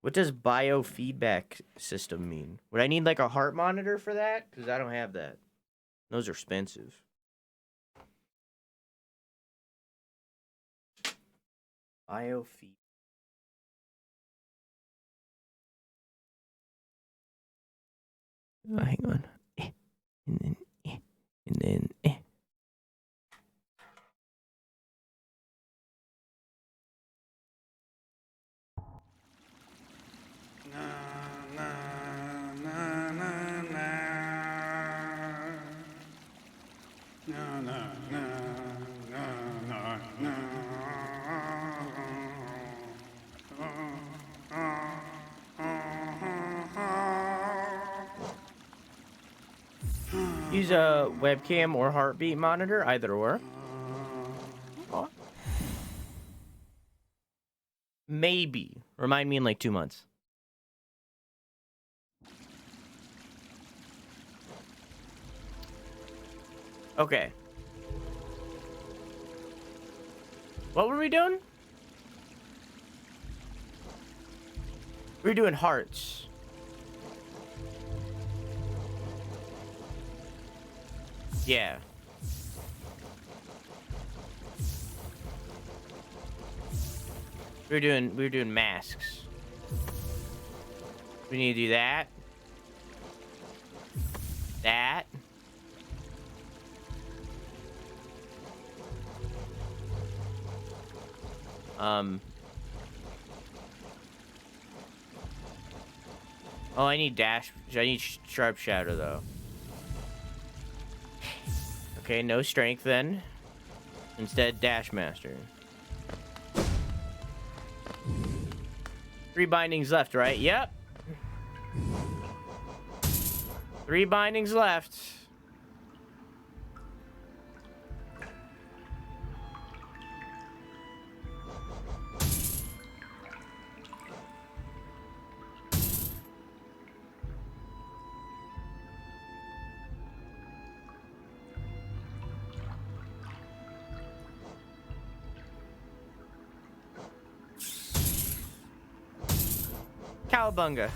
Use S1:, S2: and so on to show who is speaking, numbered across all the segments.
S1: What does biofeedback system mean? Would I need like a heart monitor for that? Because I don't have that. Those are expensive. Biofeed. Oh, hang on. And then, and then. Use a webcam or heartbeat monitor, either or. Maybe. Remind me in like 2 months. Okay. What were we doing? We were doing hearts. Yeah. We were doing masks. We need to do that. That. Oh, I need I need sharp shadow though. Okay, no strength then. Instead, dash master. 3 bindings left, right? Yep. 3 bindings left. Cowabunga.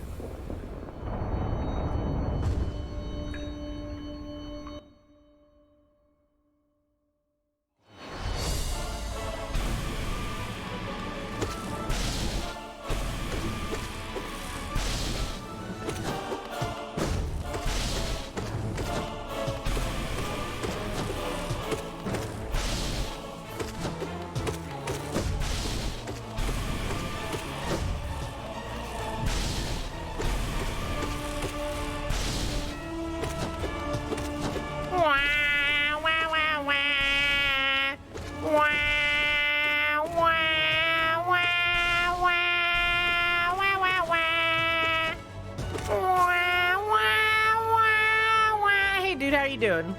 S1: Hey dude, how you doing?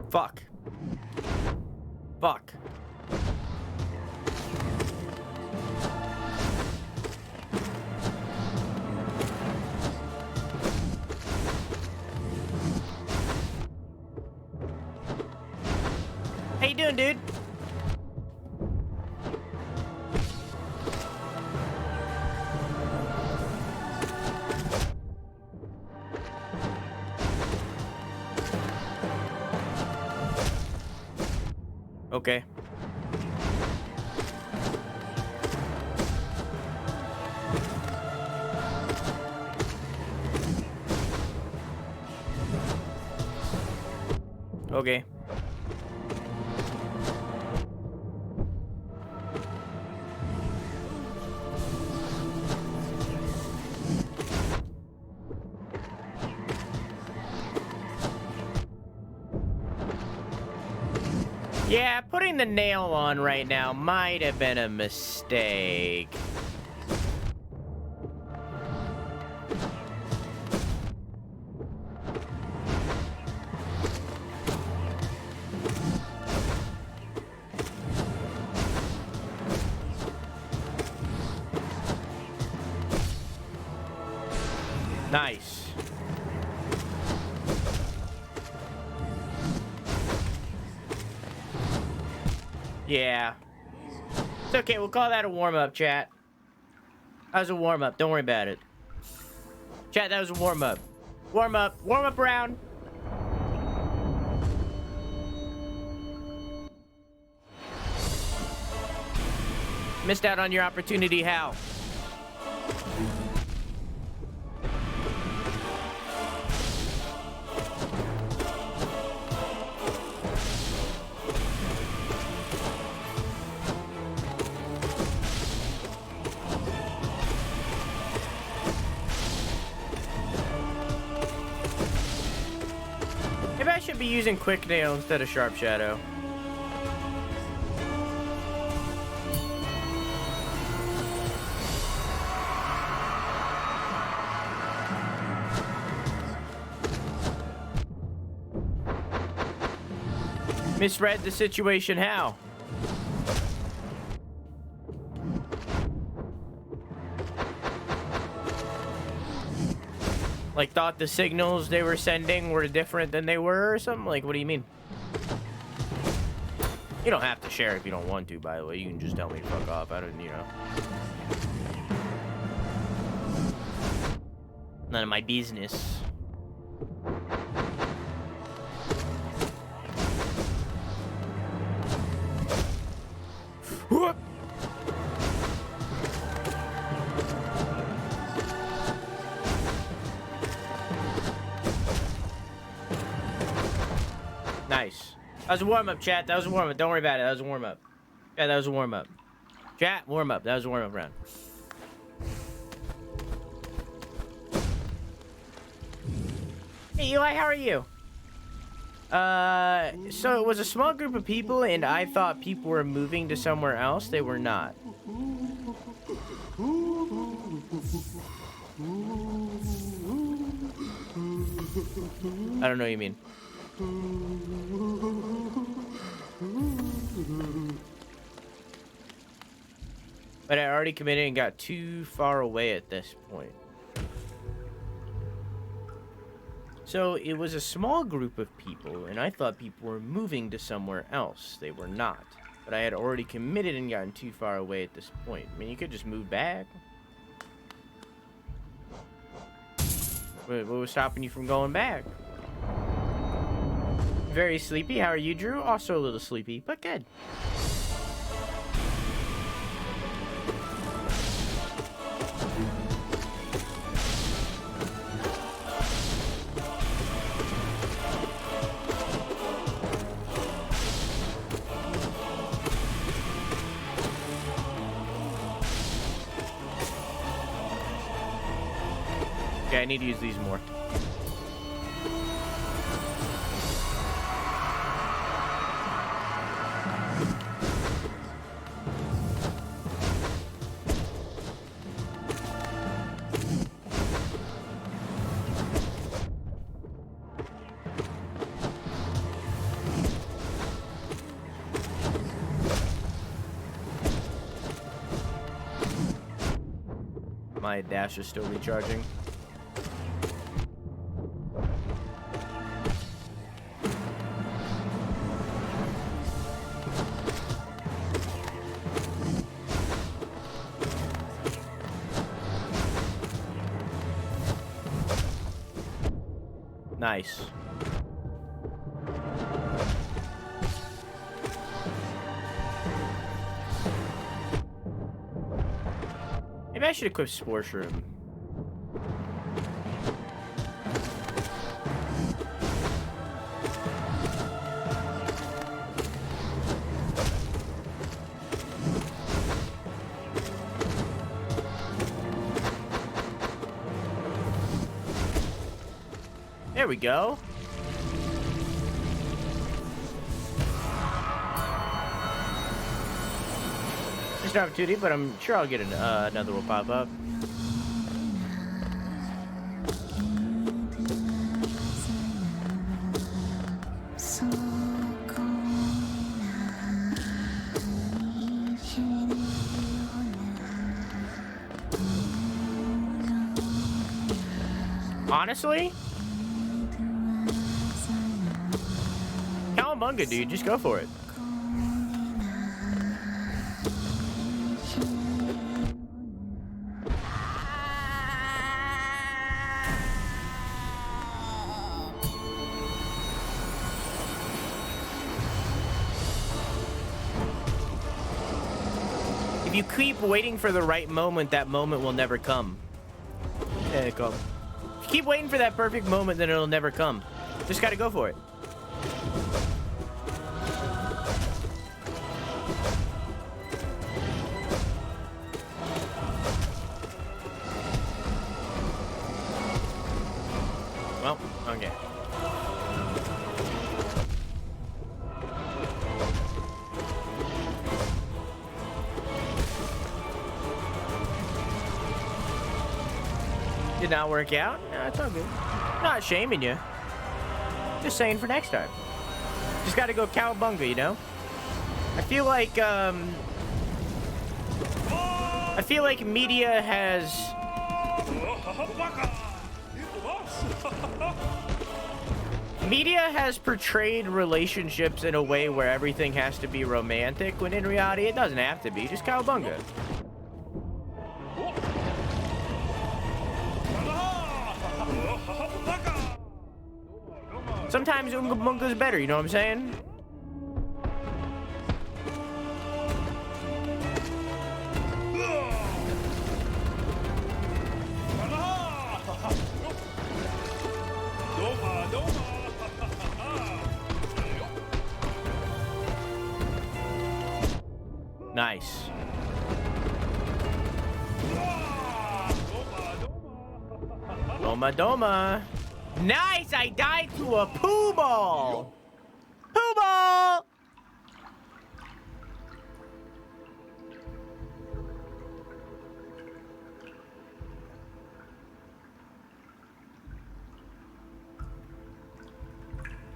S1: Fuck. Fuck. How you doing, dude? Okay. Okay. Yeah, putting the nail on right now might have been a mistake. Nice. Yeah. It's okay. We'll call that a warm-up, chat. That was a warm-up. Don't worry about it. Chat, that was a warm-up. Warm-up. Warm-up round. Missed out on your opportunity, Hal. Maybe I should be using quick nail instead of sharp shadow. Misread the situation, how? Like, thought the signals they were sending were different than they were or something? Like, what do you mean? You don't have to share if you don't want to, by the way. You can just tell me to fuck off. I don't, you know. None of my business. Whoop. Nice. That was a warm-up, chat. That was a warm-up. Don't worry about it. That was a warm-up. Yeah, that was a warm-up. Chat, warm-up. That was a warm-up round. Hey, Eli, how are you? So it was a small group of people, and I thought people were moving to somewhere else. They were not. I don't know what you mean. But I already committed and got too far away at this point. So it was a small group of people, and I thought people were moving to somewhere else. They were not. But I had already committed and gotten too far away at this point. I mean, you could just move back. What was stopping you from going back? Very sleepy. How are you, Drew? Also a little sleepy, but good. Okay, I need to use these more. My dash is still recharging. Nice. Maybe I should equip Spore Shroom. There we go. Just an opportunity, but I'm sure I'll get another will pop up. Honestly? Cowabunga, dude. Just go for it. If you keep waiting for the right moment, that moment will never come. Yeah, come. If you keep waiting for that perfect moment, then it'll never come. Just gotta go for it. Well, okay. Did not work out? No, it's all good. Not shaming you. Just saying for next time. Just gotta go cowabunga, you know? I feel like media has... Media has portrayed relationships in a way where everything has to be romantic, when in reality it doesn't have to be. Just cowabunga. Sometimes Unga Bunga's better, you know what I'm saying? Nice. Doma Doma. Nice! I died to a poo ball! Poo ball!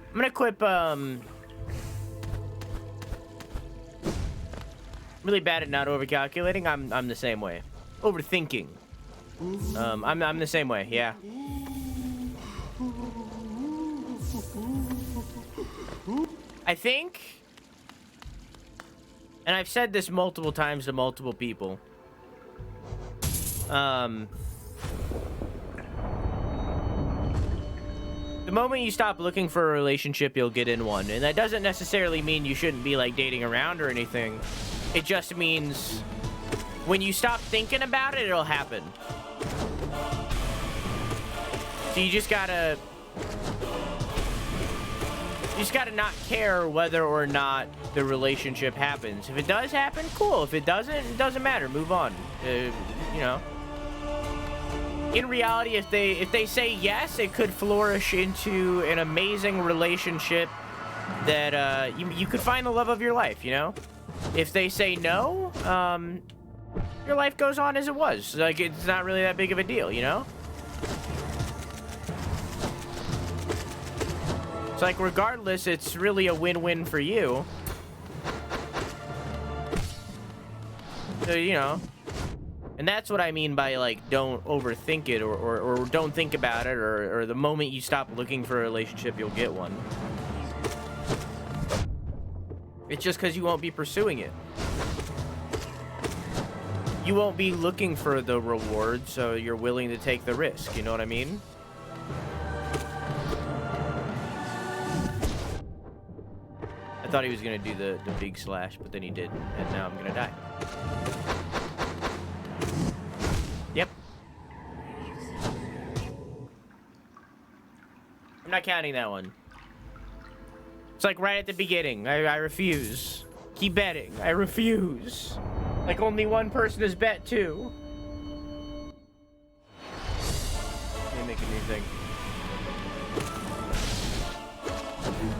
S1: I'm gonna equip, really bad at not overcalculating. I'm the same way. Overthinking. I'm the same way, yeah. I think, and I've said this multiple times to multiple people, the moment you stop looking for a relationship, you'll get in one. And that doesn't necessarily mean you shouldn't be, like, dating around or anything. It just means when you stop thinking about it, it'll happen. So you just gotta not care whether or not the relationship happens. If it does happen, cool. If it doesn't, it doesn't matter. Move on. You know. In reality, if they say yes, it could flourish into an amazing relationship that you could find the love of your life, you know? If they say no, your life goes on as it was. Like, it's not really that big of a deal, you know? It's like, regardless, it's really a win-win for you. So, you know. And that's what I mean by, like, don't overthink it or don't think about it, or the moment you stop looking for a relationship, you'll get one. It's just because you won't be pursuing it. You won't be looking for the reward, so you're willing to take the risk. You know what I mean? I thought he was going to do the big slash, but then he didn't, and now I'm going to die. Yep. I'm not counting that one. It's like right at the beginning. I refuse. Keep betting. I refuse. Like only one person has bet too. Let me make a new thing.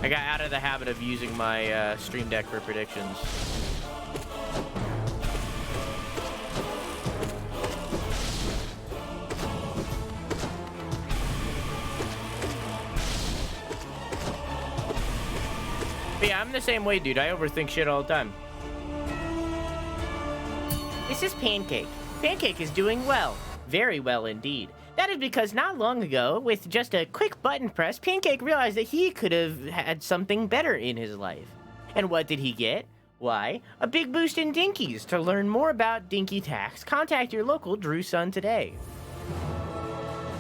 S1: I got out of the habit of using my Stream Deck for predictions. But yeah, I'm the same way, dude. I overthink shit all the time. This is Pancake. Pancake is doing well. Very well indeed. That is because not long ago, with just a quick button press, Pancake realized that he could have had something better in his life. And what did he get? Why, a big boost in dinkies. To learn more about dinky tax, contact your local Drew Sunn today.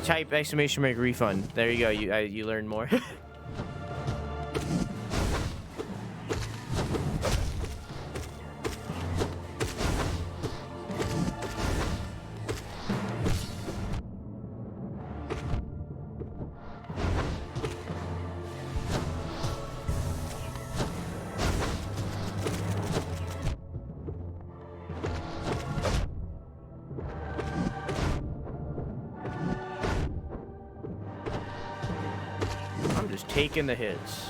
S1: Type exclamation mark refund. There you go. You learned more. I'm just taking the hits.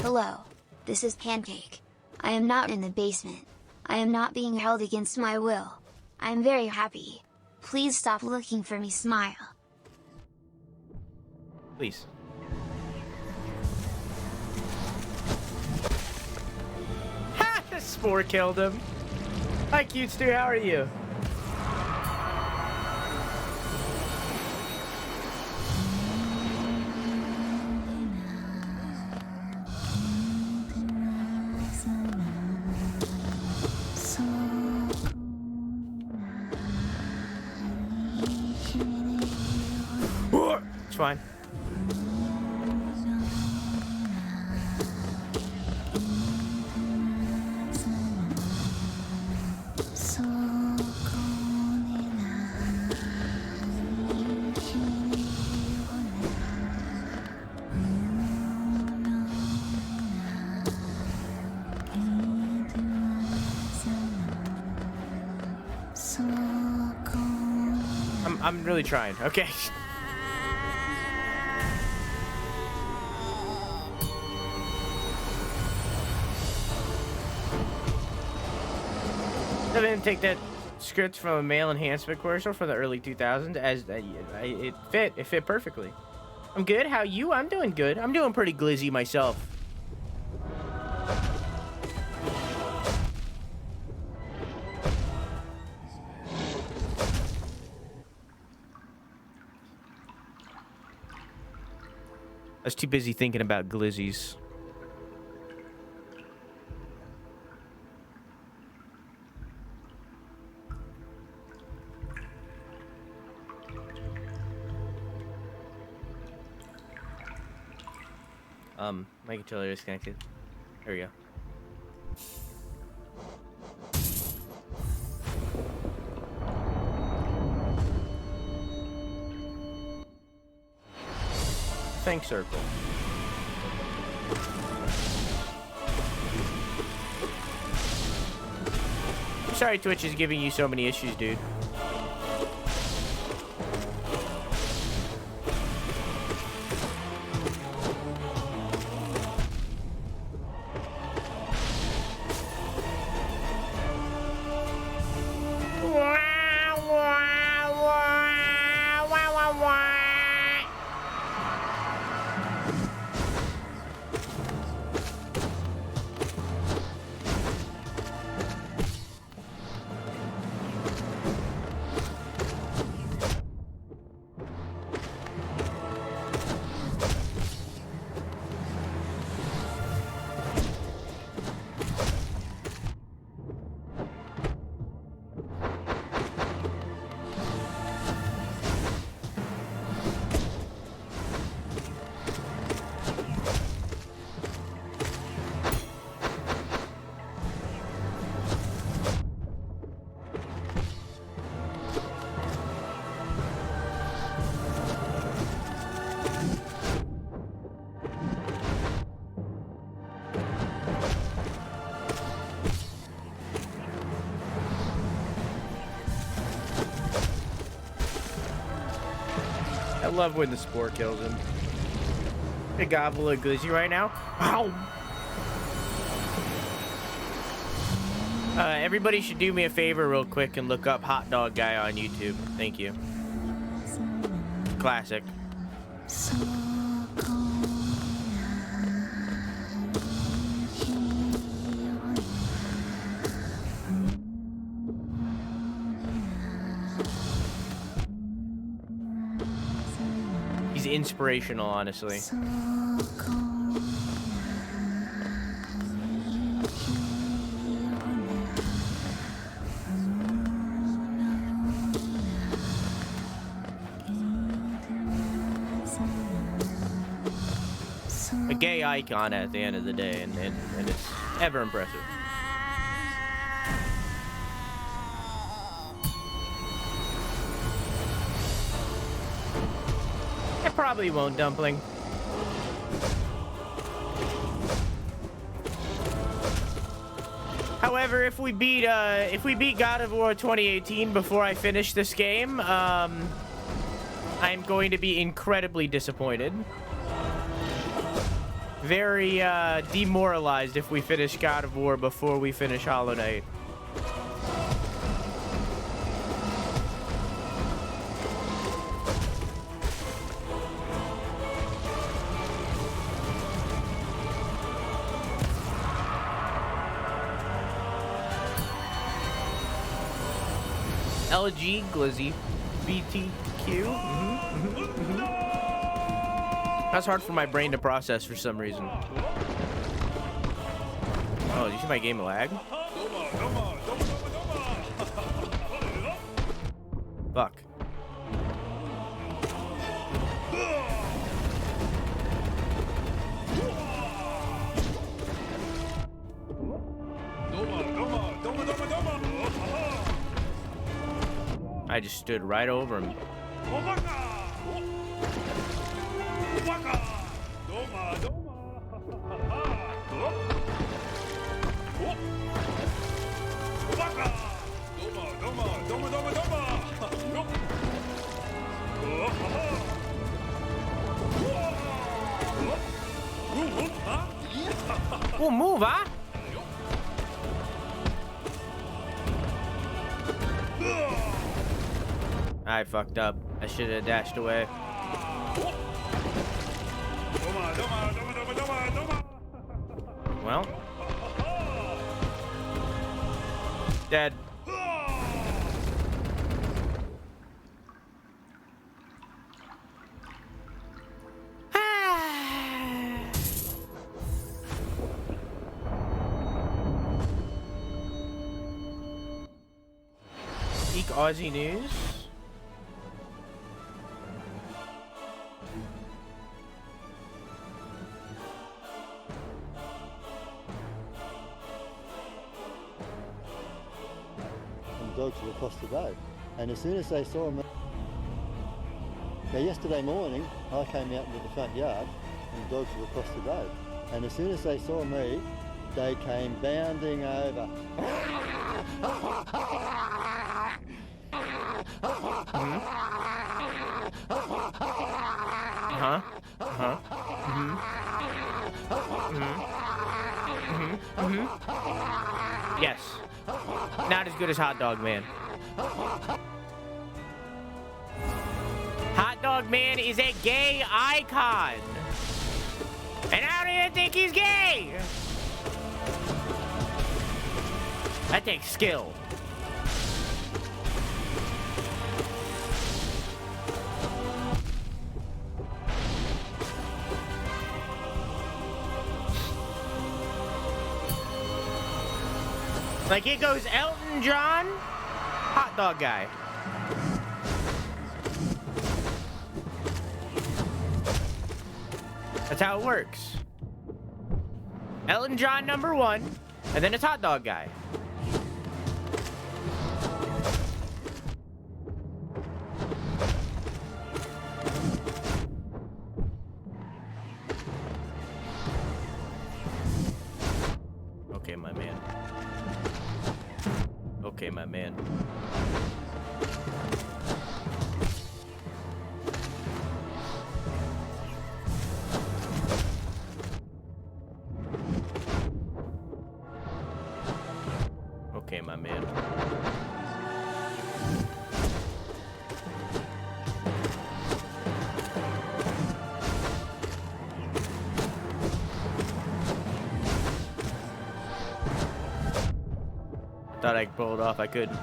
S2: Hello. This is Pancake. I am not in the basement. I am not being held against my will. I am very happy. Please stop looking for me, smile.
S1: Please. Ha! The spore killed him. Hi, cute Stu. How are you? It's fine. I'm really trying. Okay. I didn't take that script from a male enhancement commercial from the early 2000s as it fit perfectly. I'm good. How you? I'm doing good. I'm doing pretty glizzy myself. I was too busy thinking about glizzies. My controller is connected. There we go. Thanks, circle. I'm sorry Twitch is giving you so many issues, dude. I love when the spore kills him. Big gobble of glizzy right now. Ow! Everybody should do me a favor real quick and look up Hot Dog Guy on YouTube. Thank you. Classic. He's inspirational, honestly. A gay icon at the end of the day, and it's ever impressive. I probably won't, Dumpling. However, if we beat God of War 2018 before I finish this game, I'm going to be incredibly disappointed. Very demoralized if we finish God of War before we finish Hollow Knight. LG Glizzy BTQ. That's hard for my brain to process for some reason. Oh, did you see my game lag? Fuck. I just stood right over him. We'll move, huh? I fucked up. I should have dashed away. Well. Dead. Geek Aussie news.
S3: Dogs were across the road, and as soon as they saw me, now yesterday morning I came out into the front yard and the dogs were across the road, and as soon as they saw me they came bounding over.
S1: Yes. Not as good as Hot Dog Man. Hot Dog Man is a gay icon. And I don't even think he's gay. That takes skill. Like, it goes Elton John, hot dog guy. That's how it works. Elton John #1, and then it's hot dog guy. Okay, my man. Okay, my man. Okay, my man. thought I could pull it off. I couldn't.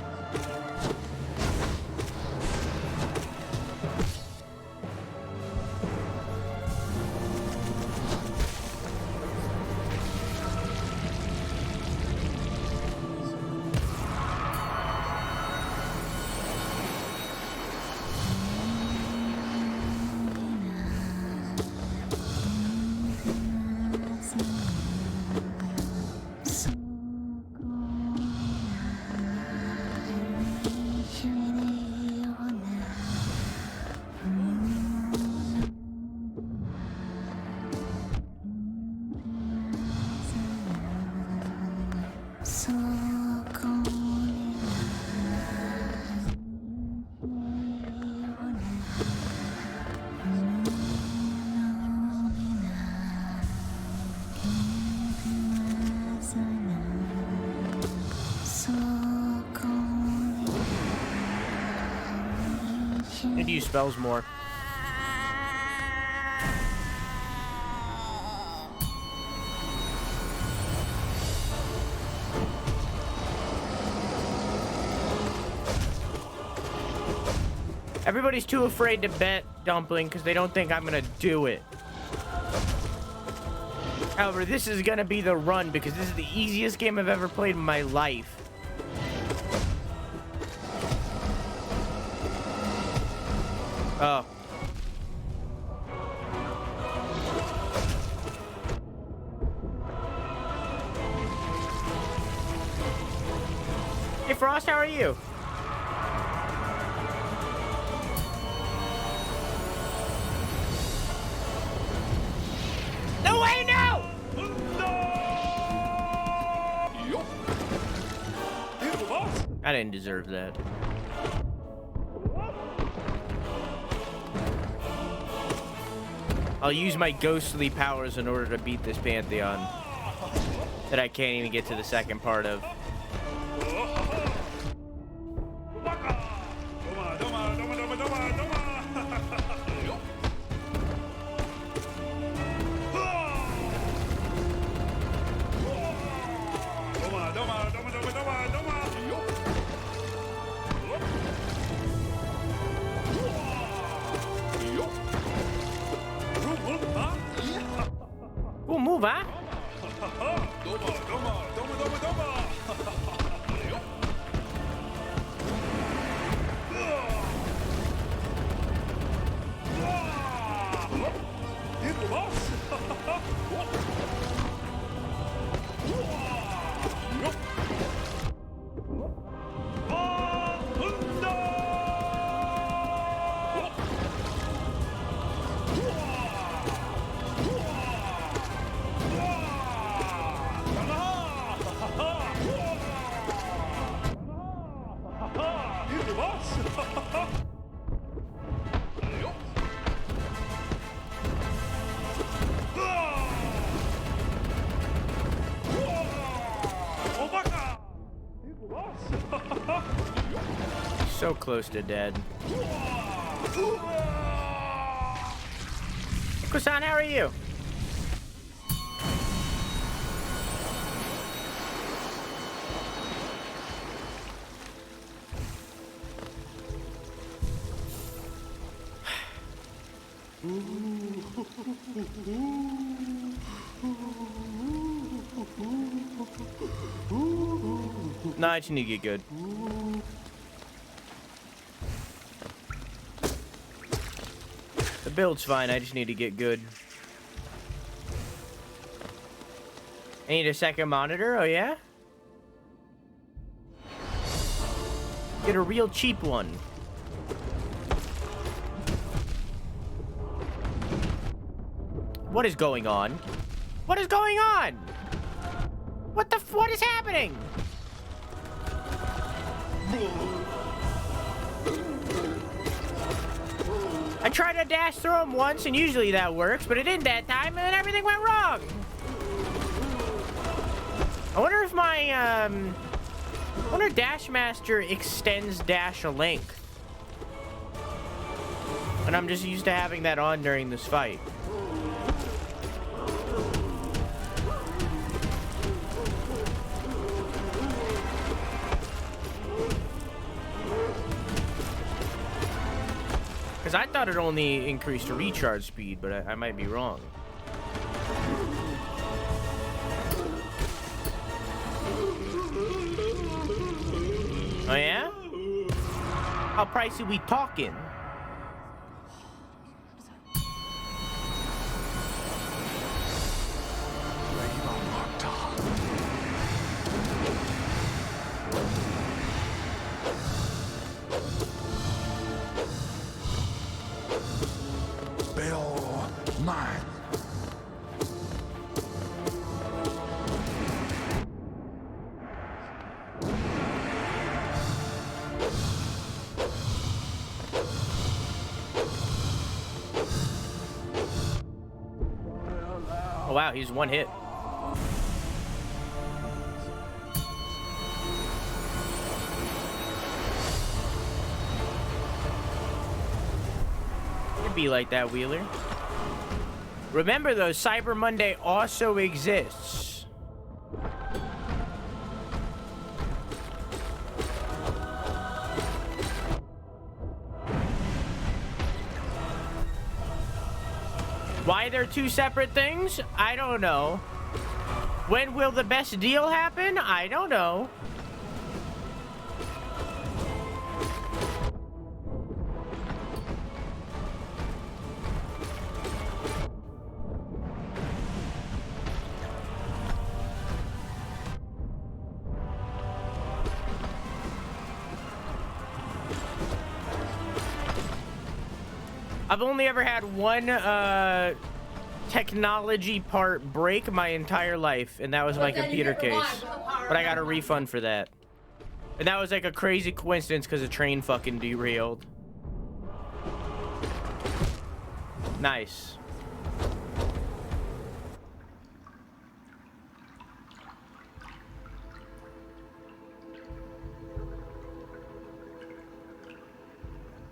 S1: Need to use spells more. Everybody's too afraid to bet Dumpling because they don't think I'm gonna do it. However, this is gonna be the run because this is the easiest game I've ever played in my life. Oh. Hey, Frost, how are you? No way, no! I didn't deserve that. I'll use my ghostly powers in order to beat this Pantheon that I can't even get to the second part of. Cool move, huh? So close to dead. Kusan, how are you? No, I just need to get good. The build's fine, I just need to get good. I need a second monitor, oh yeah? Get a real cheap one. What is going on? What is going on? What is happening? I tried to dash through him once, and usually that works, but it didn't that time, and then everything went wrong. I wonder if my, I wonder if Dash Master extends dash length. And I'm just used to having that on during this fight. Because I thought it only increased recharge speed, but I might be wrong. Oh yeah? How pricey we talking?
S4: Bill mine.
S1: Oh wow, he's one hit. It'd be like that, Wheeler. Remember though, Cyber Monday also exists. Why they're two separate things? I don't know. When will the best deal happen? I don't know. I've only ever had one technology part break my entire life, and that was my computer case. But I got a refund for that. And that was like a crazy coincidence because a train fucking derailed. Nice.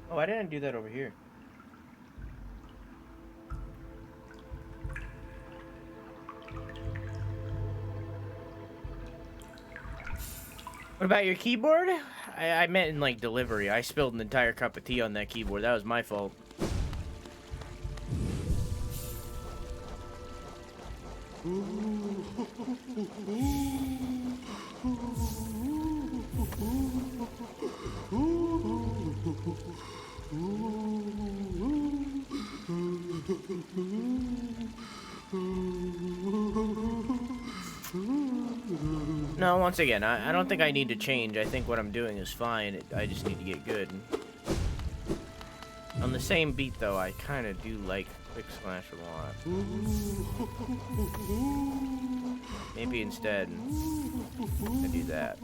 S1: Oh, I didn't do that over here. What about your keyboard? I meant in like delivery. I spilled an entire cup of tea on that keyboard. That was my fault. No, once again, I don't think I need to change. I think what I'm doing is fine. I just need to get good. On the same beat, though, I kind of do like Quick Splash a lot. Maybe instead, I do that.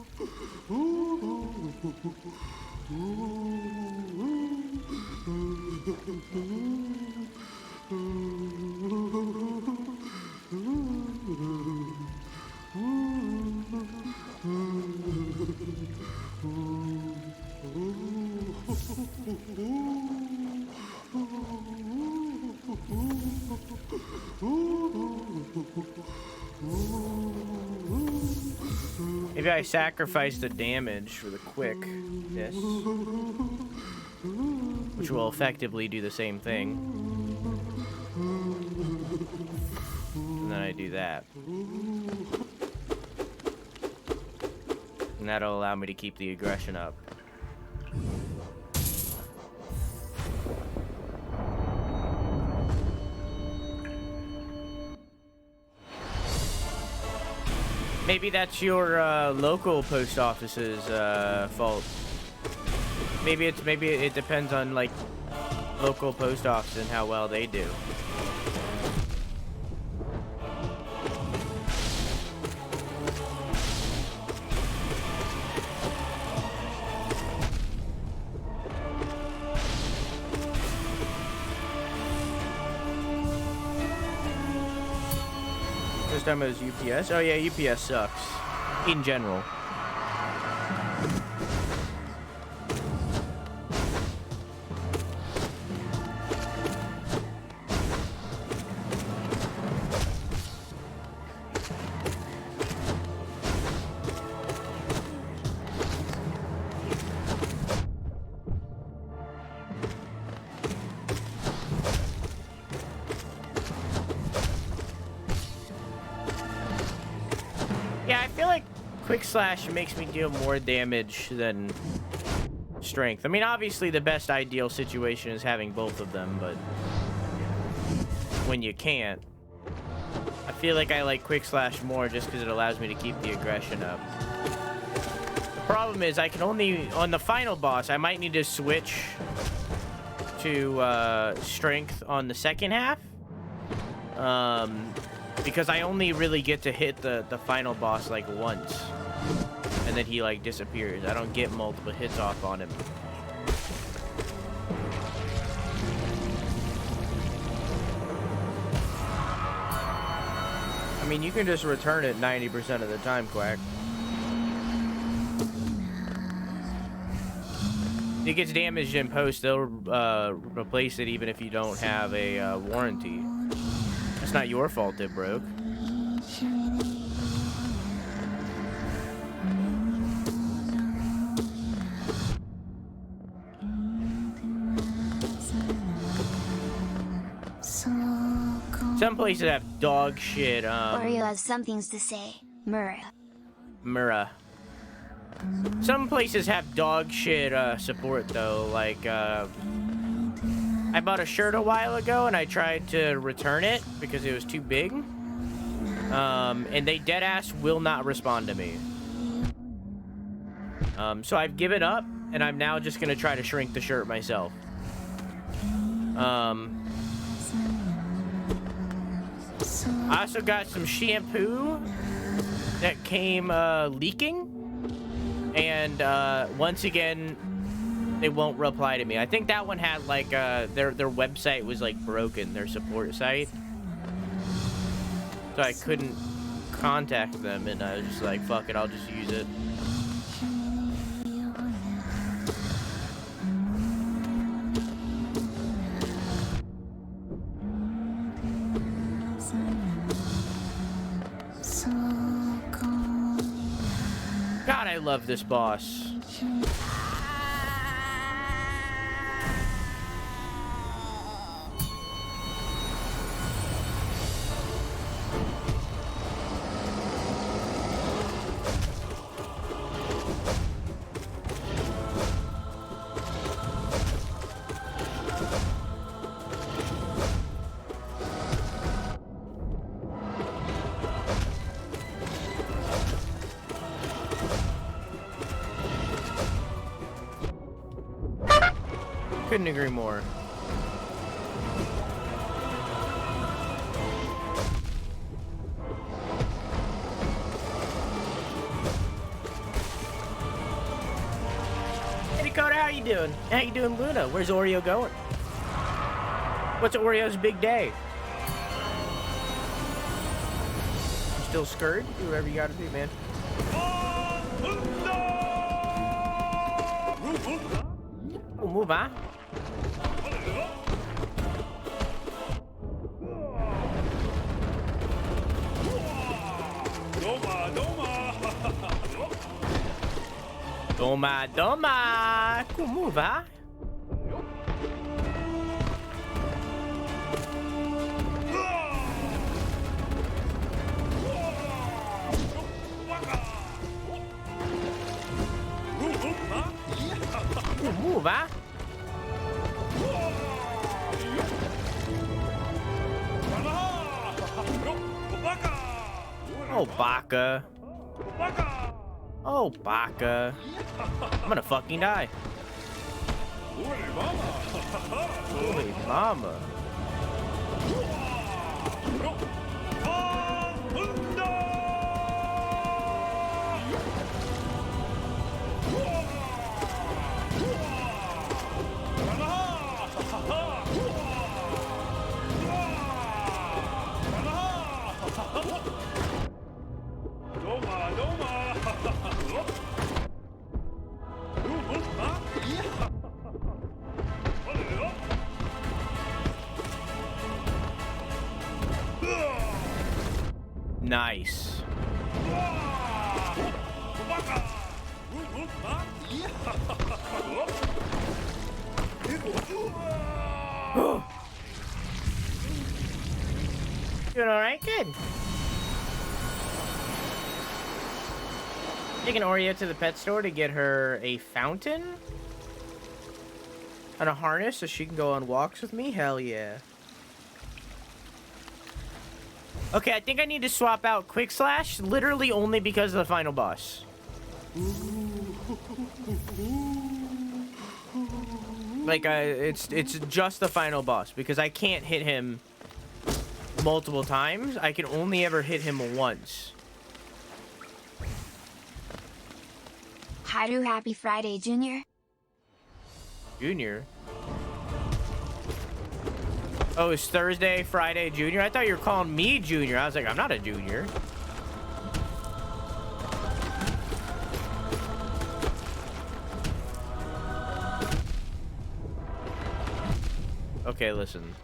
S1: Maybe I sacrifice the damage for the quickness, which will effectively do the same thing. And then I do that. And that'll allow me to keep the aggression up. Maybe that's your local post office's fault. Maybe it depends on like local post office and how well they do. This time it was UPS. Oh yeah, UPS sucks in general. Yeah, I feel like quick slash makes me deal more damage than strength. I mean, obviously the best ideal situation is having both of them, but when you can't, I feel like I like quick slash more just because it allows me to keep the aggression up. The problem is I can only, on the final boss, I might need to switch to strength on the second half. Because I only really get to hit the final boss like once. And then he like disappears. I don't get multiple hits off on him. I mean, you can just return it 90% of the time, Quack. If it gets damaged in post, they'll replace it even if you don't have a warranty. It's not your fault it broke. Some places have dog shit,
S2: Oreo has some things to say.
S1: Murrah. Some places have dog shit support though, like I bought a shirt a while ago and I tried to return it because it was too big. And they deadass will not respond to me. So I've given up and I'm now just gonna try to shrink the shirt myself. I also got some shampoo that came leaking. And once again, they won't reply to me. I think that one had like their website was like broken, their support site, so I couldn't contact them, and I was just like, fuck it, I'll just use it. God, I love this boss. Couldn't agree more. Hey Dakota, how you doing? How you doing, Luna? Where's Oreo going? What's Oreo's big day? You still scurred? Do whatever you gotta do, man. Oh, move on. Doma, doma! Como va? Como va? Oh, Baka. Oh, Baka. I'm gonna fucking die. Holy mama. Nice. Doing all right? Good. Taking Oreo to the pet store to get her a fountain and a harness so she can go on walks with me. Hell yeah. Okay, I think I need to swap out Quick Slash literally only because of the final boss. Like, it's just the final boss because I can't hit him multiple times. I can only ever hit him once.
S2: Hi to Happy Friday, Junior.
S1: Junior? Oh, it's Thursday, Friday, Junior? I thought you were calling me Junior. I was like, I'm not a junior. Okay, listen.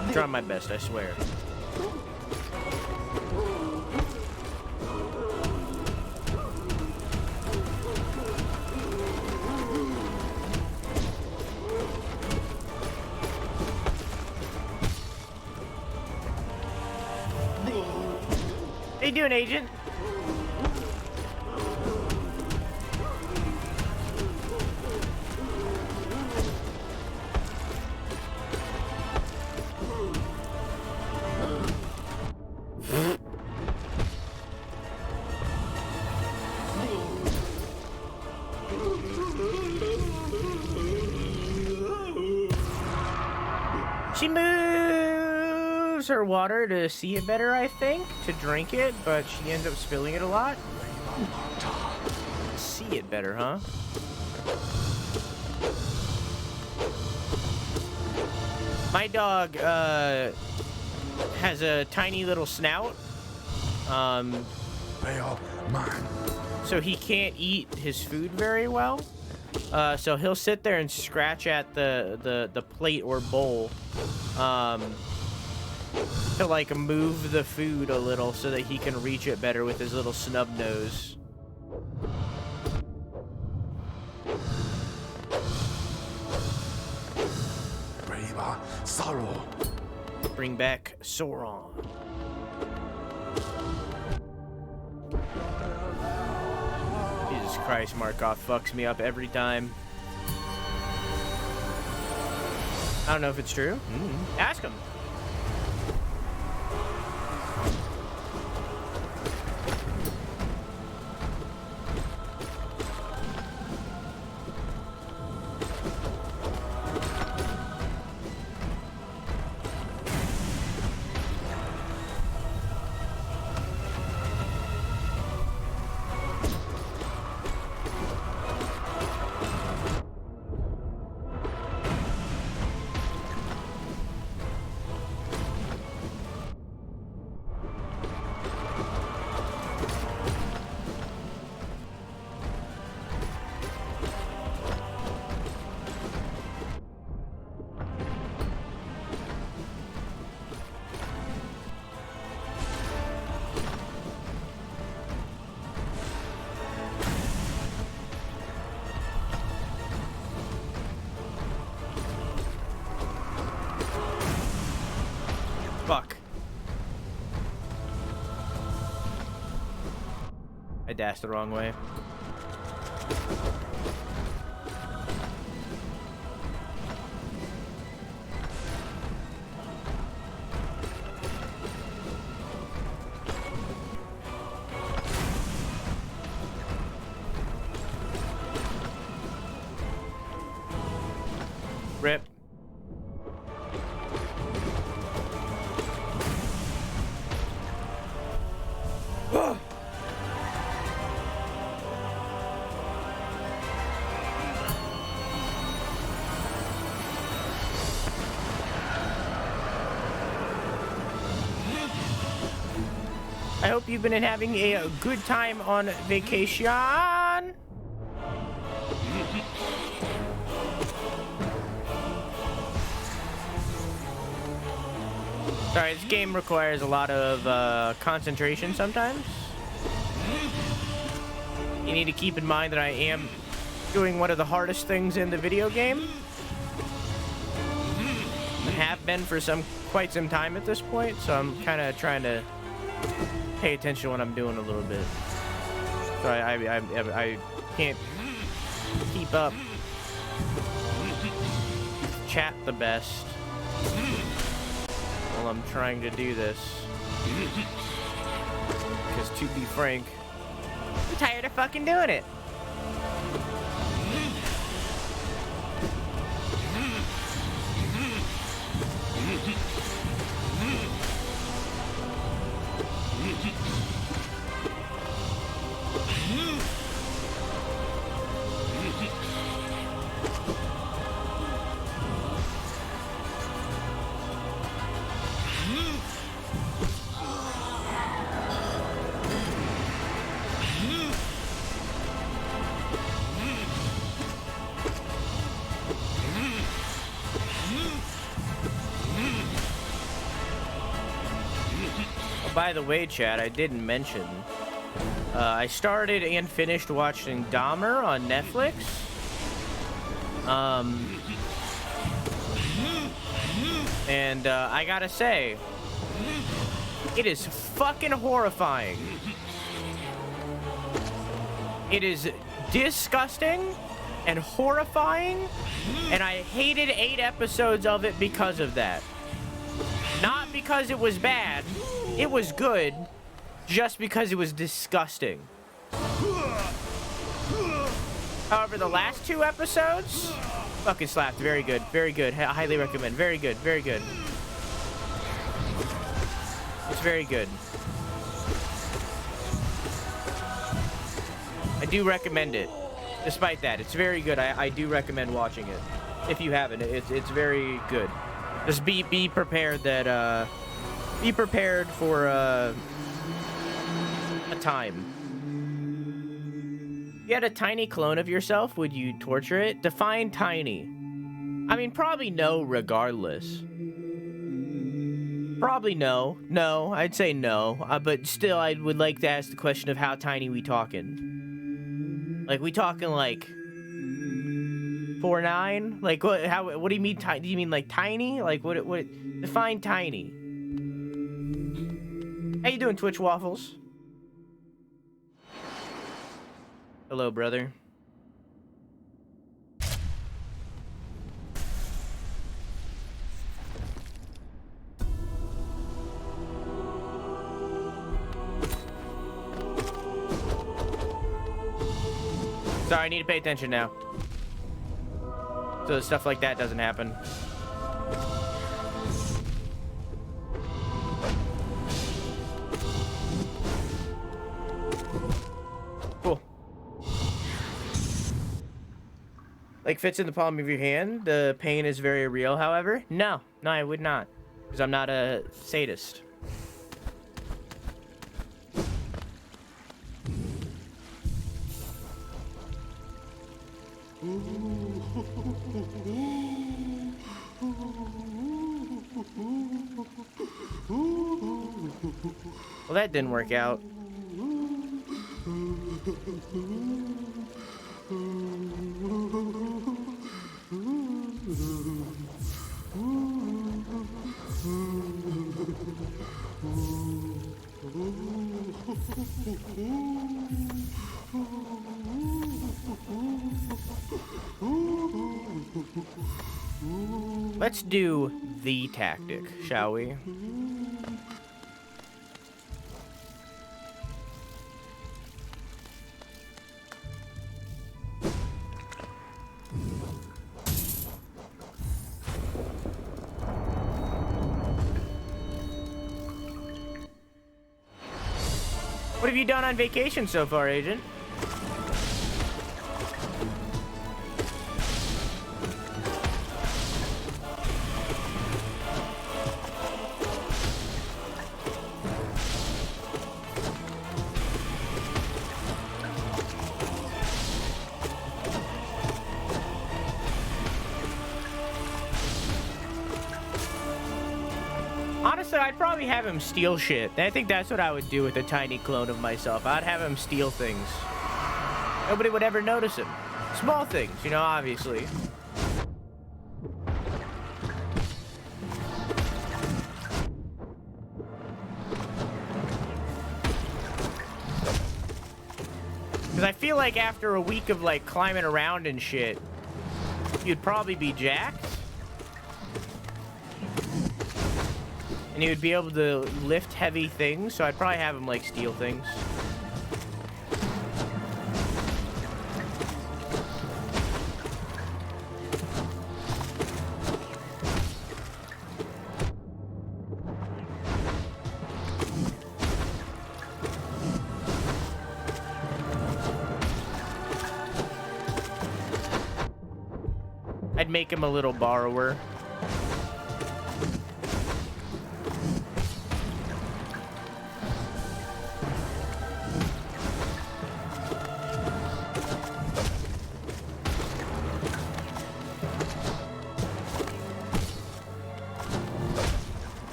S1: I'm trying my best, I swear. How you doing, Agent? She moves her water to see it better, I think, to drink it, but she ends up spilling it a lot. See it better, huh? My dog has a tiny little snout.
S4: They are mine.
S1: So he can't eat his food very well. So he'll sit there and scratch at the plate or bowl to like move the food a little so that he can reach it better with his little snub nose.
S4: Brave sorrow.
S1: Bring back Sauron. Jesus Christ, Markov fucks me up every time. I don't know if it's true. Ask him. Fuck. I dashed the wrong way. Rip. I hope you've been having a good time on vacation. Sorry, this game requires a lot of concentration sometimes. You need to keep in mind that I am doing one of the hardest things in the video game. I have been for quite some time at this point, so I'm kind of trying to pay attention when I'm doing a little bit. So I can't keep up. Chat the best while I'm trying to do this. Because to be frank, I'm tired of fucking doing it. By the way, chat, I didn't mention, I started and finished watching Dahmer on Netflix. And I gotta say, it is fucking horrifying. It is disgusting and horrifying, and I hated 8 episodes of it because of that. Not because it was bad. It was good, just because it was disgusting. However, the last 2 episodes, fucking slapped. Very good, very good. I highly recommend. Very good, very good. It's very good. I do recommend it. Despite that, it's very good. I do recommend watching it. If you haven't, it's very good. Just be prepared that, be prepared for, a time. If you had a tiny clone of yourself, would you torture it? Define tiny. I mean, probably no, regardless. Probably no. No, I'd say no. But still, I would like to ask the question of how tiny we talking? Like, we talking, like, 4'9"? Like, what do you mean tiny? Do you mean, like, tiny? Like, what, define tiny. How you doing, Twitch Waffles? Hello, brother. Sorry, I need to pay attention now. So stuff like that doesn't happen. Cool. Like fits in the palm of your hand. The pain is very real, however. No, I would not. Because I'm not a sadist. Well, that didn't work out. Let's do the tactic, shall we? What have you done on vacation so far, Agent? Honestly, I'd probably have him steal shit. I think that's what I would do with a tiny clone of myself. I'd have him steal things. Nobody would ever notice him. Small things, you know, obviously. Because I feel like after a week of, like, climbing around and shit, you'd probably be jacked. And he would be able to lift heavy things, so I'd probably have him, like, steal things. I'd make him a little borrower.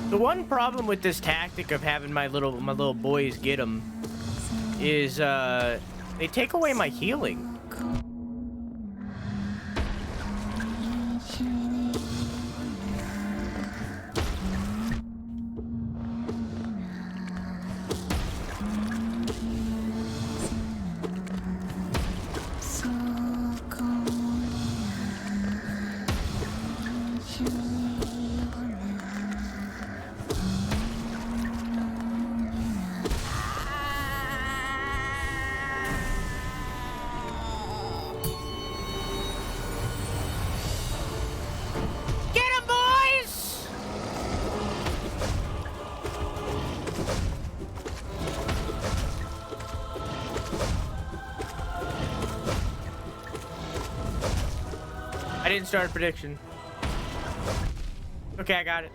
S1: The one problem with this tactic of having my little boys get them is they take away my healing. I didn't start a prediction. Okay, I got it.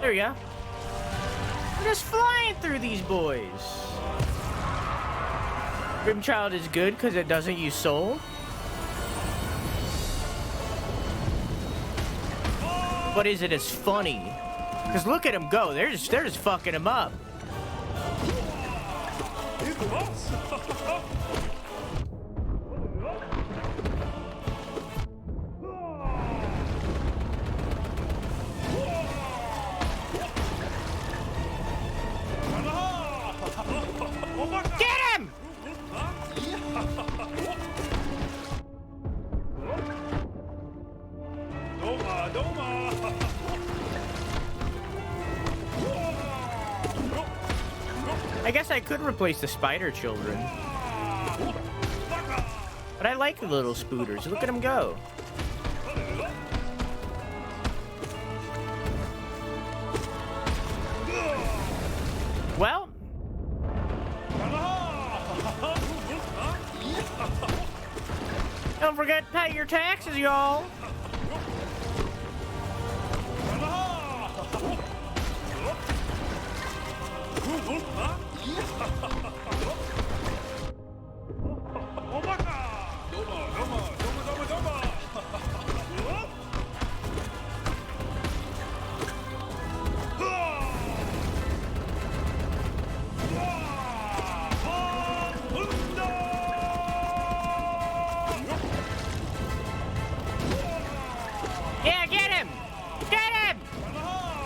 S1: There we go. We're just flying through these boys. Grimchild is good because it doesn't use soul. But is it as funny? Because look at him go. They're just fucking him up. Get him! I guess I could replace the spider children. But I like the little spooters. Look at them go. Well. Don't forget to pay your taxes, y'all. Yeah, get him! Get him!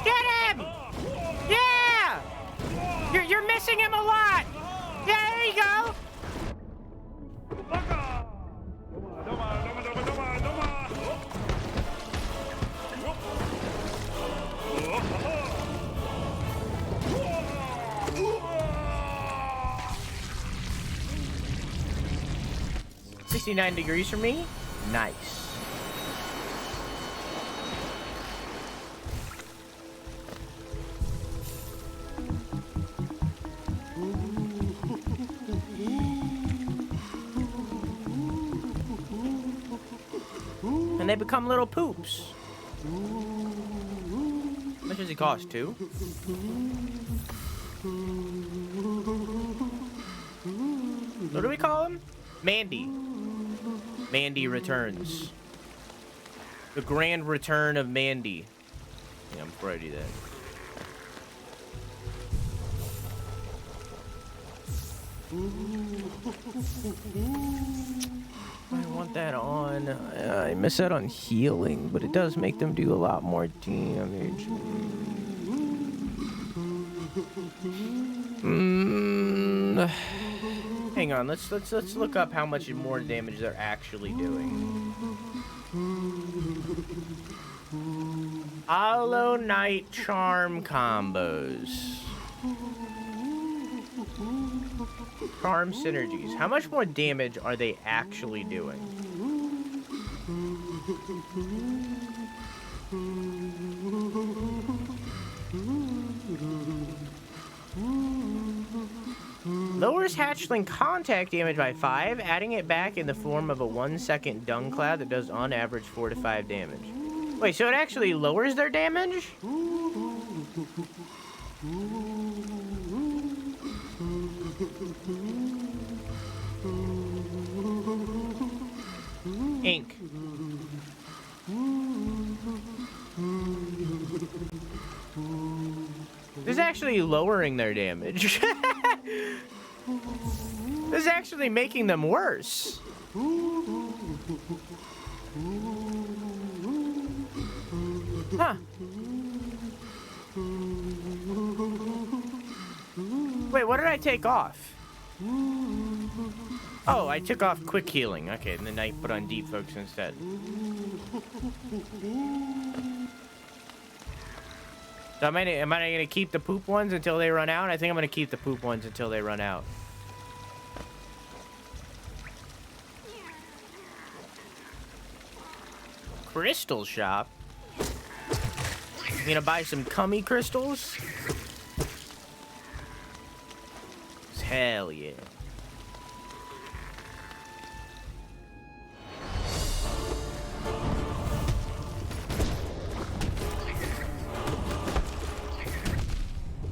S1: Get him! Yeah! You're missing him a lot! Yeah, there you go! $69 degrees for me? Nice. and they become little poops. How much does it cost? 2? What do we call him? Mandy. Mandy returns. The grand return of Mandy. Yeah, I'm before I do that. I want that on. I miss out on healing, but it does make them do a lot more damage. Hang on, let's look up how much more damage they're actually doing. Hollow Knight charm combos. Charm synergies. How much more damage are they actually doing? Lowers hatchling contact damage by 5, adding it back in the form of a 1-second dung cloud that does on average 4 to 5 damage. Wait, so it actually lowers their damage? Ink. This is actually lowering their damage. This is actually making them worse. Huh. Wait, what did I take off? Oh, I took off quick healing. Okay, and then I put on deep focus instead. So am I gonna keep the poop ones until they run out? I think I'm gonna keep the poop ones until they run out. Crystal shop? You gonna buy some cummy crystals? Hell yeah.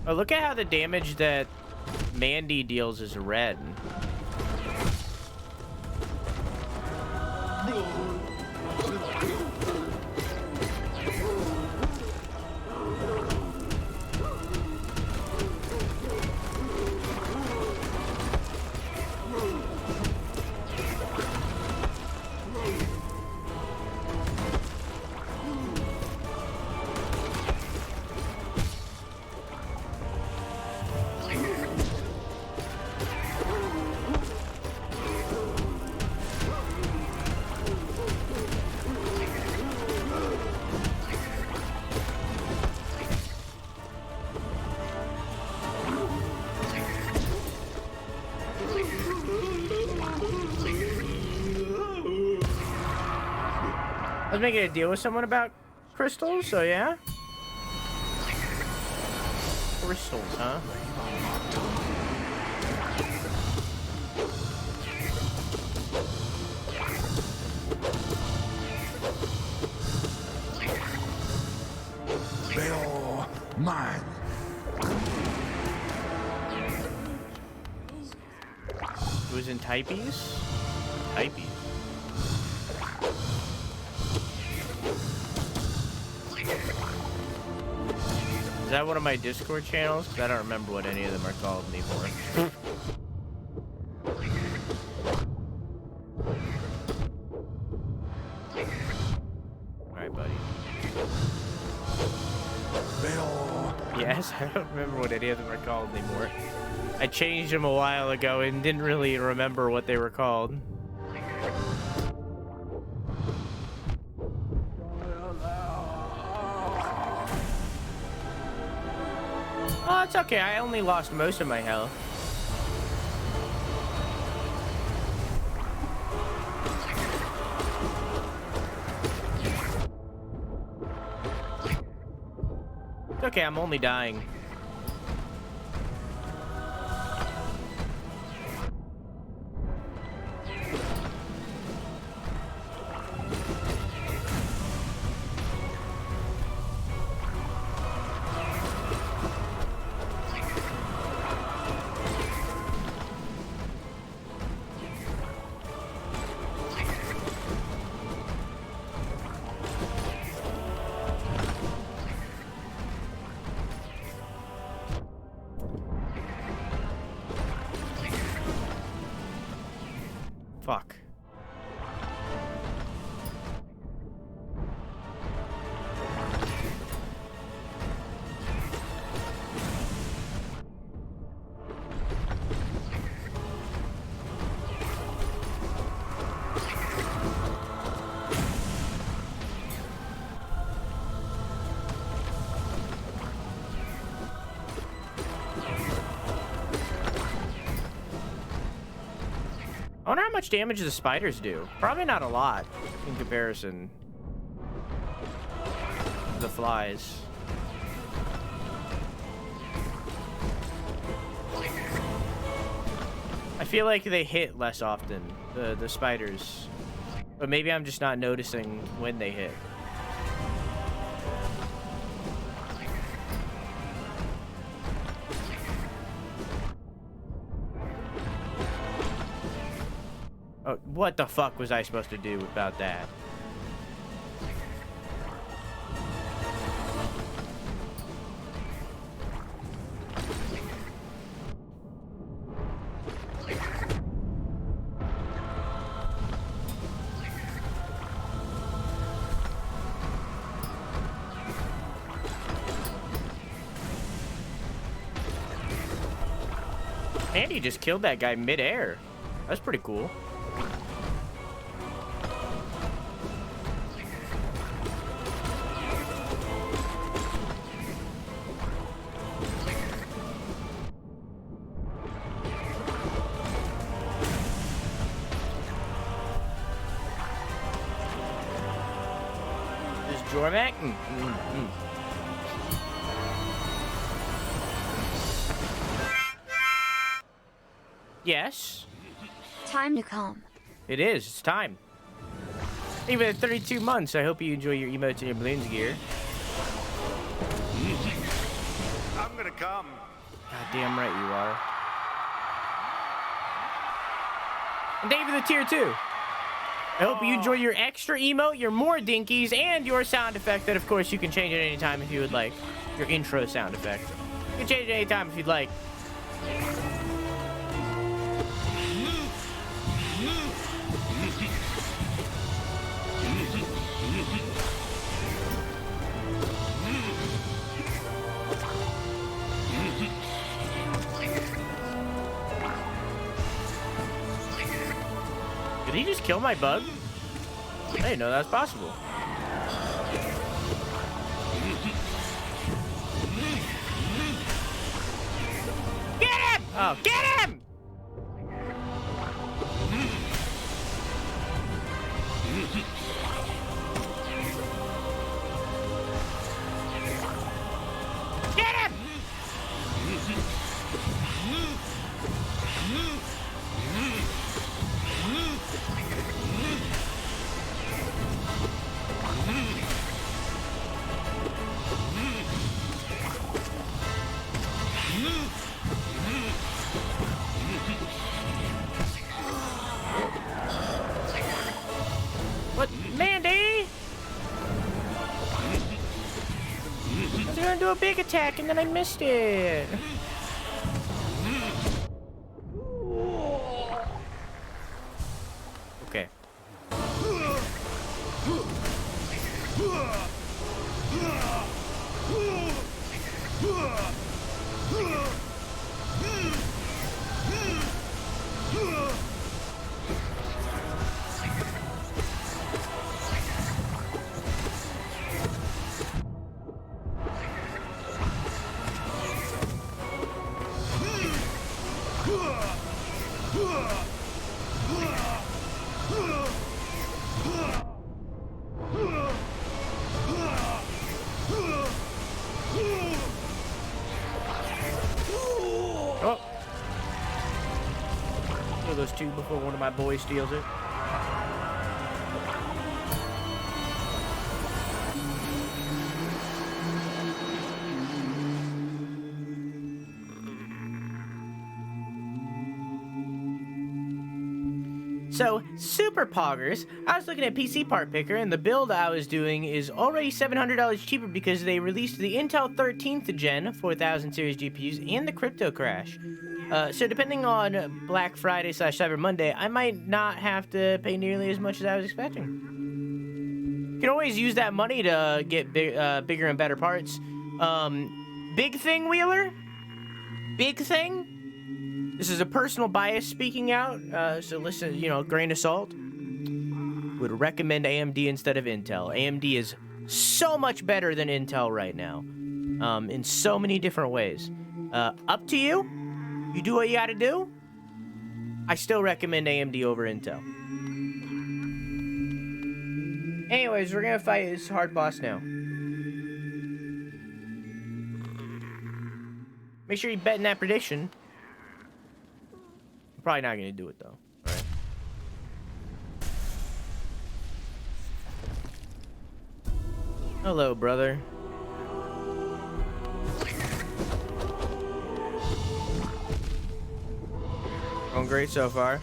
S1: Oh, look at how the damage that Mandy deals is red. I was making a deal with someone about crystals, so yeah. Crystals, huh?
S4: They are mine.
S1: It was in typees? Typees. Is that one of my Discord channels? Because I don't remember what any of them are called anymore. Alright, buddy. Yes, I don't remember what any of them are called anymore. I changed them a while ago and didn't really remember what they were called. Oh, it's okay. I only lost most of my health. It's okay. I'm only dying. I wonder how much damage the spiders do. Probably not a lot in comparison to the flies. I feel like they hit less often, the spiders. But maybe I'm just not noticing when they hit. Oh, what the fuck was I supposed to do about that? And he just killed that guy mid-air. That's pretty cool. This Jormak? Yes.
S2: Time to come.
S1: It is. It's time. Even at 32 months, I hope you enjoy your emotes and your balloons gear.
S5: I'm gonna come.
S1: Goddamn right you are. And David the tier 2. I hope you enjoy your extra emote, your more dinkies, and your sound effect that, of course, you can change at any time if you would like. Your intro sound effect. You can change it any time if you'd like. Did he just kill my bug? I didn't know that was possible. Get him! Oh, get him! Get him! What? Mandy? I was gonna do a big attack and then I missed it. Okay. Oh. Kill those two before one of my boys steals it. So, super poggers, I was looking at PC Part Picker, and the build I was doing is already $700 cheaper because they released the Intel 13th Gen 4000 series GPUs and the Crypto Crash. So depending on Black Friday / Cyber Monday, I might not have to pay nearly as much as I was expecting. You can always use that money to get bigger and better parts. Big thing, Wheeler? Big thing? This is a personal bias speaking out, so listen, grain of salt. Would recommend AMD instead of Intel. AMD is so much better than Intel right now, in so many different ways. Up to you. You do what you gotta do. I still recommend AMD over Intel. Anyways, we're gonna fight this hard boss now. Make sure you bet in that prediction. I'm probably not gonna do it though. Alright. Hello, brother. Going great so far.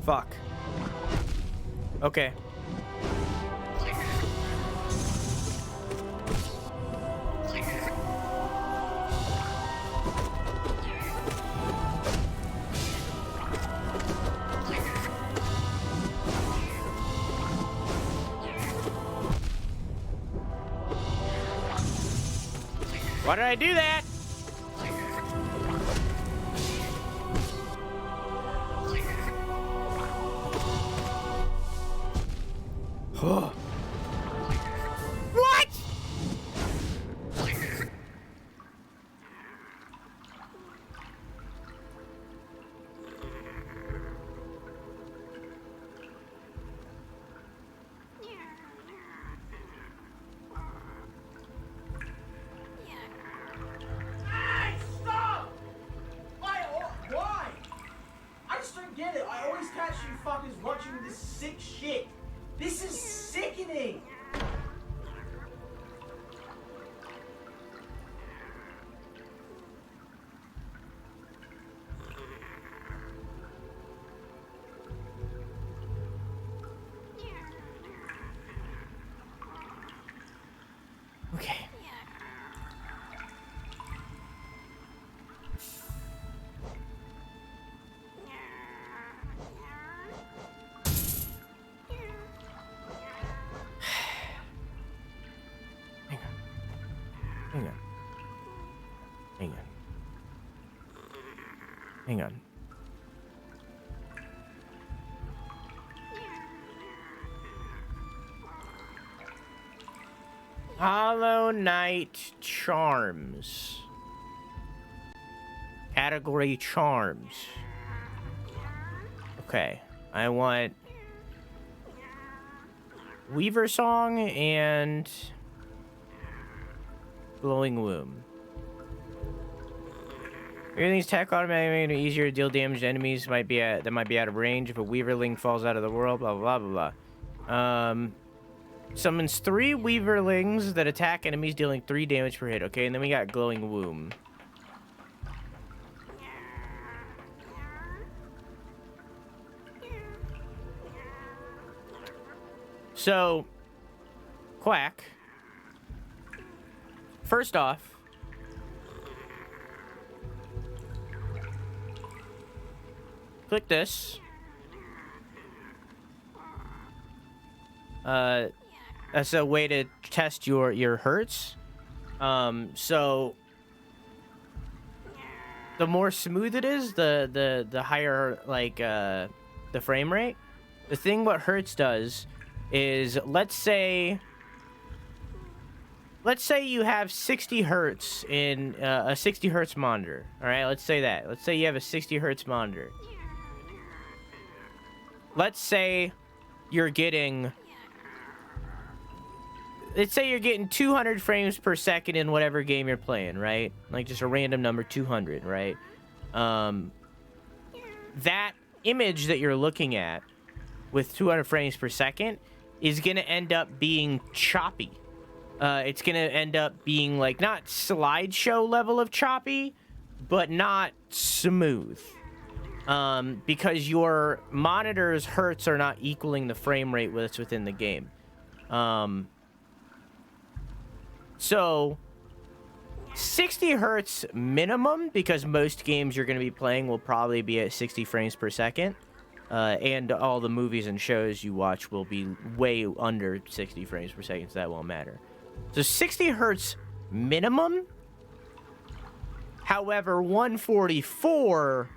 S1: Fuck. Okay. Why did I do that? What?
S6: Hey, stop! Why? I just don't get it. I always catch you fuckers watching this sick shit. This is sickening!
S1: Okay. Hang on. Hang on. Hang on. Hollow Knight Charms. Category Charms. Okay. I want Weaver Song and Glowing Womb. Everything's attack automatically making it easier to deal damage to enemies that might be out of range if a Weaverling falls out of the world, blah blah blah blah blah. Summons 3 Weaverlings that attack enemies dealing 3 damage per hit. Okay, and then we got Glowing Womb. So, Quack. First off, click this. That's a way to test your hurts. So the more smooth it is, the higher the frame rate. The thing what Hertz does is let's say you have 60 hertz in a 60 hertz monitor. All right, let's say that. Let's say you have a 60 hertz monitor. Let's say you're getting 200 frames per second in whatever game you're playing, right? Like just a random number, 200, right? That image that you're looking at with 200 frames per second is going to end up being choppy. It's going to end up being like not slideshow level of choppy, but not smooth. Because your monitor's hertz are not equaling the frame rate that's within the game. So 60 hertz minimum, because most games you're going to be playing will probably be at 60 frames per second. And all the movies and shows you watch will be way under 60 frames per second, so that won't matter. So 60 hertz minimum. However, 144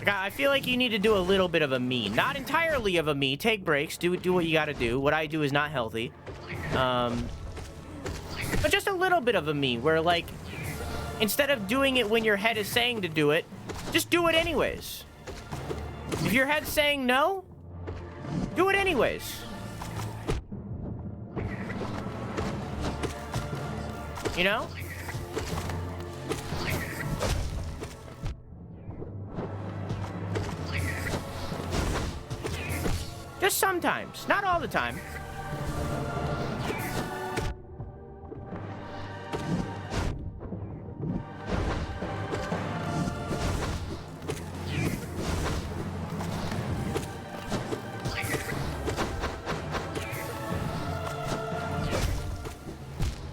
S1: Like, I feel like you need to do a little bit of a me. Not entirely of a me. Take breaks. Do what you gotta do. What I do is not healthy. But just a little bit of a me, where, like, instead of doing it when your head is saying to do it, just do it anyways. If your head's saying no, do it anyways. You know? Just sometimes, not all the time.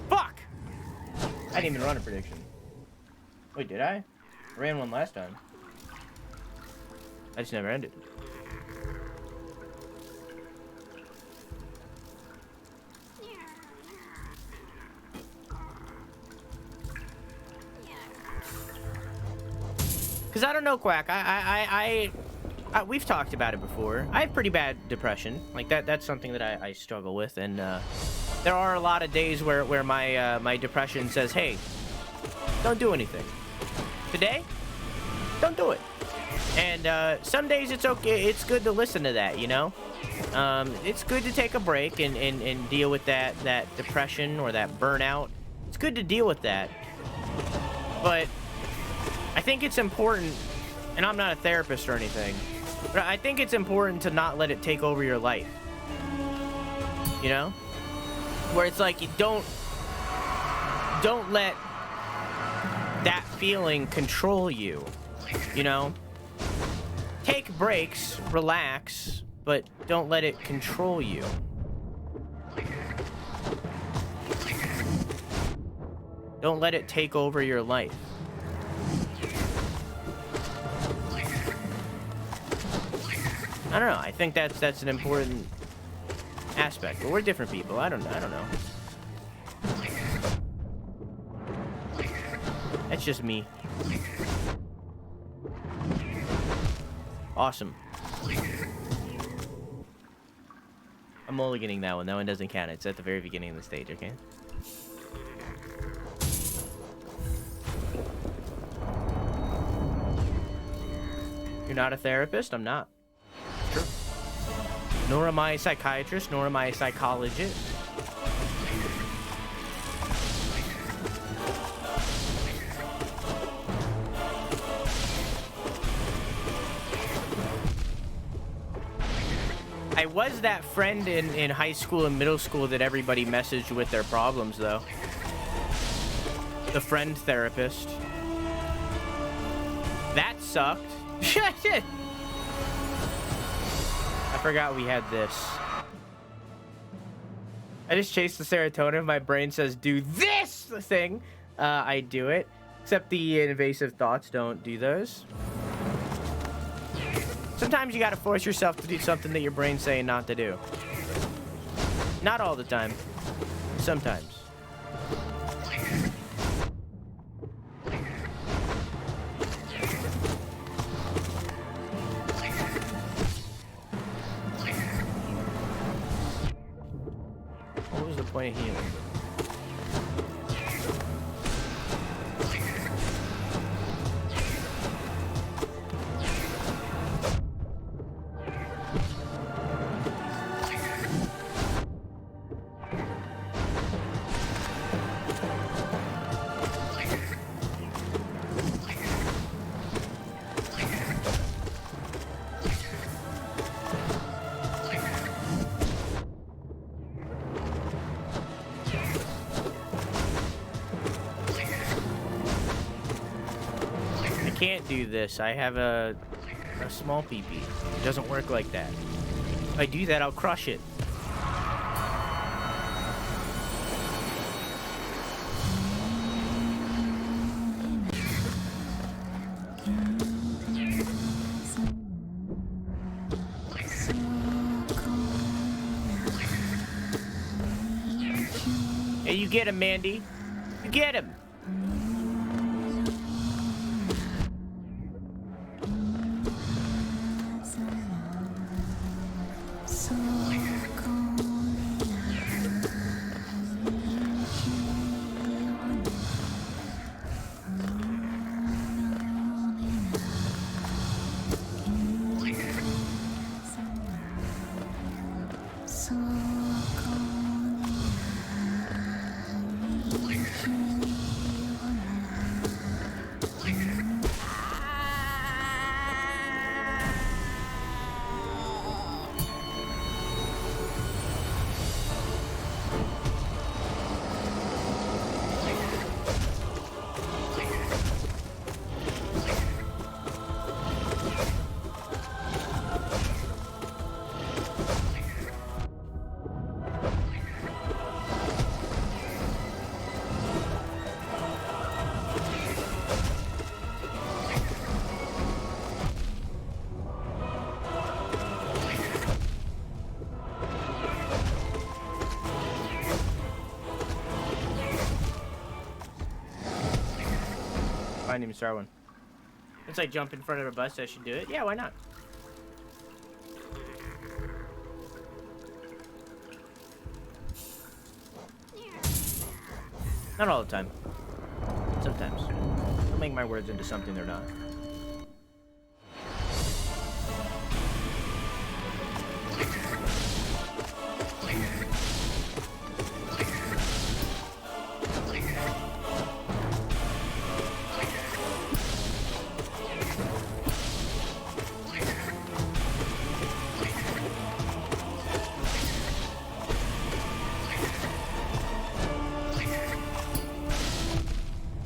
S1: Fuck! I didn't even run a prediction. Wait, did I? I ran one last time. I just never ended. Because I don't know, Quack. We've talked about it before. I have pretty bad depression. Like, that's something that I struggle with. And there are a lot of days where my depression says, hey, don't do anything. Today, don't do it. And some days it's okay. It's good to listen to that, you know? It's good to take a break and deal with that depression or that burnout. It's good to deal with that. But I think it's important, and I'm not a therapist or anything, but I think it's important to not let it take over your life. You know? Where it's like you don't let that feeling control you. You know? Take breaks, relax, but don't let it control you. Don't let it take over your life. I don't know. I think that's an important aspect. But we're different people. I don't know. That's just me. Awesome. I'm mulliganing that one. That one doesn't count. It's at the very beginning of the stage, okay? You're not a therapist? I'm not. True. Nor am I a psychiatrist, nor am I a psychologist. I was that friend in high school and middle school that everybody messaged with their problems, though. The friend therapist. That sucked. Shit. I forgot we had this. I just chased the serotonin. My brain says, do this thing. I do it. Except the invasive thoughts don't do those. Sometimes you gotta force yourself to do something that your brain's saying not to do. Not all the time. Sometimes. What was the point of healing? Can't do this. I have a small pee-pee. It doesn't work like that. If I do that, I'll crush it. Hey, you get him, Mandy. You get him. I didn't even start one. It's like jump in front of a bus, I should do it. Yeah, why not? Not all the time. Sometimes. I'll make my words into something they're not.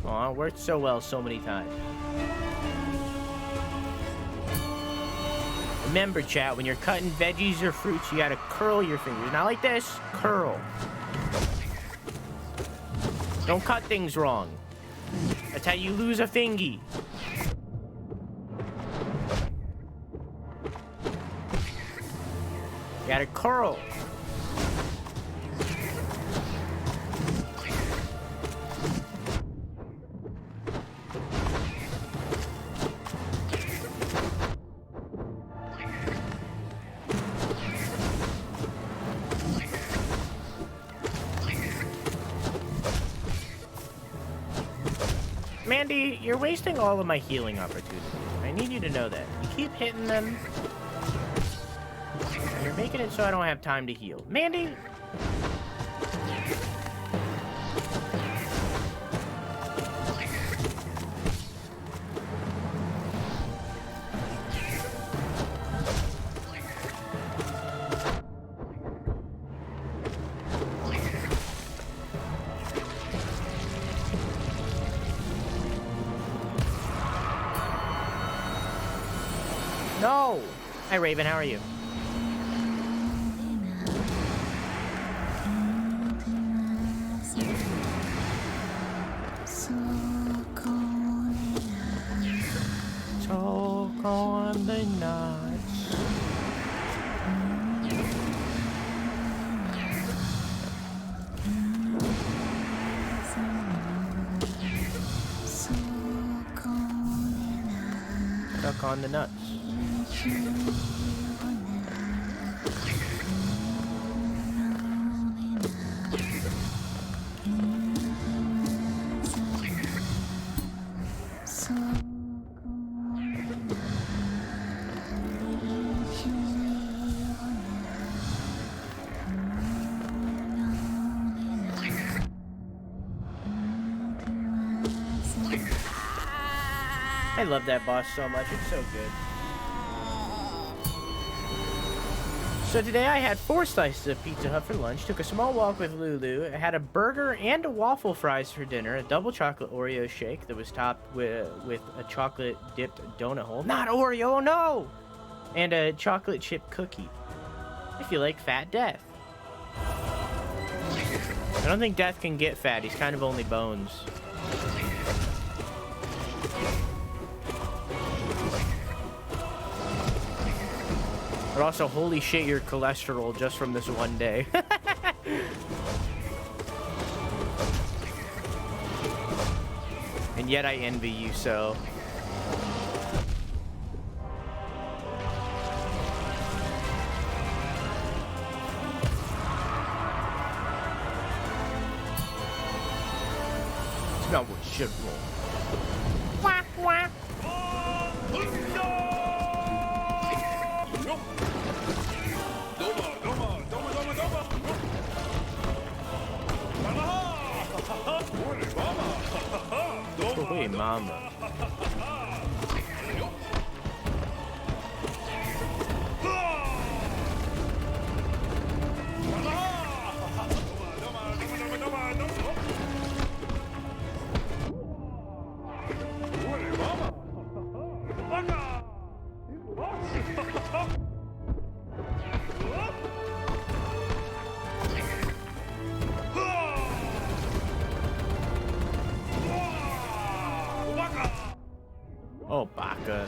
S1: Aw, it worked so well so many times. Remember, chat, when you're cutting veggies or fruits, you gotta curl your fingers. Not like this. Curl. Don't cut things wrong. That's how you lose a fingy. You gotta curl. Mandy, you're wasting all of my healing opportunities. I need you to know that. You keep hitting them. And you're making it so I don't have time to heal. Mandy! No! Hi, Raven, how are you? Talk on the nuts. Talk on the nuts. I love that boss so much, it's so good. So today I had 4 slices of Pizza Hut for lunch, took a small walk with Lulu, had a burger and a waffle fries for dinner, a double chocolate Oreo shake that was topped with a chocolate dipped donut hole. Not Oreo, oh no! And a chocolate chip cookie. I feel like Fat Death. I don't think Death can get fat, he's kind of only bones. But also, holy shit, your cholesterol just from this one day. And yet I envy you so. It's not what should roll. Wah, wah. Hey, mama. Oh, baka.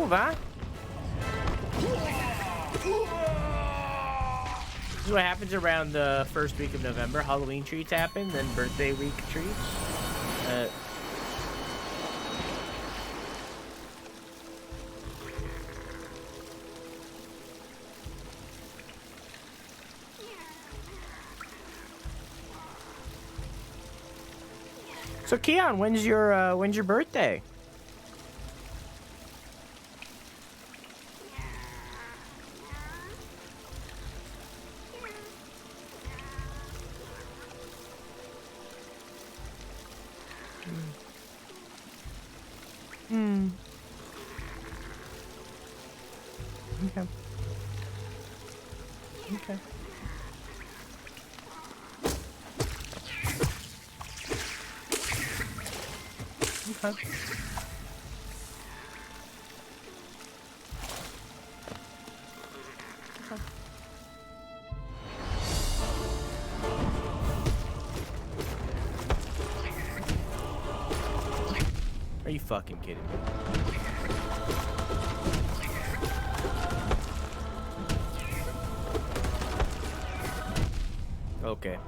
S1: move, huh? This is what happens around the first week of November. Halloween treats happen, then birthday week treats. So Keon, when's your birthday? Okay. Okay. Okay. Are you fucking kidding me? Okay.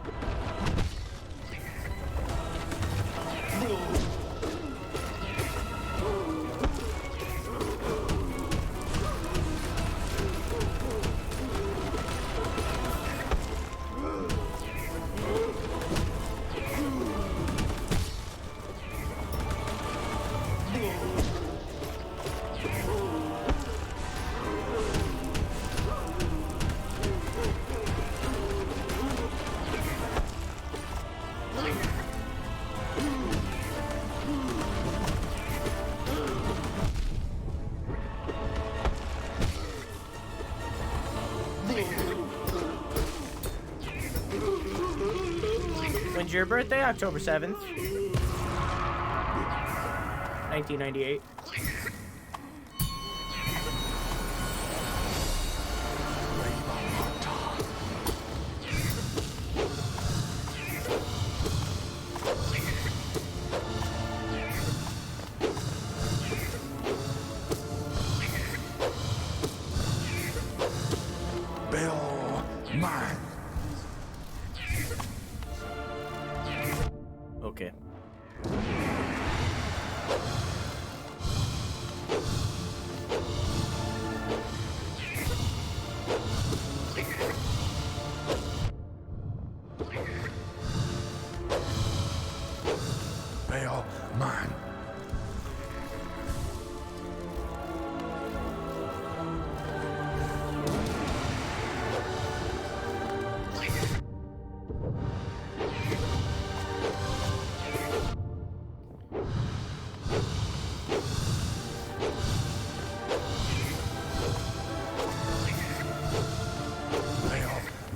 S1: When's your birthday? October 7th. 1998.
S4: Bill mine.
S1: Okay.
S4: Bill mine.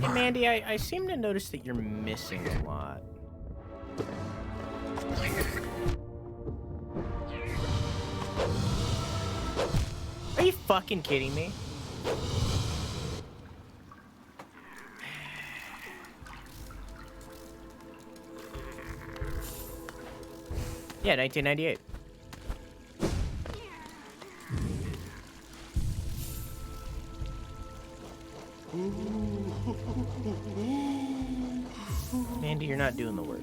S1: Hey, Mandy, I seem to notice that you're missing a lot. Are you fucking kidding me? Yeah, 1998. Mandy, you're not doing the work.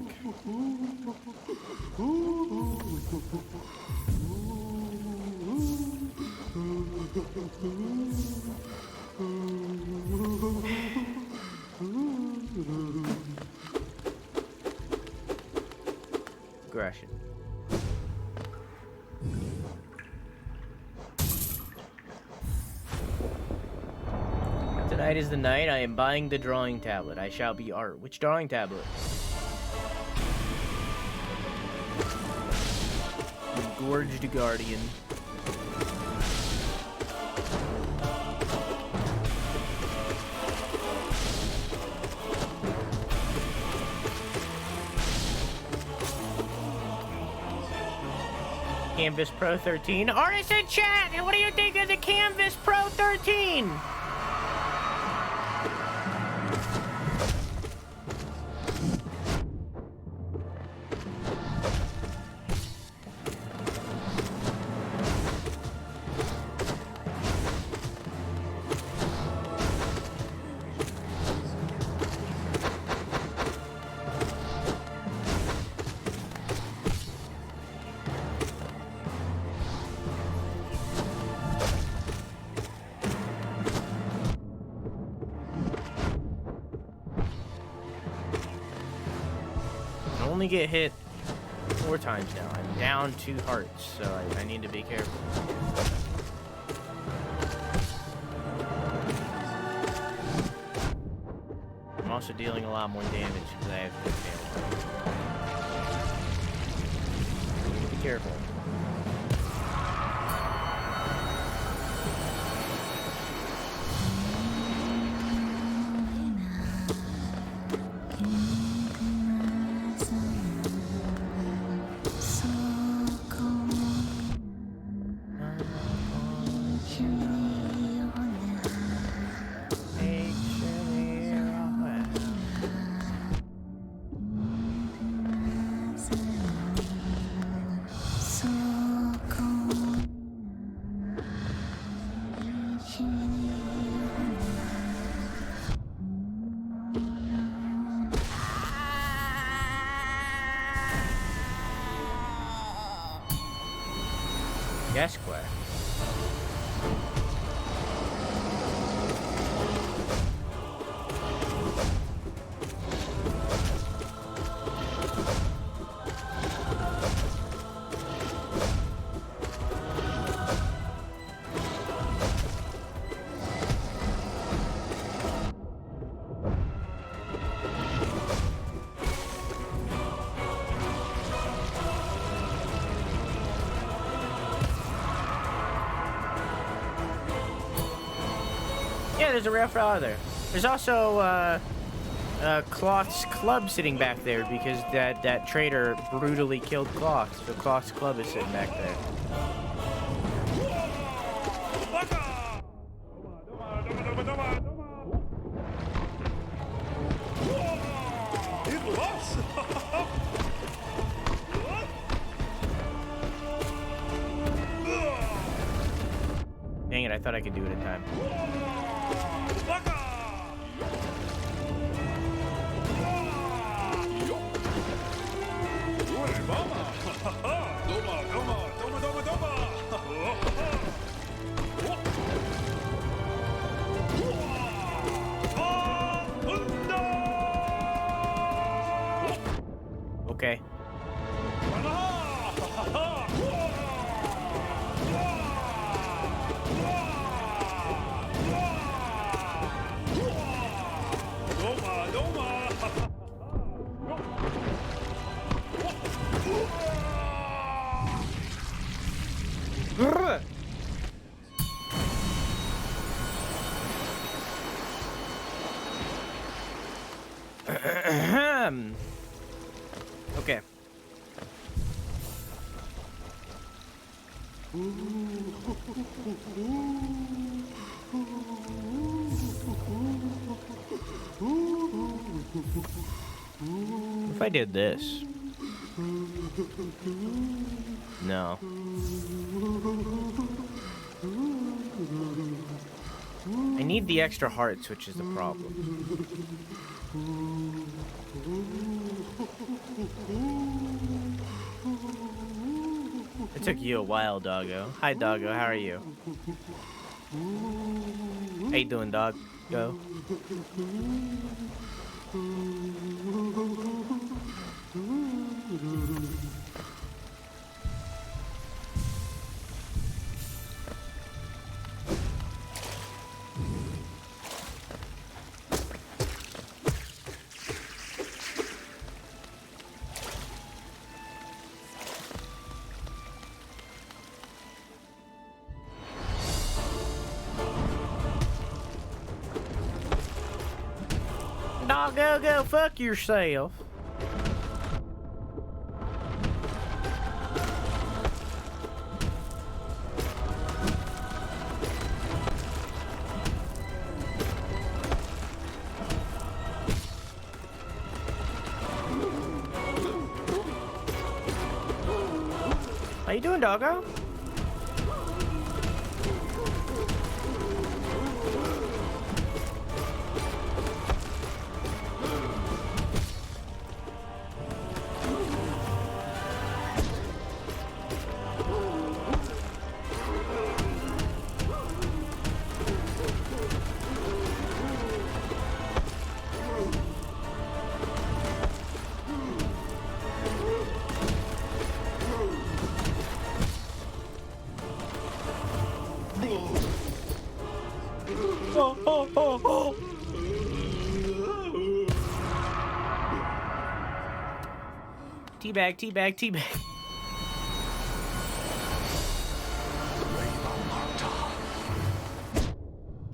S1: Aggression. Tonight is the night. I am buying the drawing tablet. I shall be art. Which drawing tablet? Gorged Guardian. Canvas Pro 13. Artist in chat! And what do you think of the Canvas Pro 13? only get hit 4 times now. I'm down 2 hearts, so I need to be careful. I'm also dealing a lot more damage because I have good damage. Be careful. Yes, Quack. Yeah, there's a rare fella there. There's also Cloth's club sitting back there because that traitor brutally killed Cloth. So Cloth's club is sitting back there. Dang it, I thought I could do it in time. Okay. Okay. If I did this. No. I need the extra hearts, which is the problem. It took you a while, doggo. Hi, doggo. How are you? How you doing, dog? Go. Doggo, go fuck yourself. How you doing, doggo? Teabag, teabag, teabag.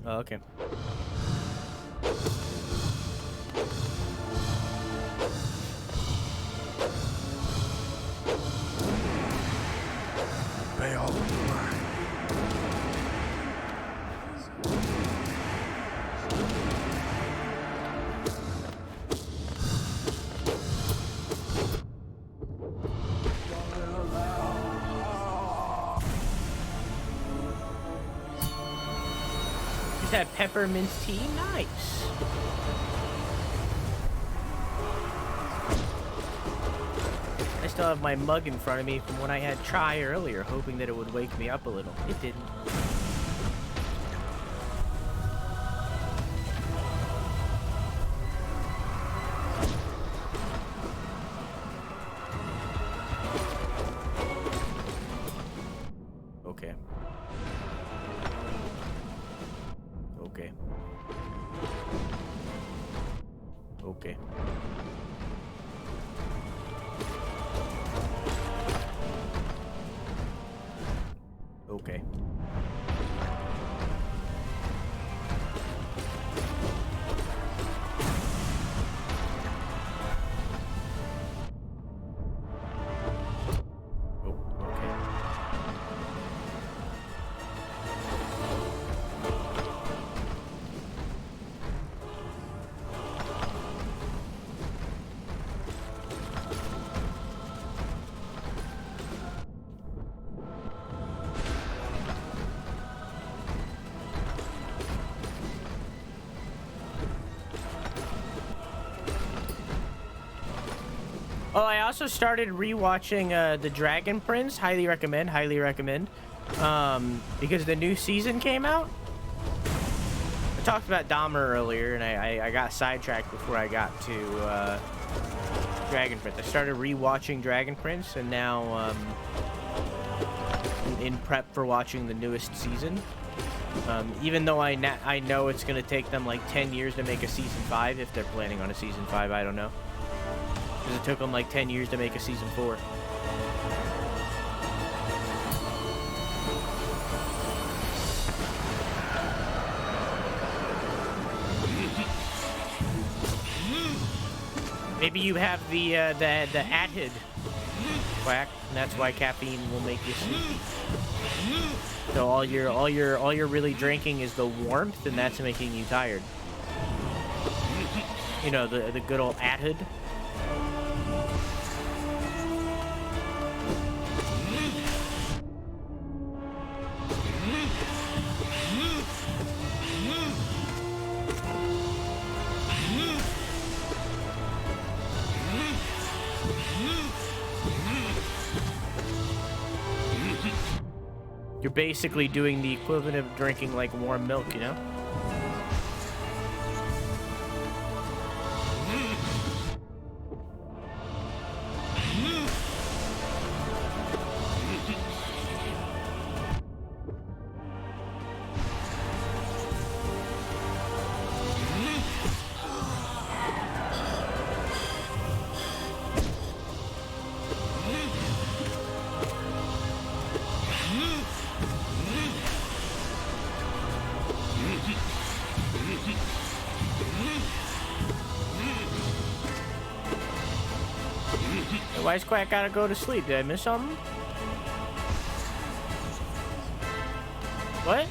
S1: Oh, okay.
S4: Bail mine.
S1: Just had peppermint tea. Nice. I still have my mug in front of me from when I had chai earlier, hoping that it would wake me up a little. It didn't. Okay. Okay. Okay. Okay. Oh, okay. Oh, I also started rewatching The Dragon Prince. Highly recommend. Highly recommend. Because the new season came out. I talked about Dahmer earlier, and I got sidetracked before I got to Dragon Prince. I started rewatching Dragon Prince, and now in prep for watching the newest season. Even though I know it's gonna take them like 10 years to make a season 5, if they're planning on a season 5, I don't know. Because it took them like 10 years to make a season 4. Maybe you have the added quack, and that's why caffeine will make you sleepy. So all you're really drinking is the warmth, and that's making you tired. You know, the good old added. You're basically doing the equivalent of drinking like warm milk, you know? Why's Quack gotta go to sleep? Did I miss something? What?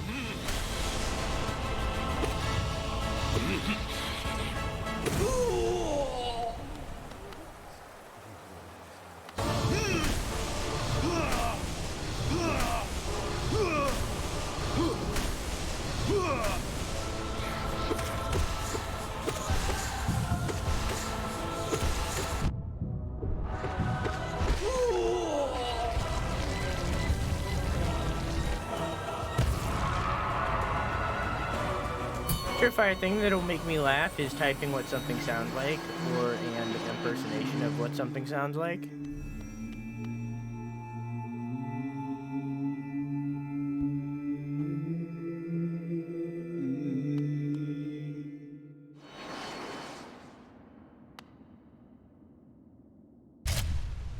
S1: Surefire thing that'll make me laugh is typing what something sounds like, or an impersonation of what something sounds like.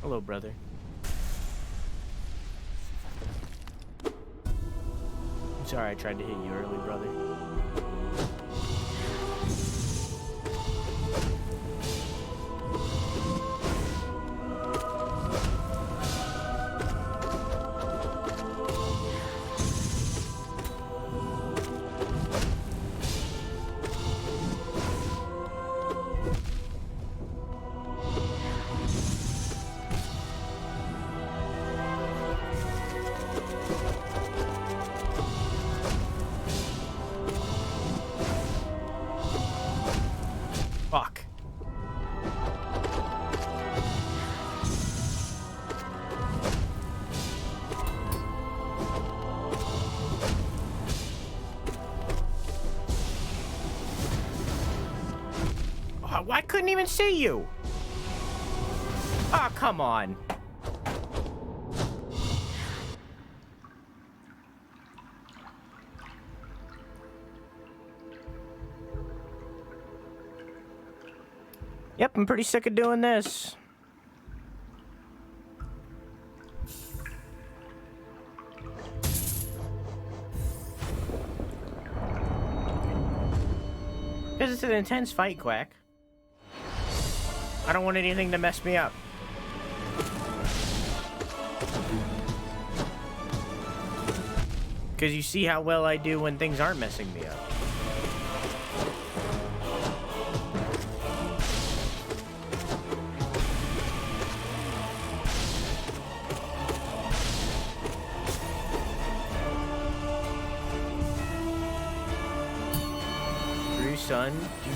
S1: Hello, brother. I'm sorry I tried to hit you early, brother. Fuck. Oh, I couldn't even see you. Oh, come on. Yep, I'm pretty sick of doing this. Because it's an intense fight, Quack. I don't want anything to mess me up. Because you see how well I do when things aren't messing me up. Sunn, who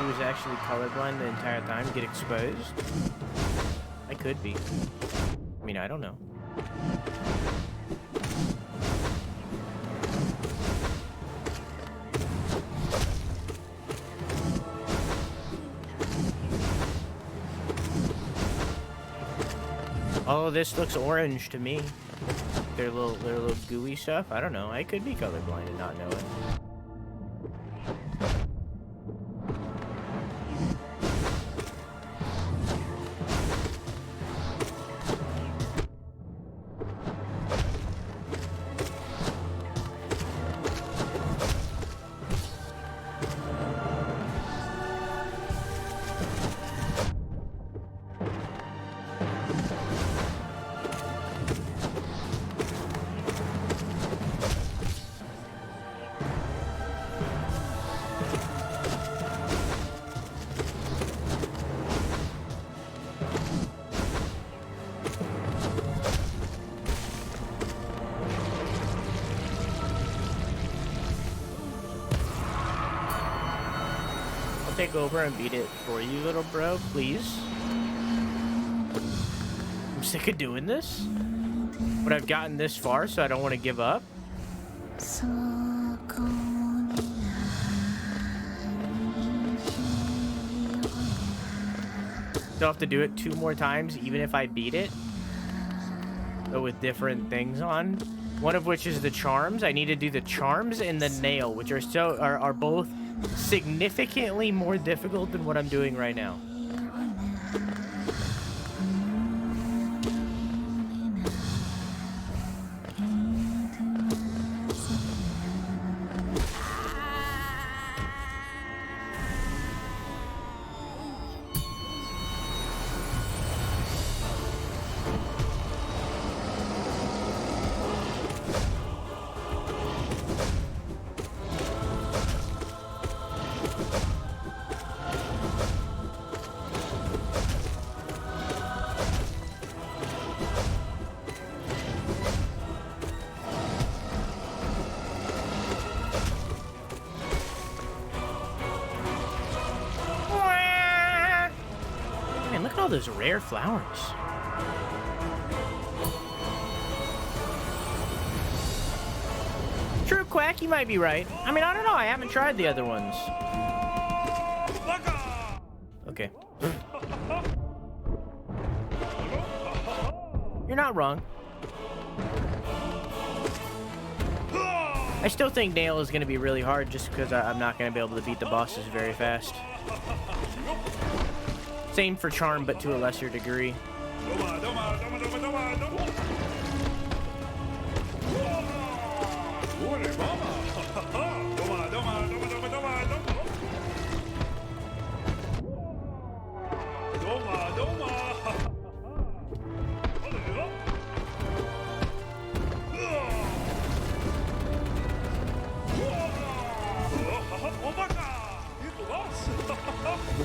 S1: was actually colorblind the entire time, get exposed? I could be. I mean, I don't know. Oh, this looks orange to me. Their little gooey stuff. I don't know. I could be colorblind and not know it. Take over and beat it for you, little bro, please. I'm sick of doing this, but I've gotten this far, so I don't want to give up. Still have to do it 2 more times, even if I beat it, but with different things on. One of which is the charms. I need to do the charms and the nail, which are both significantly more difficult than what I'm doing right now. All those rare flowers. True, Quack, you might be right. I mean, I don't know. I haven't tried the other ones. Okay. You're not wrong. I still think nail is going to be really hard just because I'm not going to be able to beat the bosses very fast. Same for charm, but to a lesser degree.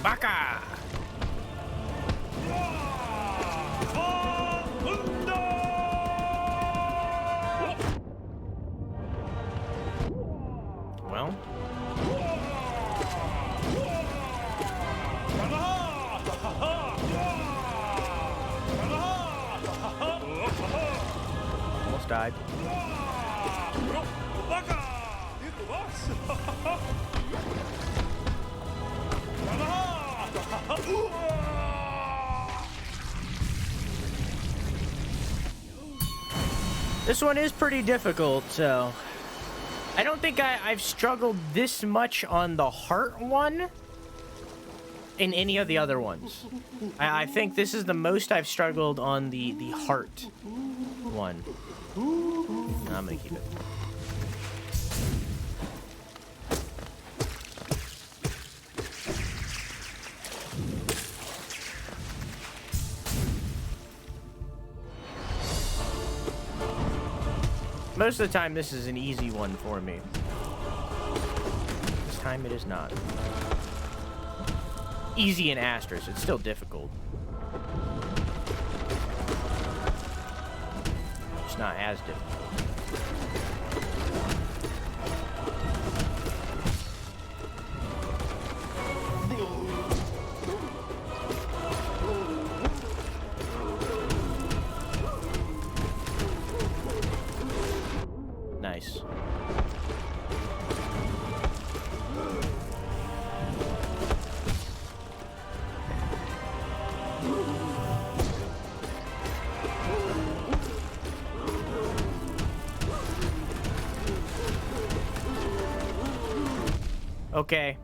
S1: Baka! Well. Almost died. This one is pretty difficult, so I don't think I've struggled this much on the heart one in any of the other ones. I think this is the most I've struggled on the heart one. No, I'm gonna keep it. Most of the time, this is an easy one for me. This time, it is not. Easy in asterisk. It's still difficult. It's not as difficult. Nice. Okay.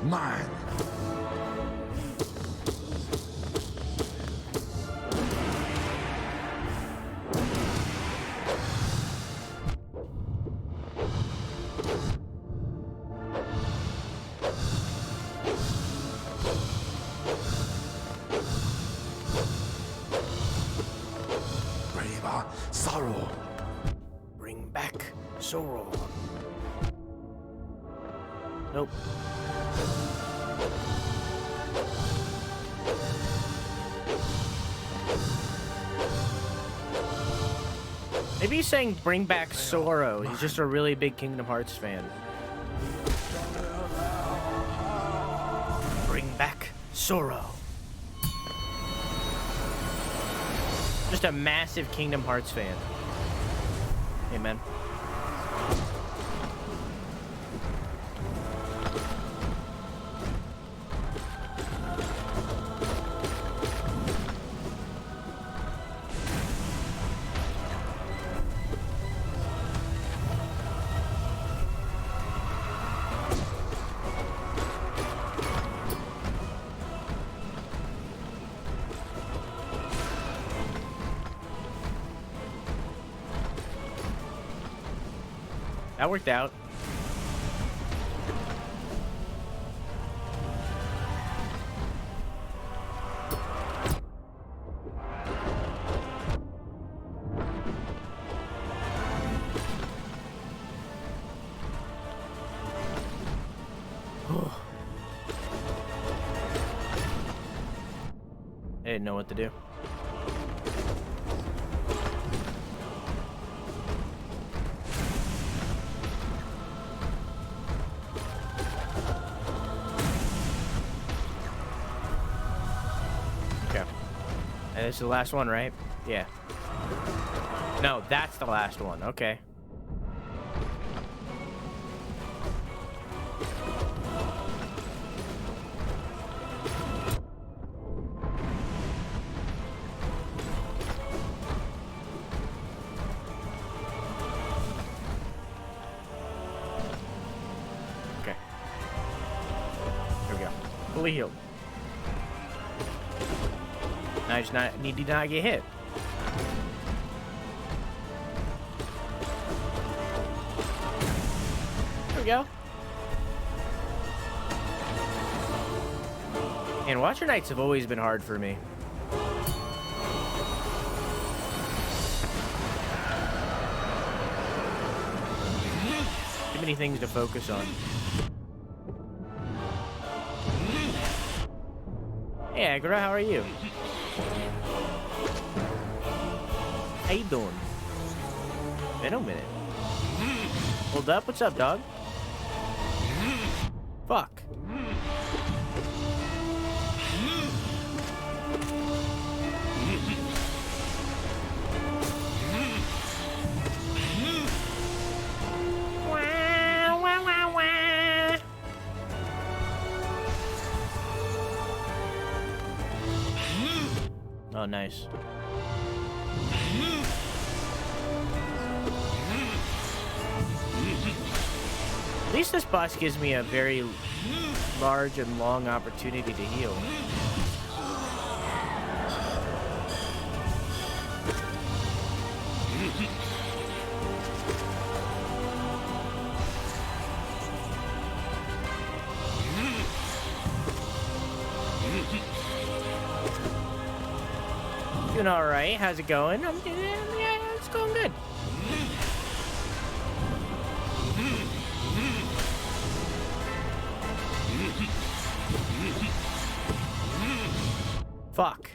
S4: Mine. Brave sorrow.
S1: Bring back sorrow. Nope. Maybe he's saying bring back sorrow. He's just a really big Kingdom Hearts fan. Bring back sorrow. Just a massive Kingdom Hearts fan. Amen. That worked out. I didn't know what to do. This is the last one, right? Yeah. No, that's the last one. Okay. Okay. Here we go. Fully healed. I just need to not get hit. There we go. And Watcher Knights have always been hard for me. Too many things to focus on. Hey, Agra, how are you? How you doing? Been a minute. Hold up, what's up, dog? Fuck. Wah, wah, wah, wah. Oh, nice. At least this boss gives me a very large and long opportunity to heal. Doing all right. How's it going? Yeah, it's going good. Fuck.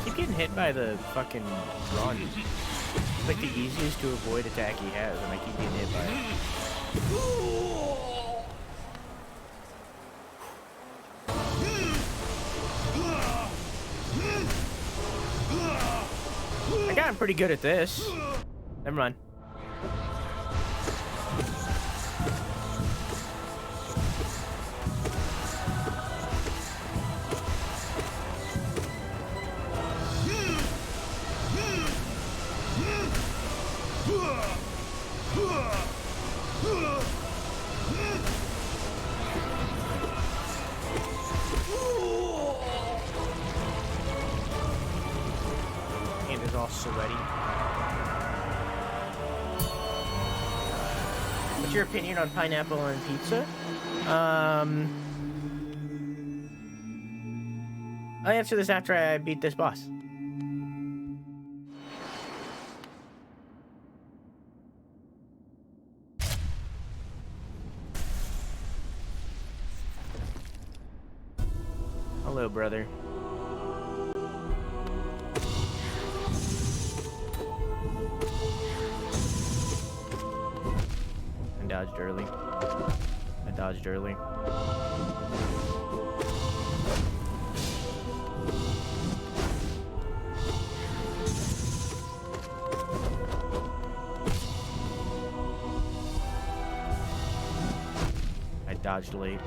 S1: Keep getting hit by the fucking run. It's like the easiest to avoid attack he has, and I keep getting hit by it. I got him pretty good at this. Never mind. And it's all sweaty. What's your opinion on pineapple on pizza? I'll answer this after I beat this boss. Hello, brother. I dodged early. I dodged early. I dodged late.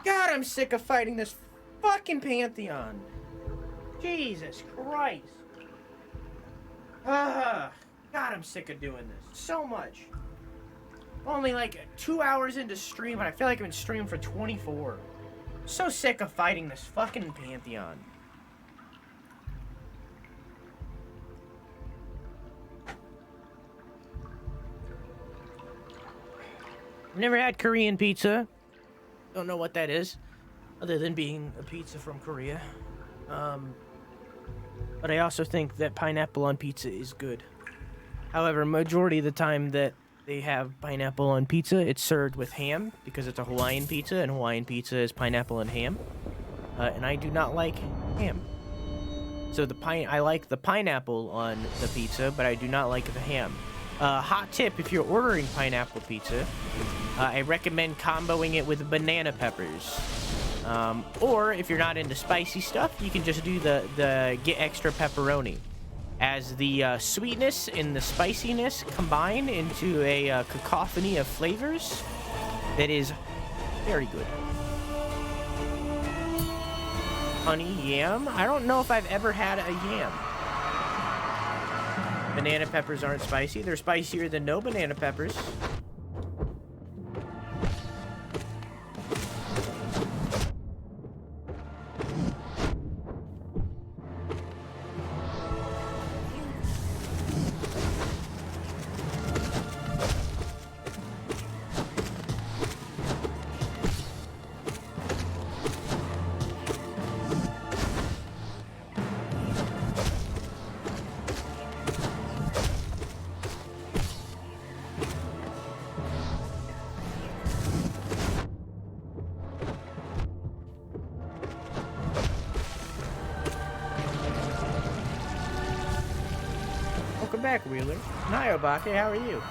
S1: God, I'm sick of fighting this fucking Pantheon. Jesus Christ. God, I'm sick of doing this so much. Only like 2 hours into stream, and I feel like I've been streaming for 24. So sick of fighting this fucking Pantheon. I've never had Korean pizza. Don't know what that is, other than being a pizza from Korea. But I also think that pineapple on pizza is good. However, majority of the time that They have pineapple on pizza. It's served with ham because it's a Hawaiian pizza, and Hawaiian pizza is pineapple and ham. And I do not like ham. So I like the pineapple on the pizza, but I do not like the ham. Hot tip, if you're ordering pineapple pizza, I recommend comboing it with banana peppers. Or if you're not into spicy stuff, you can just do the get extra pepperoni. As the sweetness and the spiciness combine into a cacophony of flavors that is very good. Honey yam? I don't know if I've ever had a yam. Banana peppers aren't spicy. They're spicier than no banana peppers. Welcome back, Wheeler. Hi, Obake. How are you?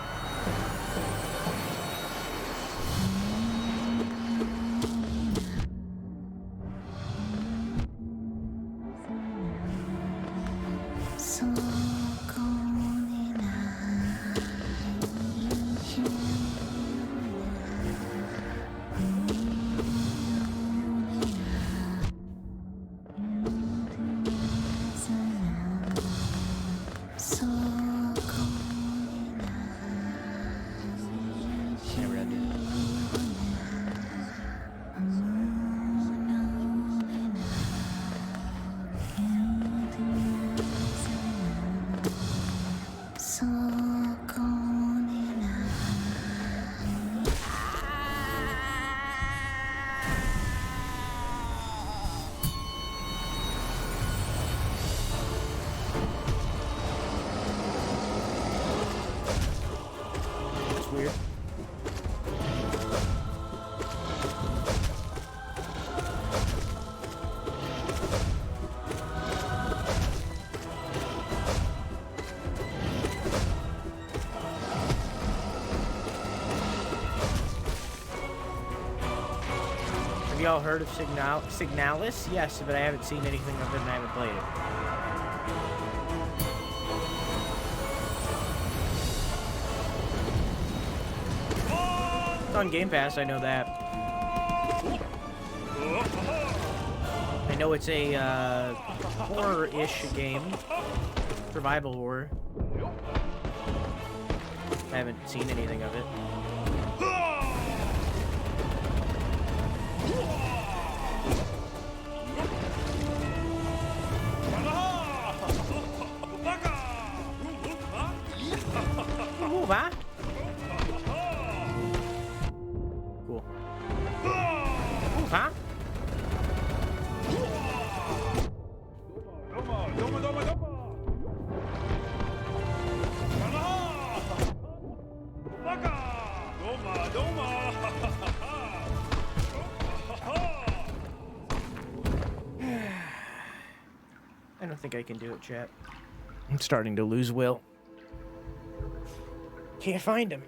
S1: Never ended. That's weird. Have y'all heard of Signalis? Yes, but I haven't seen anything of it and I haven't played it. It's on Game Pass, I know that. I know it's a horror-ish game. Survival horror. I haven't seen anything of it. Move, huh? Cool. Move, huh? I don't think I can do it, chat. I'm starting to lose will. Can't find him.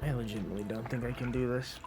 S1: I legitimately don't think I can do this.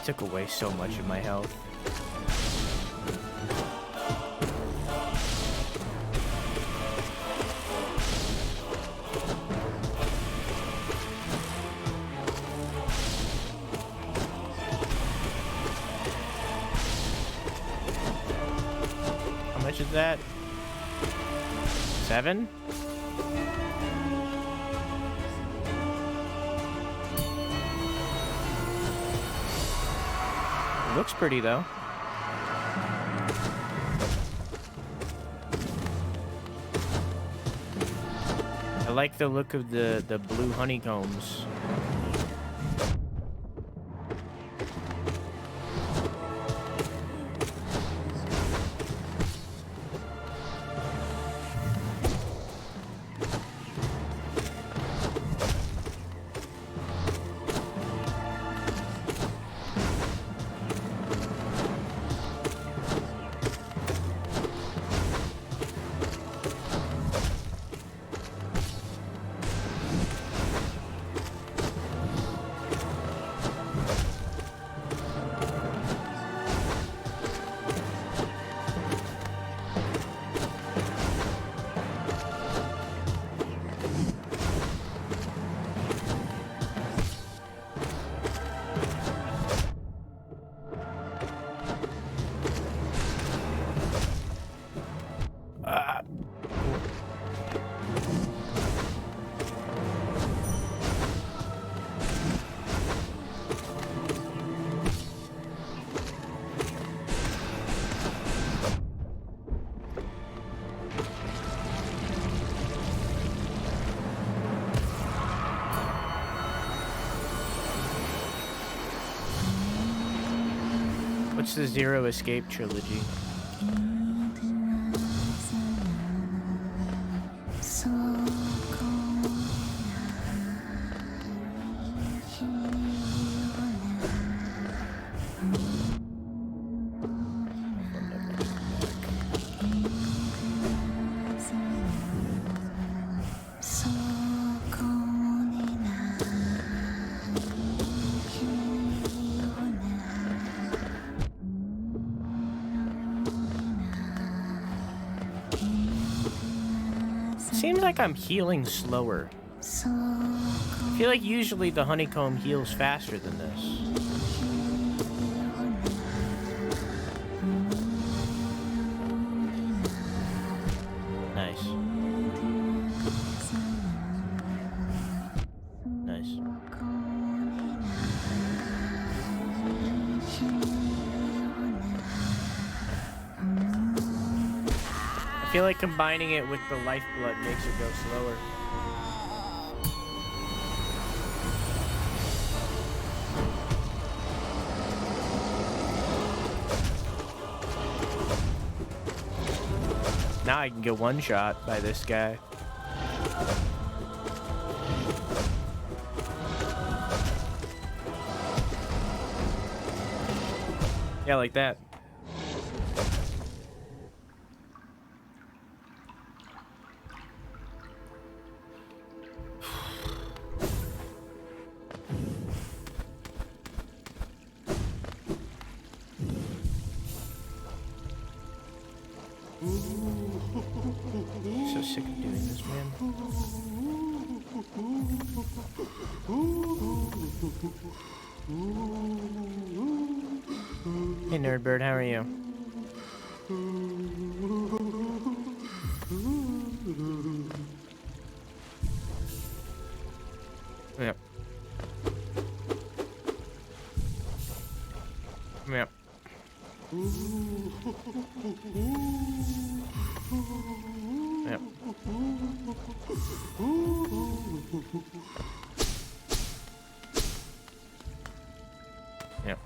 S1: took away so much of my health. How much is that? 7? It looks pretty though. I like the look of the blue honeycombs. What's the Zero Escape trilogy? Seems like I'm healing slower. I feel like usually the honeycomb heals faster than this. Nice. Nice. I feel like combining it with the lifeblood makes it go slower. Now I can get one shot by this guy. Yeah, like that. So sick of doing this, man. Hey, Nerdbird, how are you? Yep. Yep. Yep. Yep.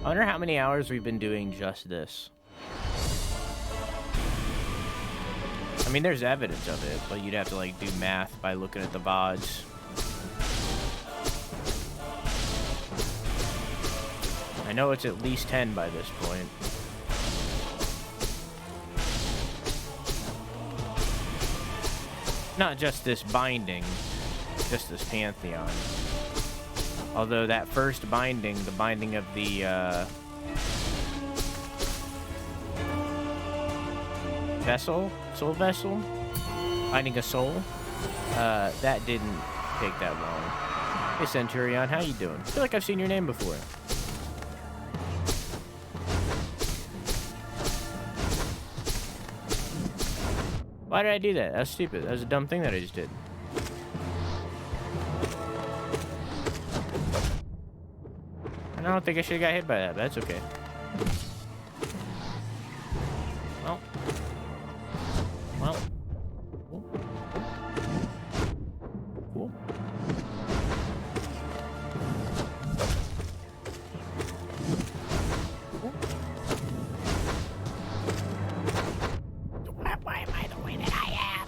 S1: I wonder how many hours we've been doing just this. I mean, there's evidence of it, but you'd have to, like, do math by looking at the VODs. I know it's at least 10 by this point. Not just this binding, just this pantheon. Although that first binding, the binding of the vessel, soul vessel, binding a soul, that didn't take that long. Hey Centurion, how you doing? I feel like I've seen your name before. Why did I do that? That's stupid. That was a dumb thing that I just did. And I don't think I should have got hit by that, but that's okay. Well. Well. Cool. Cool. Why am I the way that I am?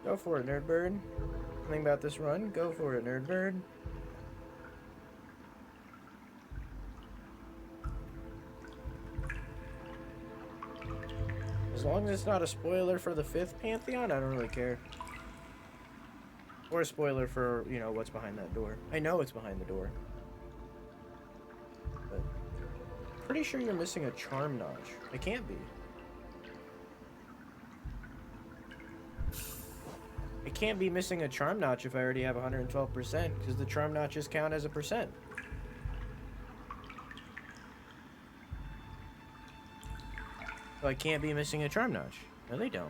S1: Go for it, Nerdbird. Something about this run? Go for it, Nerdbird. As long as it's not a spoiler for the 5th Pantheon, I don't really care. Or a spoiler for, you know, what's behind that door. I know it's behind the door. But pretty sure you're missing a charm notch. It can't be. I can't be missing a charm notch if I already have 112%, because the charm notches count as a percent. So I can't be missing a charm notch. No, they don't.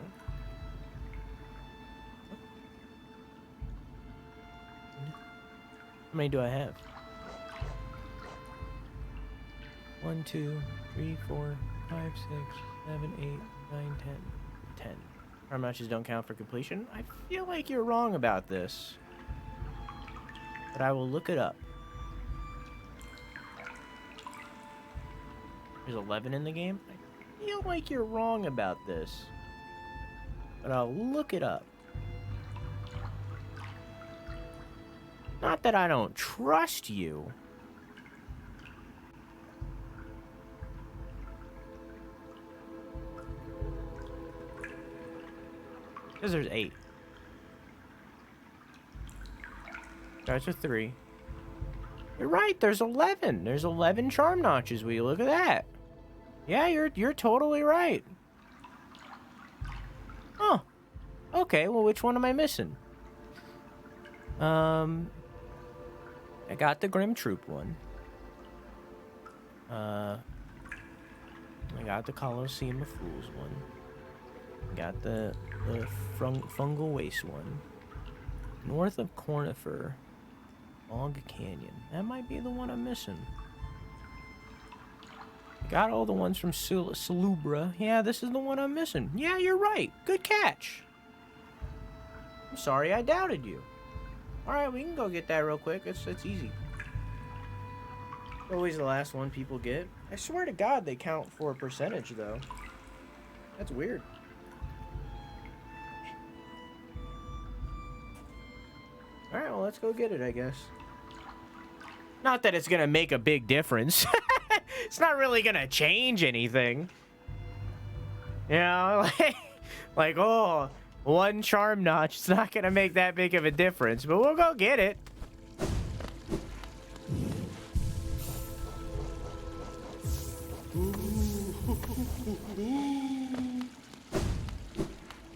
S1: How many do I have? 1, 2, 3, 4, 5, 6, 7, 8, 9, 10. 10. Charm notches don't count for completion. I feel like you're wrong about this, but I will look it up. There's 11 in the game. I feel like you're wrong about this, but I'll look it up. Not that I don't trust you. Because there's 8. Starts with 3. You're right, there's 11. There's 11 charm notches. Will you look at that? Yeah, you're totally right. Oh. Okay, well, which one am I missing? I got the Grim Troop one. I got the Colosseum of Fools one. Got the Fungal Waste one. North of Cornifer. Long Canyon. That might be the one I'm missing. Got all the ones from Salubra. Yeah, this is the one I'm missing. Yeah, you're right. Good catch. I'm sorry I doubted you. Alright, we can go get that real quick. It's easy. Always the last one people get. I swear to God they count for a percentage, though. That's weird. Alright, well, let's go get it, I guess. Not that it's gonna make a big difference. It's not really gonna change anything. You know, like, oh, one charm notch. It's not gonna make that big of a difference, but we'll go get it.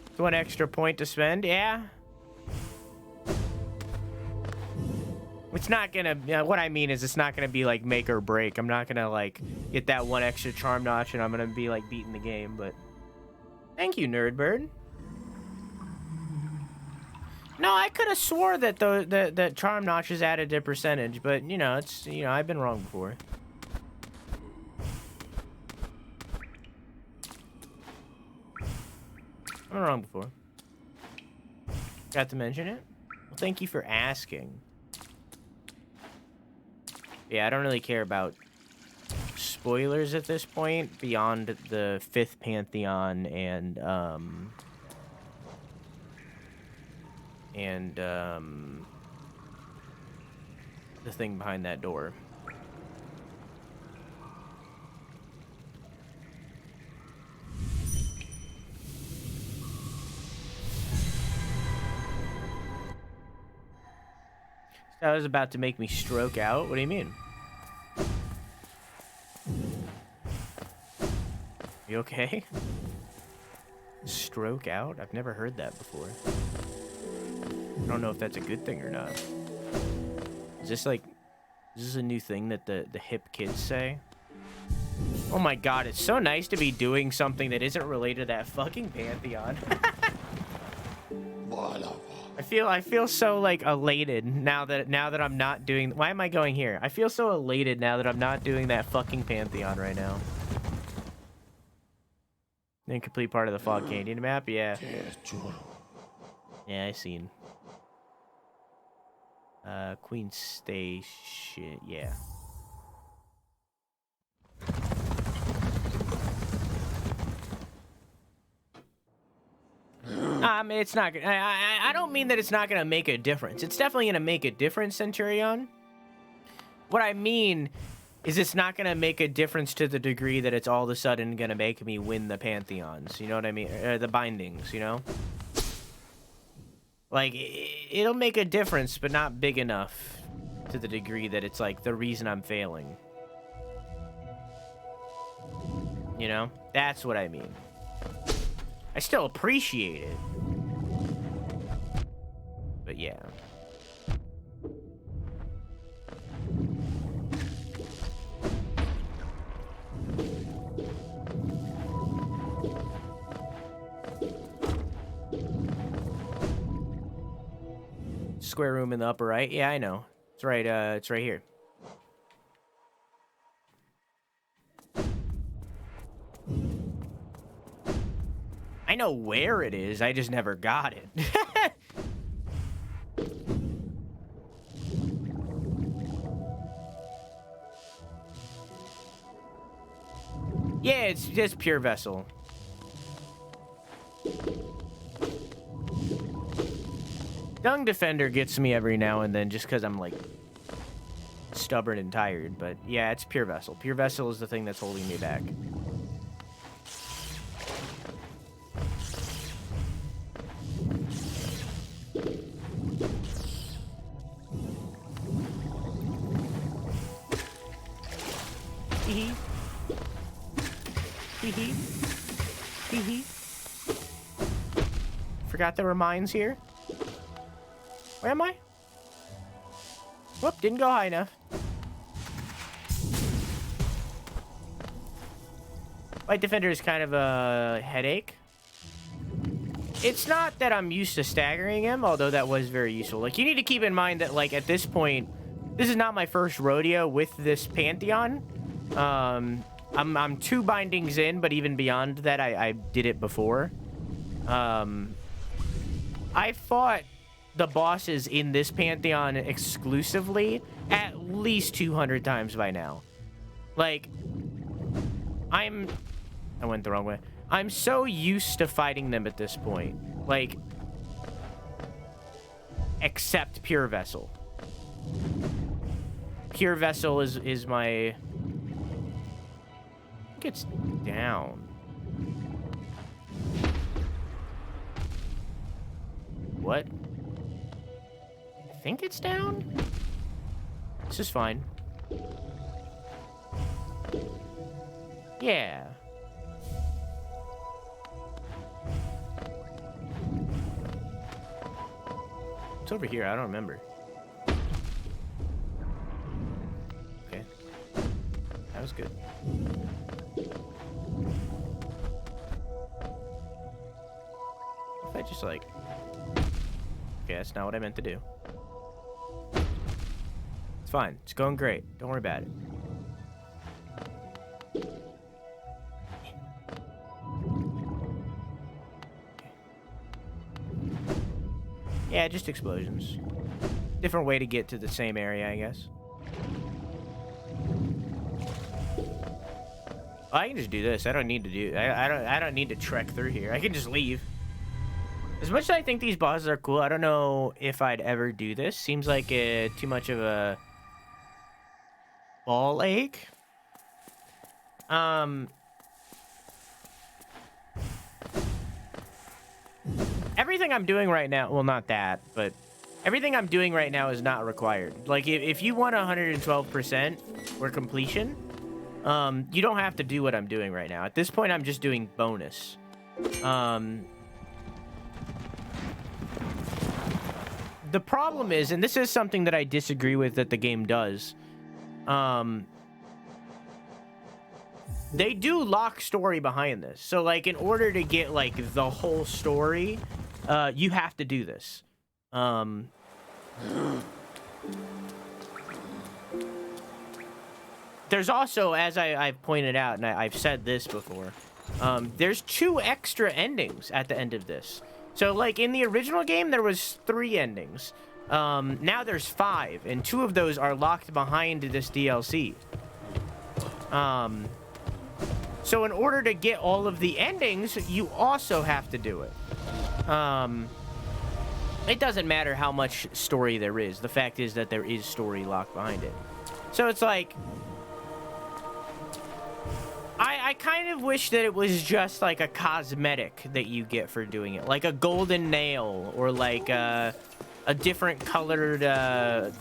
S1: It's 1 extra point to spend, yeah. It's not gonna, what I mean is it's not gonna be like make or break. I'm not gonna like get that 1 extra charm notch and I'm gonna be like beating the game, but thank you, Nerdbird. No, I could have swore that that charm notches added a percentage, but you know, it's, you know, I've been wrong before. I've been wrong before. Got to mention it? Well, thank you for asking. Yeah, I don't really care about spoilers at this point beyond the 5th Pantheon and the thing behind that door. That was about to make me stroke out? What do you mean? You okay? Stroke out? I've never heard that before. I don't know if that's a good thing or not. Is this a new thing that the hip kids say? Oh my god, it's so nice to be doing something that isn't related to that fucking Pantheon. I feel so like elated now that I'm not doing. Why am I going here? I feel so elated now that I'm not doing that fucking Pantheon right now. Incomplete part of the Fog Canyon map, yeah. Yeah, I seen. Queen Station, yeah. It's not gonna. I don't mean that it's not gonna make a difference. It's definitely gonna make a difference, Centurion. What I mean is it's not gonna make a difference to the degree that it's all of a sudden gonna make me win the Pantheons. You know what I mean? The bindings, you know? Like, it'll make a difference, but not big enough to the degree that it's like the reason I'm failing. You know? That's what I mean. I still appreciate it. But yeah. Square room in the upper right. Yeah, I know. It's right here. I know where it is. I just never got it. Yeah, it's just pure vessel. Dung Defender gets me every now and then just because I'm like stubborn and tired. But yeah, it's pure vessel. Pure vessel is the thing that's holding me back. Hee hee. Hee hee. Hee hee. Forgot there were mines here. Where am I? Whoop, didn't go high enough. Light Defender is kind of a headache. It's not that I'm used to staggering him, although that was very useful. Like, you need to keep in mind that, like, at this point, this is not my first rodeo with this Pantheon. I'm 2 bindings in, but even beyond that, I did it before. I fought the bosses in this Pantheon exclusively at least 200 times by now. Like, I went the wrong way. I'm so used to fighting them at this point. Like, except Pure Vessel. Pure Vessel is my... I think it's down. What? I think it's down? This is fine. Yeah. It's over here. I don't remember. Okay. That was good. If I just like... Okay, that's not what I meant to do. It's fine. It's going great. Don't worry about it. Yeah, just explosions. Different way to get to the same area, I guess. I can just do this. I don't need to do. I don't need to trek through here. I can just leave. As much as I think these bosses are cool, I don't know if I'd ever do this. Seems like too much of a ball ache. Everything I'm doing right now, well, not that, but everything I'm doing right now is not required. Like, if you want 112% or completion, you don't have to do what I'm doing right now. At this point, I'm just doing bonus. The problem is, and this is something that I disagree with that the game does, they do lock story behind this. So, like, in order to get, like, the whole story, you have to do this. There's also, as I've pointed out, and I've said this before, there's 2 extra endings at the end of this. So, like, in the original game, there was 3 endings. Now there's 5, and 2 of those are locked behind this DLC. So in order to get all of the endings, you also have to do it. It doesn't matter how much story there is. The fact is that there is story locked behind it. So it's like, I kind of wish that it was just like a cosmetic that you get for doing it. Like a golden nail, or like a different colored, I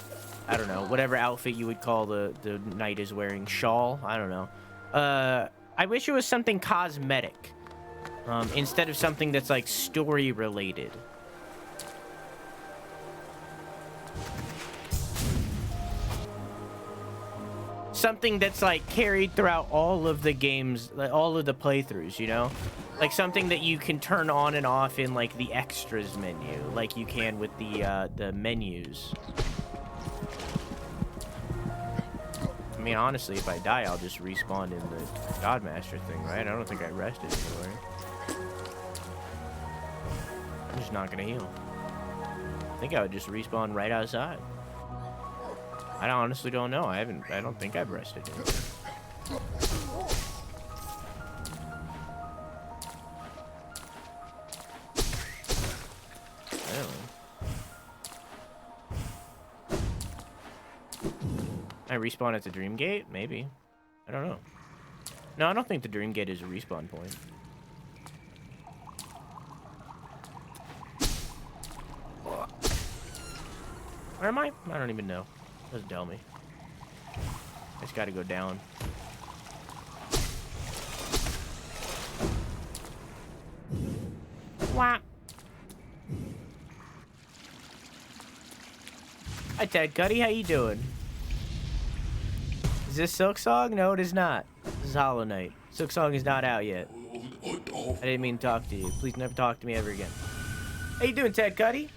S1: don't know, whatever outfit you would call the knight is wearing. Shawl? I don't know. I wish it was something cosmetic, instead of something that's like story related. Something that's like carried throughout all of the games, like all of the playthroughs, you know? Like something that you can turn on and off in like the extras menu, like you can with the menus. I mean, honestly, if I die, I'll just respawn in the Godmaster thing, right? I don't think I rested anywhere. I'm just not gonna heal. I think I would just respawn right outside. I honestly don't know. I don't think I've rested anywhere. I respawn at the Dream Gate? Maybe. I don't know. No, I don't think the Dream Gate is a respawn point. Where am I? I don't even know. Doesn't tell me. I just gotta go down. Wah. Hi, Ted Cuddy. How you doing? Is this Silksong? No, it is not. This is Hollow Knight. Silksong is not out yet. I didn't mean to talk to you. Please never talk to me ever again. How you doing, Ted Cuddy?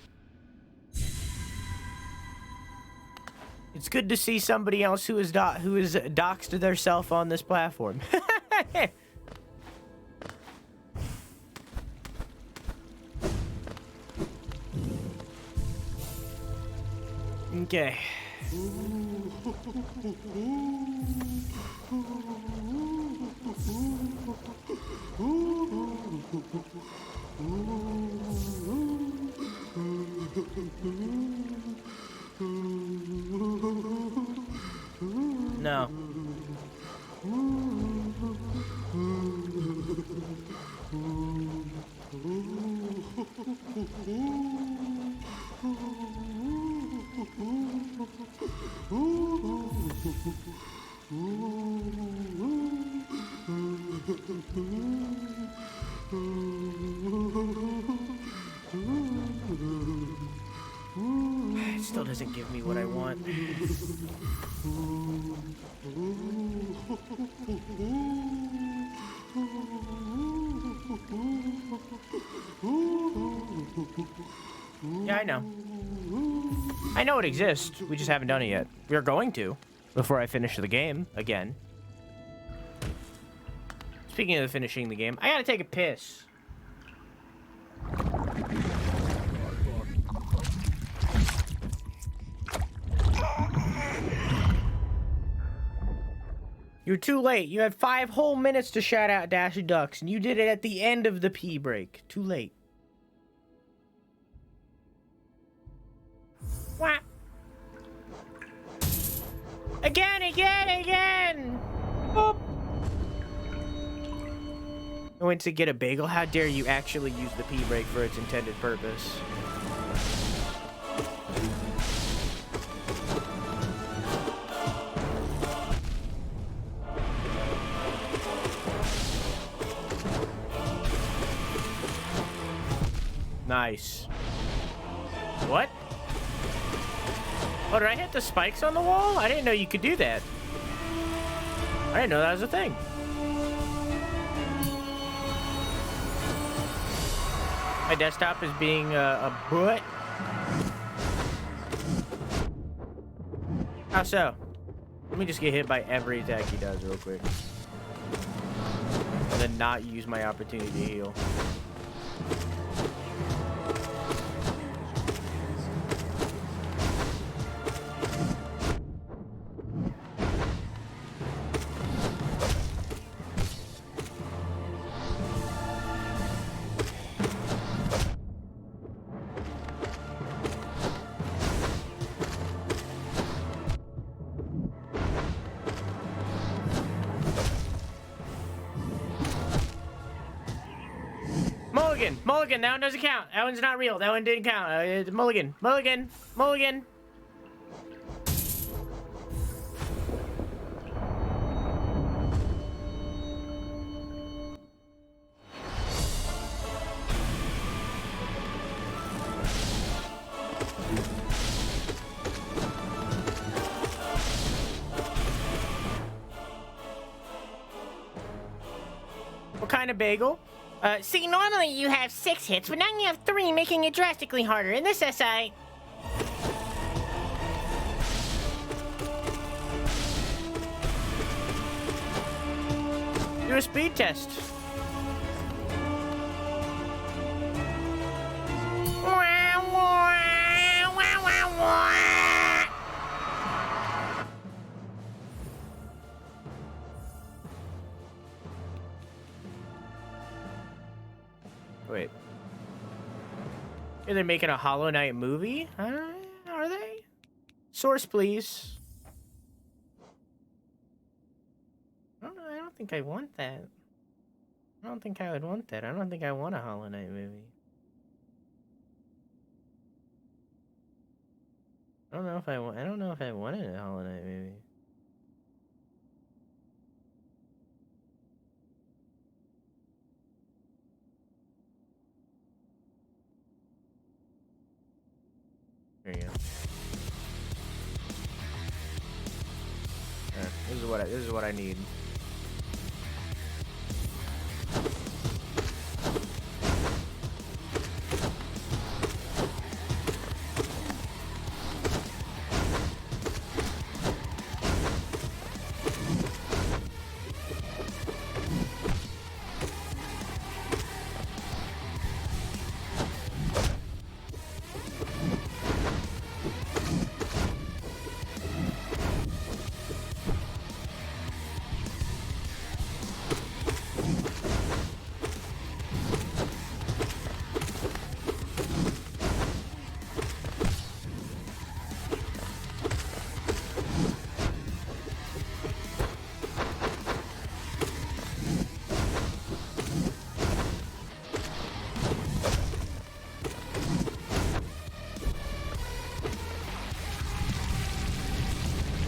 S1: It's good to see somebody else who is doxed theirself on this platform. Okay. No. It still doesn't give me what I want. Yeah, I know. I know it exists. We just haven't done it yet. We're going to before I finish the game again. Speaking of finishing the game, I gotta take a piss. You're too late. You had 5 whole minutes to shout out Dashy Ducks, and you did it at the end of the pee break. Too late. Wah. Again! Boop. I went to get a bagel. How dare you actually use the pee break for its intended purpose? Nice. What? Oh, did I hit the spikes on the wall? I didn't know you could do that. I didn't know that was a thing. My desktop is being a butt. How so? Let me just get hit by every attack he does real quick. And then not use my opportunity to heal. Mulligan, that one doesn't count. That one's not real. That one didn't count. Mulligan. What kind of bagel?
S7: See, normally you have 6 hits, but now you have 3, making it drastically harder. In this essay...
S1: Do a speed test. Wait. Are they making a Hollow Knight movie? Are they? Source, please. I don't think I want that. I don't think I would want that. I don't think I want a Hollow Knight movie. I don't know if I wanted a Hollow Knight movie. There you go. This is what I need.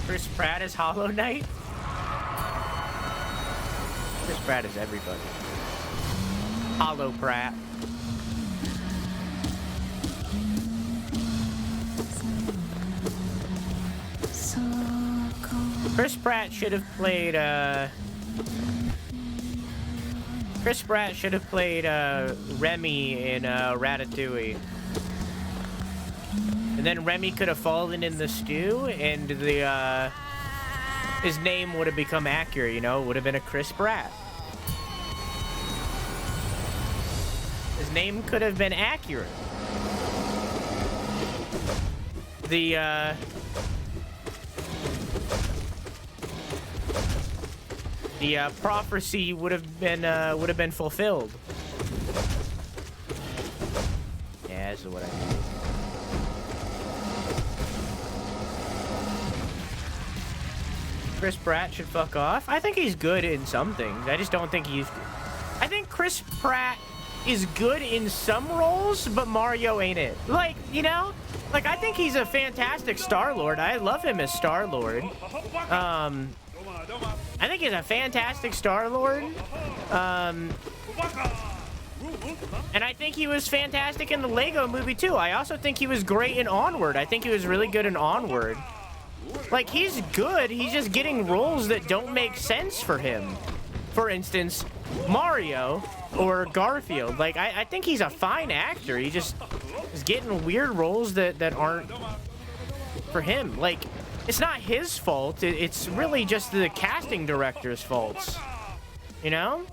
S1: Chris Pratt is Hollow Knight? Chris Pratt is everybody. Hollow Pratt. Chris Pratt should have played, Remy in, Ratatouille. And then Remy could have fallen in the stew, and his name would have become accurate, you know? It would have been a Chris Pratt. His name could have been accurate. the prophecy would have been fulfilled. Yeah, this is what I mean. Chris Pratt should fuck off. I think he's good in some things. I just don't think he's... I think Chris Pratt is good in some roles, but Mario ain't it. Like, you know? Like, I think he's a fantastic Star-Lord. I love him as Star-Lord. I think he's a fantastic Star-Lord. And I think he was fantastic in the Lego movie, too. I also think he was great in Onward. I think he was really good in Onward. Like, he's good. He's just getting roles that don't make sense for him. For instance, Mario or Garfield. Like, I think he's a fine actor. He just is getting weird roles that aren't for him. Like, it's not his fault. It's really just the casting director's faults. You know?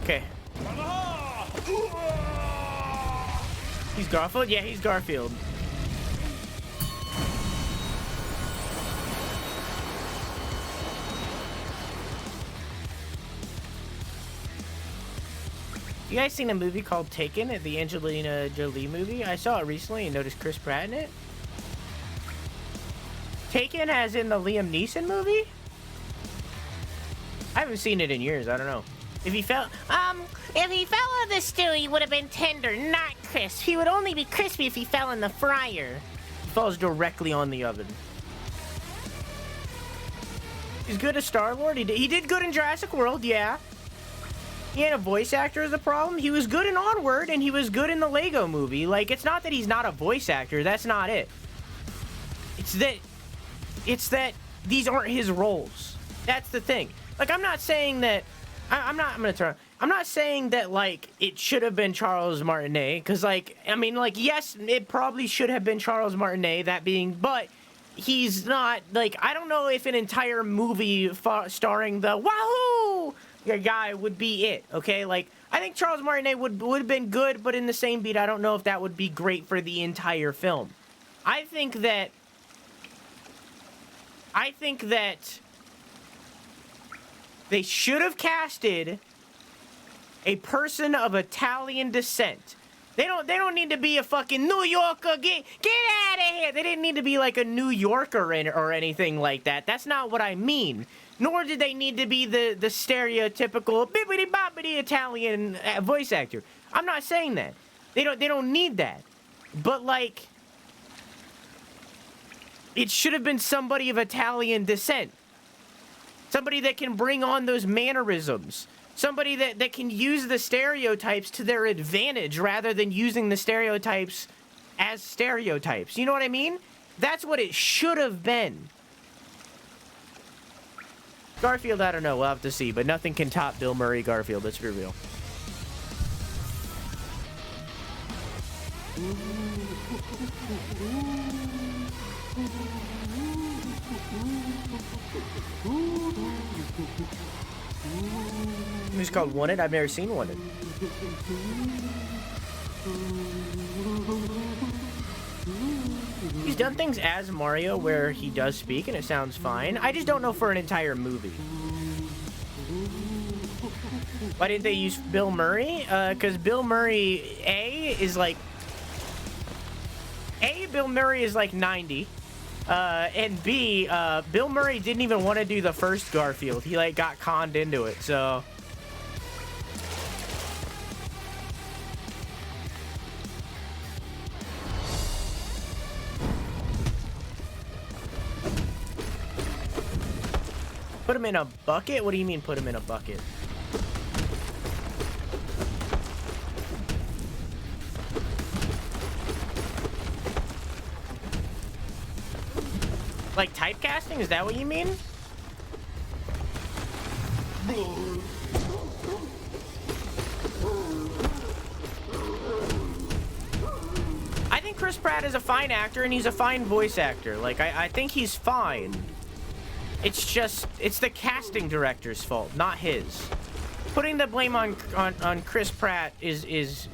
S1: Okay. He's Garfield? Yeah, he's Garfield. You guys seen a movie called Taken, the Angelina Jolie movie? I saw it recently and noticed Chris Pratt in it. Taken as in the Liam Neeson movie? I haven't seen it in years, I don't know. If he fell on the stew, he would have been tender, not crisp. He would only be crispy if he fell in the fryer. He falls directly on the oven. He's good as Star-Lord. He did good in Jurassic World, yeah. He ain't a voice actor is the problem. He was good in Onward, and he was good in the Lego movie. Like, it's not that he's not a voice actor. That's not it. It's that these aren't his roles. That's the thing. Like, I'm not saying that... I'm not saying that, like, it should have been Charles Martinet. Because, like, I mean, like, yes, it probably should have been Charles Martinet, that being... But he's not... Like, I don't know if an entire movie starring the Wahoo! Guy would be it, okay? Like, I think Charles Martinet would have been good, but in the same beat, I don't know if that would be great for the entire film. I think that they should have casted a person of Italian descent. They don't need to be a fucking New Yorker. Get out of here. They didn't need to be like a New Yorker or anything like that. That's not what I mean. Nor did they need to be the stereotypical bibbidi-bobbidi Italian voice actor. I'm not saying that. They don't need that. But, like, it should have been somebody of Italian descent. Somebody that can bring on those mannerisms. Somebody that can use the stereotypes to their advantage rather than using the stereotypes as stereotypes. You know what I mean? That's what it should have been. Garfield, I don't know. We'll have to see. But nothing can top Bill Murray Garfield. Let's be real. It's called Wanted. I've never seen Wanted. He's done things as Mario where he does speak and it sounds fine. I just don't know for an entire movie. Why didn't they use Bill Murray? Because Bill Murray, Bill Murray is like 90. And B, Bill Murray didn't even want to do the first Garfield. He, like, got conned into it, so... Put him in a bucket? What do you mean put him in a bucket? Like typecasting? Is that what you mean? I think Chris Pratt is a fine actor and he's a fine voice actor. Like, I think he's fine. It's just, it's the casting director's fault, not his. Putting the blame on Chris Pratt is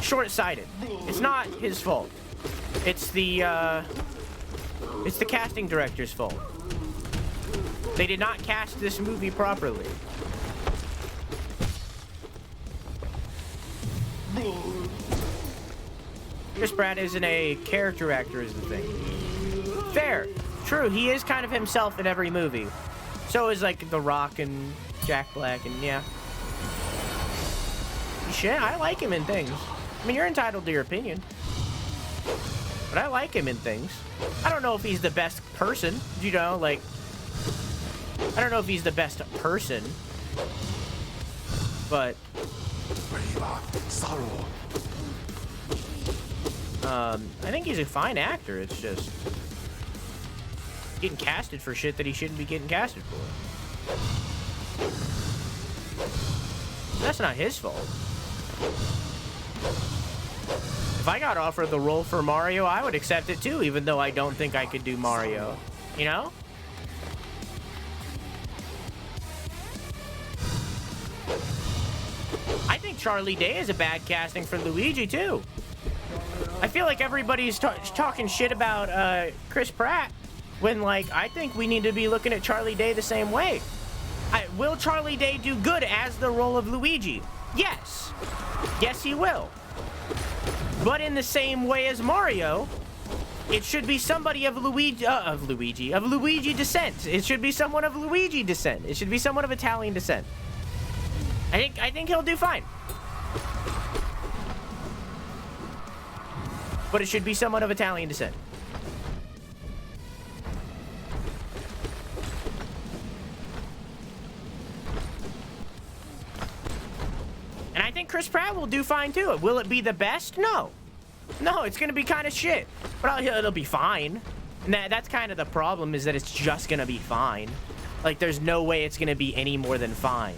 S1: short-sighted. It's not his fault. It's the casting director's fault. They did not cast this movie properly. Chris Pratt isn't a character actor is the thing. Fair. True, he is kind of himself in every movie. So is like The Rock and Jack Black and yeah. Shit, I like him in things. I mean, you're entitled to your opinion. But I like him in things. I don't know if he's the best person, you know, like... I don't know if he's the best person. But... I think he's a fine actor, it's just... getting casted for shit that he shouldn't be getting casted for. That's not his fault. If I got offered the role for Mario, I would accept it too, even though I don't think I could do Mario. You know? I think Charlie Day is a bad casting for Luigi too. I feel like everybody's talking shit about Chris Pratt when, like, I think we need to be looking at Charlie Day the same way. Will Charlie Day do good as the role of Luigi? Yes. Yes, he will. But in the same way as Mario, it should be somebody of Luigi descent. It should be someone of Luigi descent. It should be someone of Italian descent. I think he'll do fine. But it should be someone of Italian descent. And I think Chris Pratt will do fine too. Will it be the best? No. No, it's gonna be kind of shit. But it'll be fine. And that's kind of the problem, is that it's just gonna be fine. Like, there's no way it's gonna be any more than fine.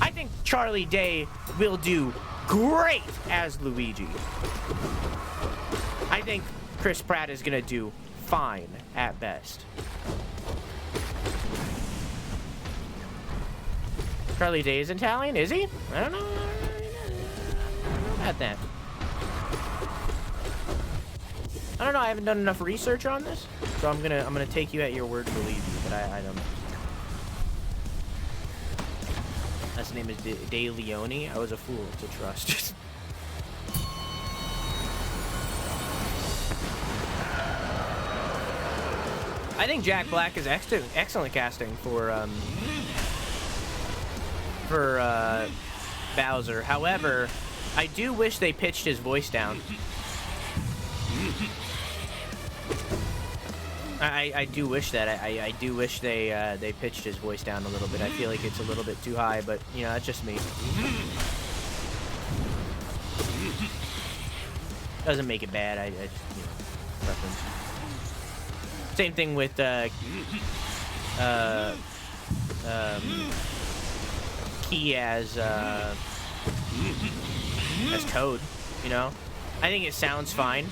S1: I think Charlie Day will do great as Luigi. I think Chris Pratt is gonna do fine at best. Charlie Day is Italian, is he? I don't know. About that. I don't know. I haven't done enough research on this, so I'm gonna take you at your word and believe you, but I don't know. Last name is De Leone. I was a fool to trust. I think Jack Black is excellent casting for Bowser. However, I do wish they pitched his voice down. I do wish that. I do wish they pitched his voice down a little bit. I feel like it's a little bit too high, but you know, that's just me. Doesn't make it bad. I just, you know, preference. Same thing with Key as Toad. You know, I think it sounds fine.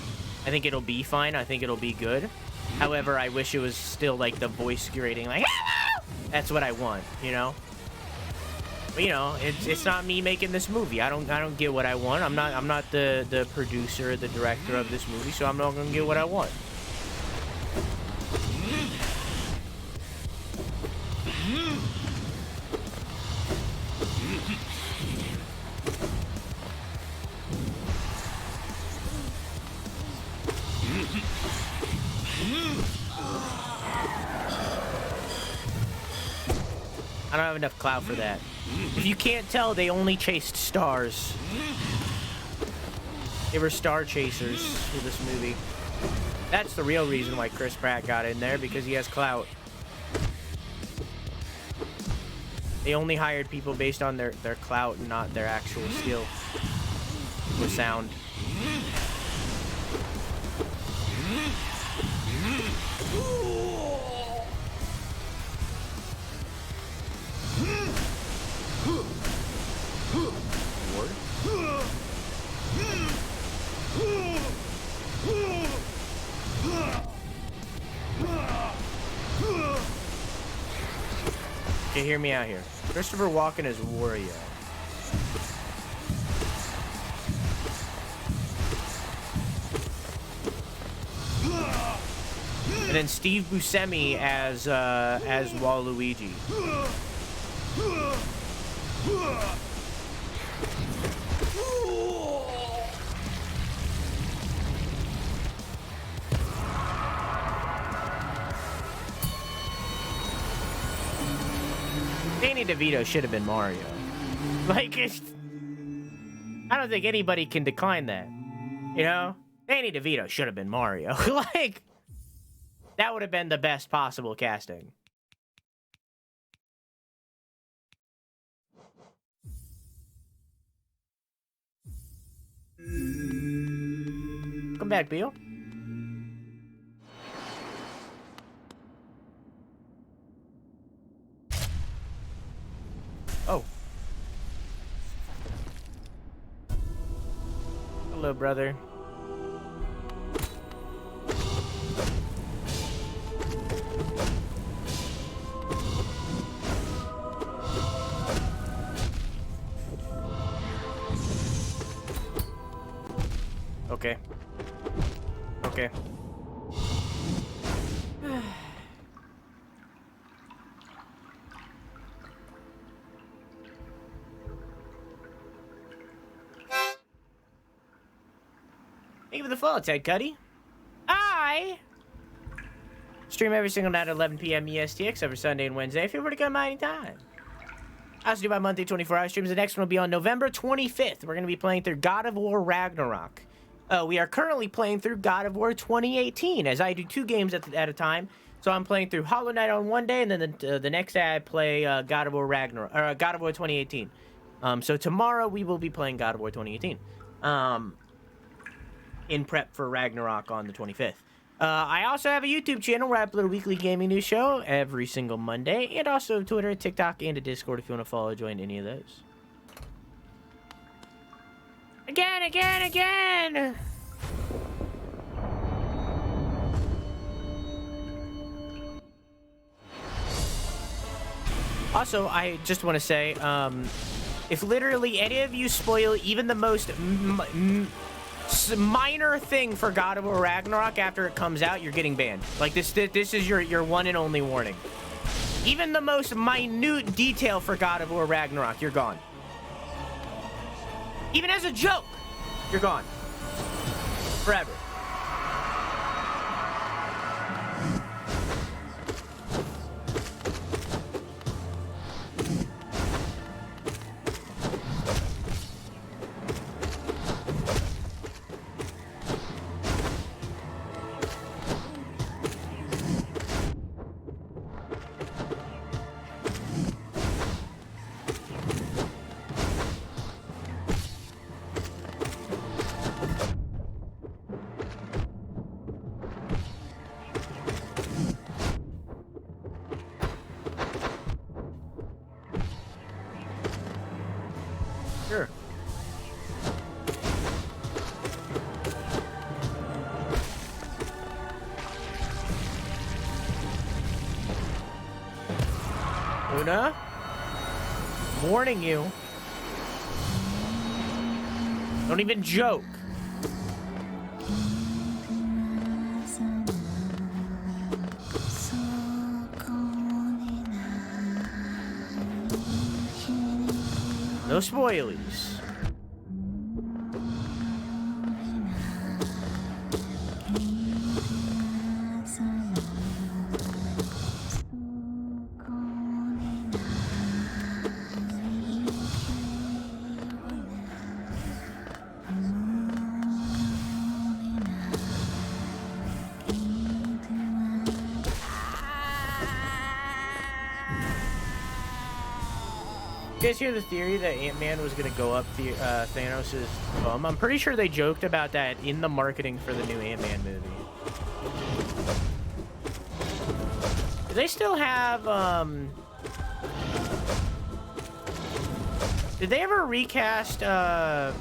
S1: I think it'll be fine. I think it'll be good. However, I wish it was still like the voice grating, like that's what I want, you know. But, you know, it's not me making this movie. I don't get what I want. I'm not the producer, the director of this movie, so I'm not gonna get what I want. I don't have enough clout for that. If you can't tell, they only chased stars. They were star chasers for this movie. That's the real reason why Chris Pratt got in there, because he has clout. They only hired people based on their clout and not their actual skill with sound. Okay, hear me out here. Christopher Walken as Wario. And then Steve Buscemi as Waluigi. Danny DeVito should have been Mario. Like, I don't think anybody can decline that. You know? Danny DeVito should have been Mario. Like, that would have been the best possible casting. Come back, Beal. Oh. Hello, brother. Okay. Okay. Thank you for the follow, Ted Cuddy. I stream every single night at 11 p.m. EST, except for Sunday and Wednesday. Feel free to come by anytime. I also do my monthly 24-hour streams. The next one will be on November 25th. We're going to be playing through God of War Ragnarok. We are currently playing through God of War 2018, as I do 2 games at a time. So I'm playing through Hollow Knight on one day, and then the next day I play God of War Ragnarok, or God of War 2018. So tomorrow we will be playing God of War 2018. In prep for Ragnarok on the 25th. I also have a YouTube channel where I upload a weekly gaming news show every single Monday, and also Twitter, TikTok, and a Discord if you want to follow or join any of those. Again! Also, I just want to say, if literally any of you spoil even the most minor thing for God of War Ragnarok after it comes out, you're getting banned. Like, this is your one and only warning. Even the most minute detail for God of War Ragnarok, you're gone. Even as a joke, you're gone. Forever. Sure. Una? Warning you. Don't even joke. No spoilies. You guys hear the theory that Ant-Man was going to go up Thanos' bum? I'm pretty sure they joked about that in the marketing for the new Ant-Man movie. Do they still have, did they ever recast, the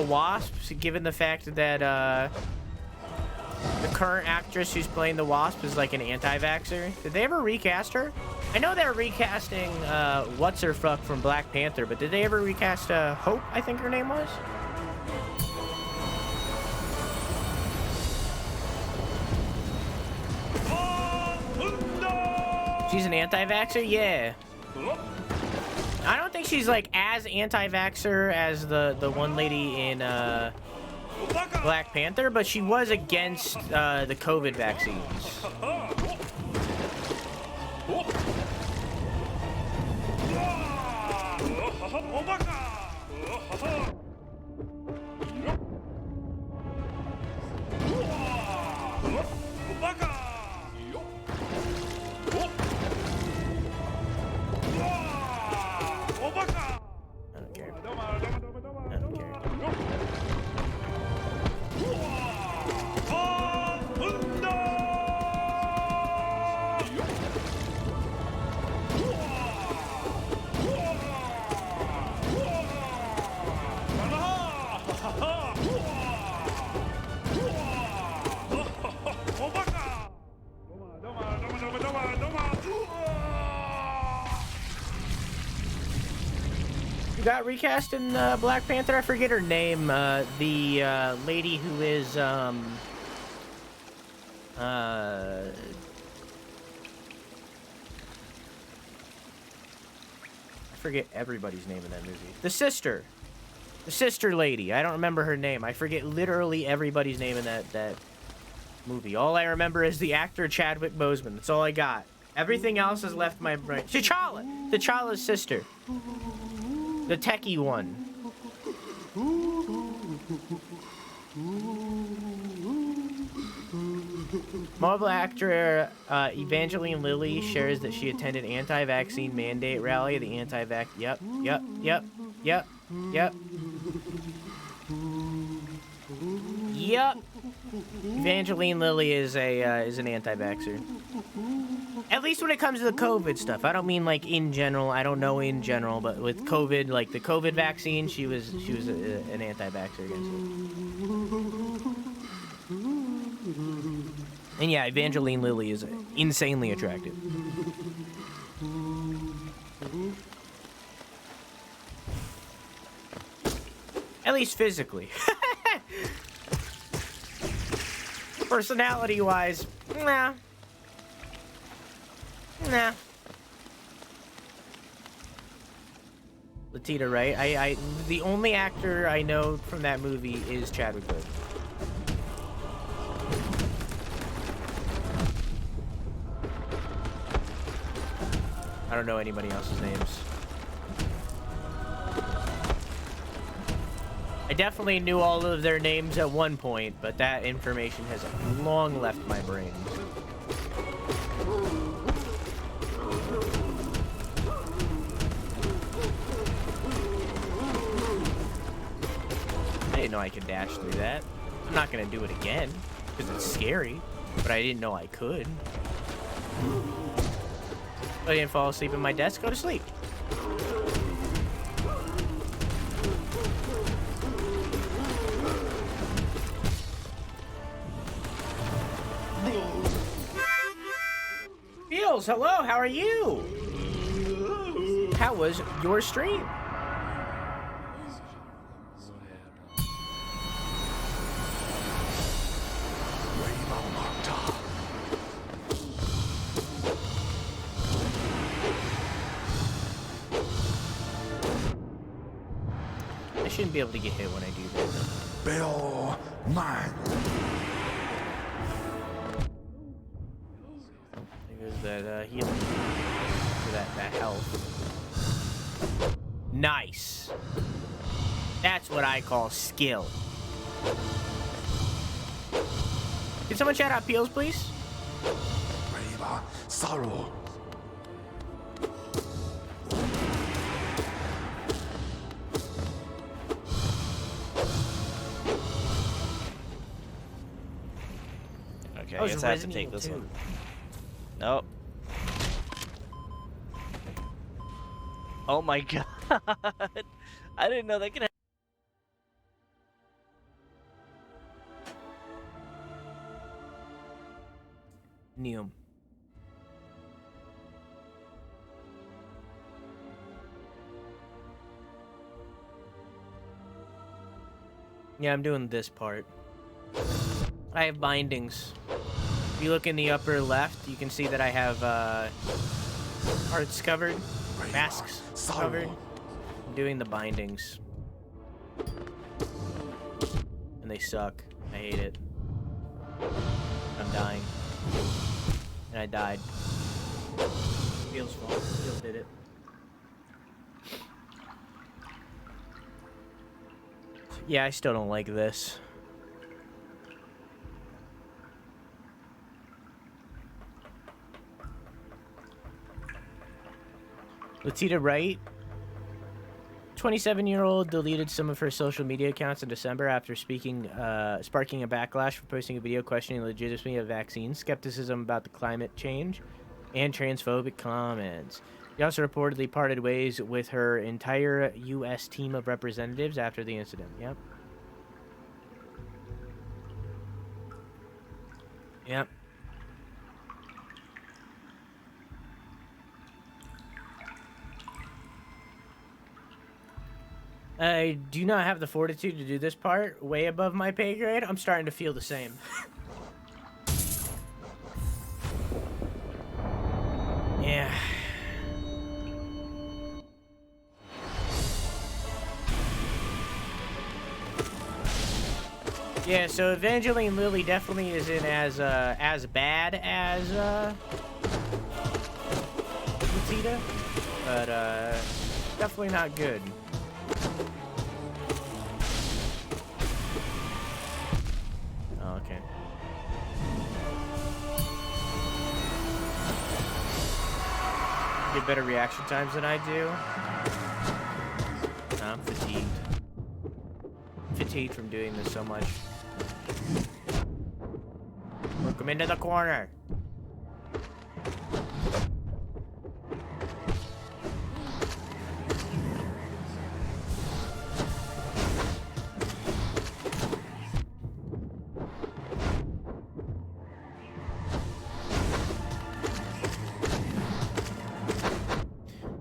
S1: Wasp, given the fact that, the current actress who's playing the Wasp is, like, an anti-vaxxer? Did they ever recast her? I know they're recasting what's her fuck from Black Panther, but did they ever recast Hope? I think her name was. She's an anti-vaxxer? Yeah. I don't think she's like as anti-vaxxer as the one lady in Black Panther, but she was against the COVID vaccines. Got recast in Black Panther. I forget her name. The lady who is I forget everybody's name in that movie. The sister lady. I don't remember her name. I forget literally everybody's name in that movie. All I remember is the actor Chadwick Boseman. That's all I got. Everything else has left my brain. T'Challa's sister. The techie one. Marvel actor Evangeline Lilly shares that she attended anti-vaccine mandate rally. The anti-vax. Yep. Evangeline Lilly is an anti-vaxxer. At least when it comes to the COVID stuff. I don't mean like in general. I don't know in general, but with COVID, like the COVID vaccine, she was an anti-vaxxer against it. And yeah, Evangeline Lilly is insanely attractive. At least physically. Personality-wise, nah. Latita, right? I the only actor I know from that movie is Chadwick Boseman. I don't know anybody else's names. I definitely knew all of their names at one point, but that information has long left my brain. I didn't know I could dash through that. I'm not gonna do it again, because it's scary, but I didn't know I could. I didn't fall asleep at my desk, go to sleep. Feels, hello, how are you? How was your stream? I shouldn't be able to get hit when I do that.
S4: Bill mine.
S1: There's that healing for that health. Nice. That's what I call skill. Can someone shout out Peels, please?
S4: Braver sorrow.
S8: Okay, I guess I have to take this one. Nope. Oh my god. I didn't know that could happen.
S1: Neum. Yeah, I'm doing this part. I have bindings. If you look in the upper left, you can see that I have hearts covered, masks covered. I'm doing the bindings. And they suck. I hate it. I'm dying. And I died. Feels fault. Feels did it. Yeah, I still don't like this. Latita Wright, 27-year-old, deleted some of her social media accounts in December after sparking a backlash for posting a video questioning the legitimacy of vaccines, skepticism about the climate change, and transphobic comments. She also reportedly parted ways with her entire U.S. team of representatives after the incident. Yep. Yep. I do not have the fortitude to do this part. Way above my pay grade. I'm starting to feel the same. Yeah. Yeah, so Evangeline Lilly definitely isn't as bad as Latita, but definitely not good. Oh, okay. Get better reaction times than I do. I'm fatigued. Fatigued from doing this so much. Work him into the corner.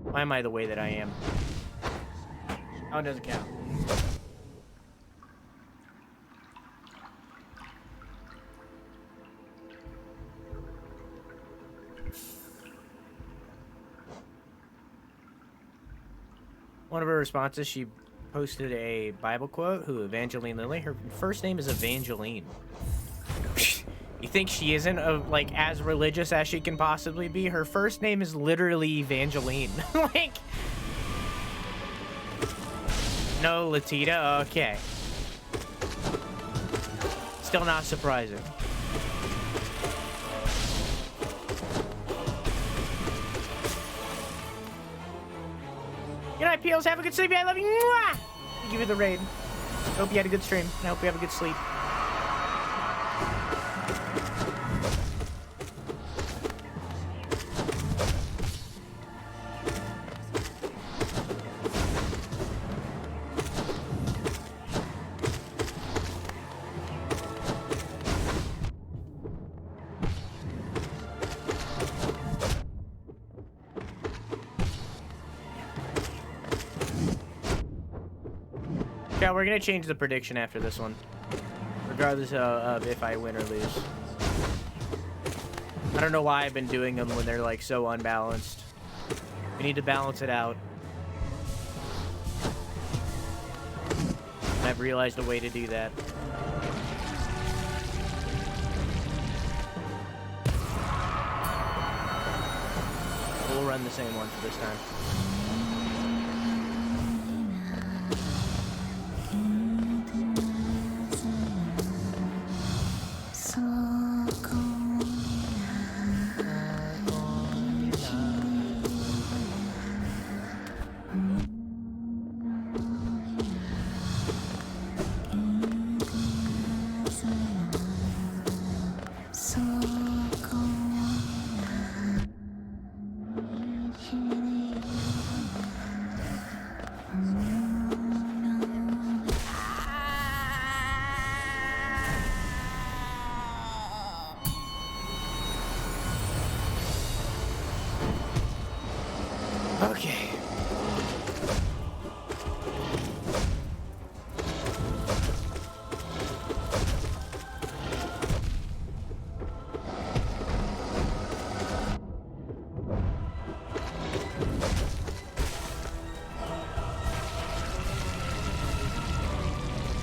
S1: Why am I the way that I am? Oh, it doesn't count. One of her responses, she posted a Bible quote. Who? Evangeline Lilly. Her first name is Evangeline. You think she isn't like as religious as she can possibly be? Her first name is literally Evangeline. Like, no, Latita. Okay. Still not surprising. Good night, Peels. Have a good sleep. I love you. Mwah! Give you the raid. Hope you had a good stream. I hope you have a good sleep. Yeah, we're gonna change the prediction after this one, regardless of if I win or lose. I don't know why I've been doing them when they're like so unbalanced. We need to balance it out. And I've realized a way to do that. We'll run the same one for this time.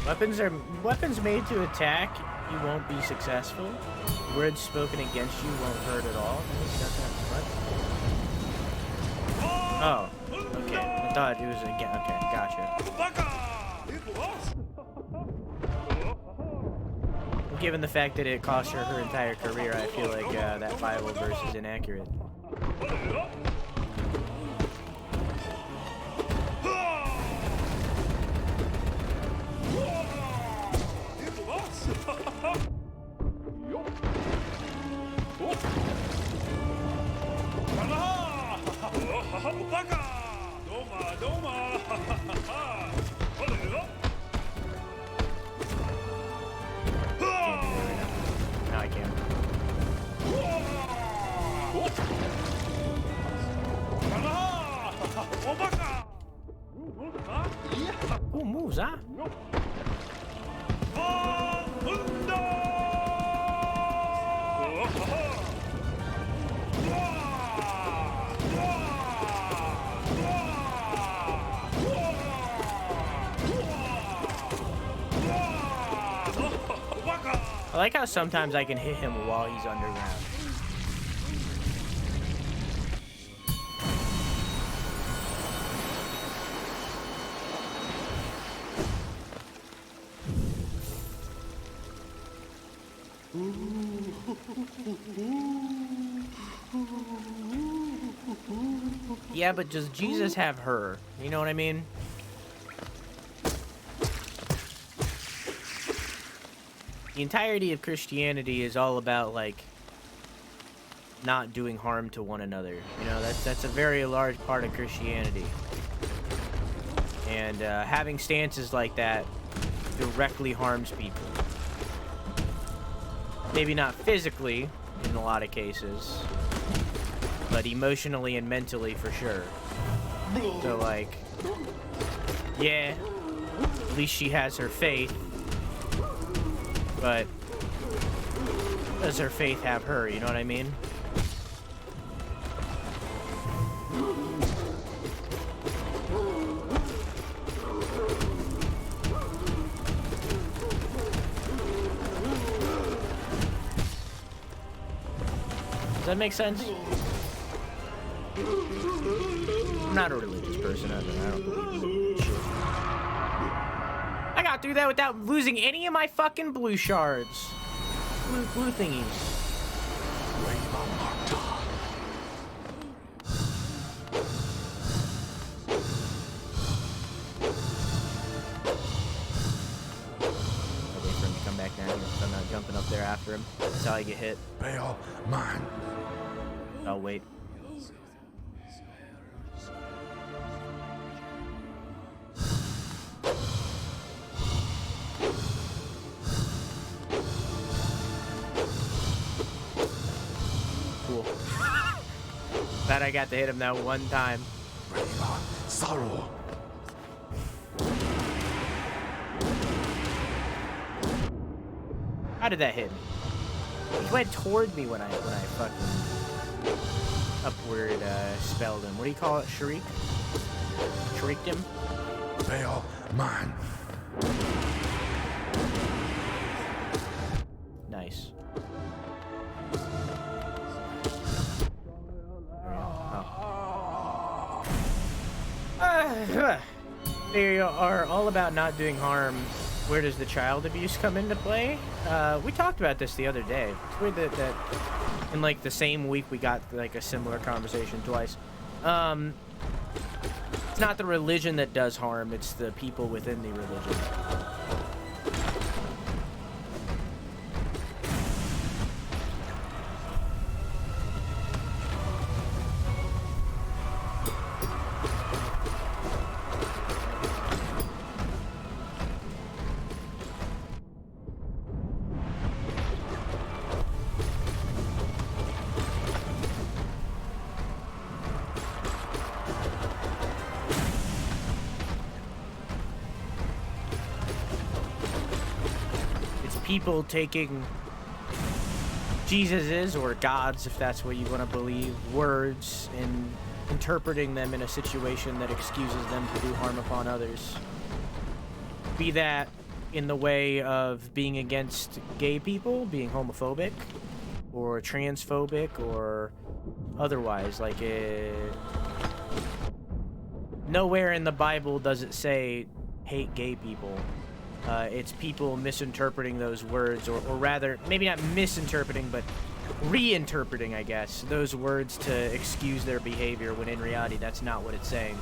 S1: Weapons made to attack, you won't be successful. Words spoken against you won't hurt at all. Oh, okay. I thought it was again. Okay, gotcha. Given the fact that it cost her entire career, I feel like that Bible verse is inaccurate. No, I can't. Cool moves, huh? I like how sometimes I can hit him while he's underground. Yeah, but does Jesus have her? You know what I mean? The entirety of Christianity is all about, like, not doing harm to one another. You know, that's a very large part of Christianity. And having stances like that directly harms people. Maybe not physically, in a lot of cases, but emotionally and mentally for sure. So, like, yeah, at least she has her faith. But does her faith have her? You know what I mean? Does that make sense? I'm not a religious person. I don't believe in shit. I got through that without losing any of my fucking blue shards. Blue thingies. I'll wait for him to come back down here so I'm not jumping up there after him. That's how I get hit.
S4: Bail mine.
S1: I'll wait. Cool. Glad I got to hit him that one time.
S4: Sorrow.
S1: How did that hit me? He went toward me when I fucking upward spelled him. What do you call it? Shriek? Shrieked him?
S4: Bail mine.
S1: Nice. They are all about not doing harm. Where does the child abuse come into play? We talked about this the other day. It's weird that in like the same week we got like a similar conversation twice. It's not the religion that does harm, it's the people within the religion. People taking Jesus's, or God's if that's what you want to believe, words and interpreting them in a situation that excuses them to do harm upon others. Be that in the way of being against gay people, being homophobic, or transphobic, or otherwise. Like, nowhere in the Bible does it say hate gay people. It's people misinterpreting those words, or rather, maybe not misinterpreting, but reinterpreting, I guess, those words to excuse their behavior, when in reality, that's not what it's saying.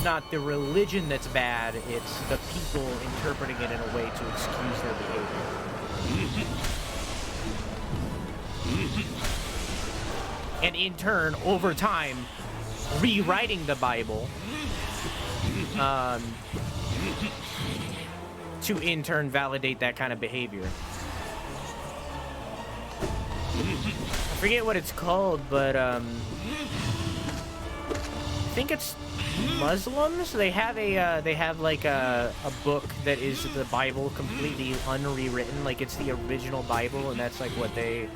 S1: Not the religion that's bad, it's the people interpreting it in a way to excuse their behavior. And in turn, over time, rewriting the Bible to in turn validate that kind of behavior. I forget what it's called, but I think it's Muslims. They have like a book that is the Bible completely unrewritten, like it's the original Bible, and that's like what they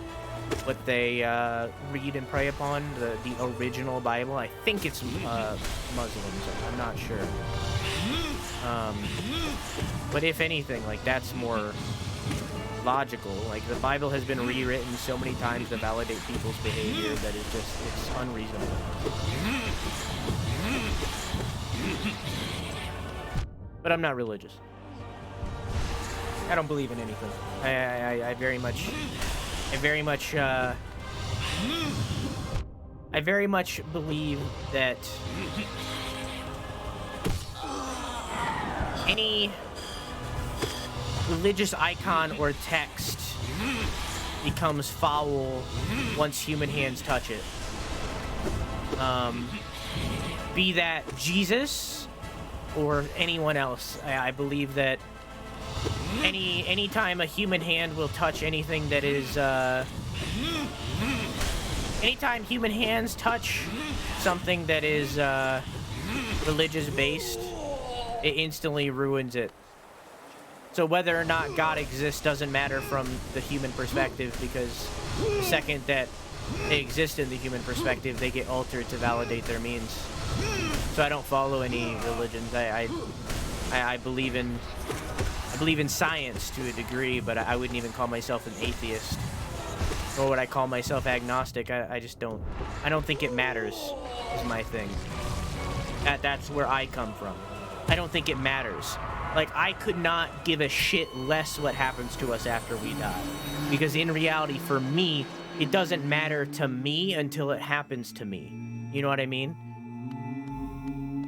S1: read and pray upon, the original Bible. I think it's Muslims. I'm not sure. But if anything, like, that's more logical. Like, the Bible has been rewritten so many times to validate people's behavior that it's unreasonable. But I'm not religious. I don't believe in anything. I very much believe that any religious icon or text becomes foul once human hands touch it. Be that Jesus or anyone else. I believe that any time a human hand will touch anything that is anytime human hands touch something that is religious based, it instantly ruins it. So whether or not God exists doesn't matter from the human perspective, because the second that they exist in the human perspective, they get altered to validate their means. So I don't follow any religions. I believe in science to a degree, but I wouldn't even call myself an atheist. Or would I call myself agnostic? I just don't. I don't think it matters, is my thing. That's where I come from. I don't think it matters. Like, I could not give a shit less what happens to us after we die. Because in reality, for me, it doesn't matter to me until it happens to me. You know what I mean?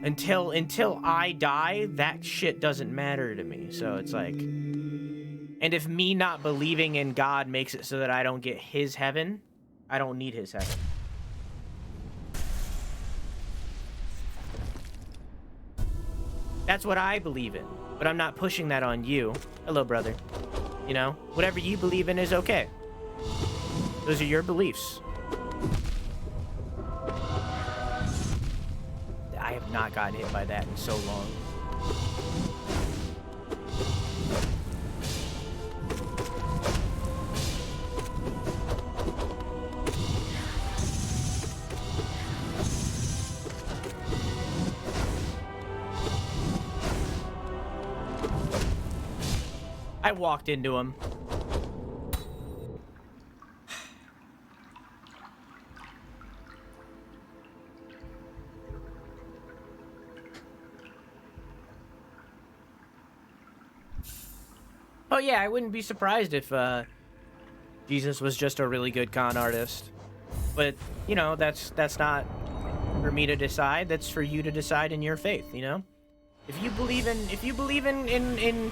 S1: Until I die, that shit doesn't matter to me. So it's like... And if me not believing in God makes it so that I don't get his heaven, I don't need his heaven. That's what I believe in. But I'm not pushing that on you. Hello, brother. You know, whatever you believe in is okay. Those are your beliefs. I have not gotten hit by that in so long. I walked into him. Oh yeah, I wouldn't be surprised if Jesus was just a really good con artist. But, you know, that's not for me to decide. That's for you to decide in your faith, you know? If you believe in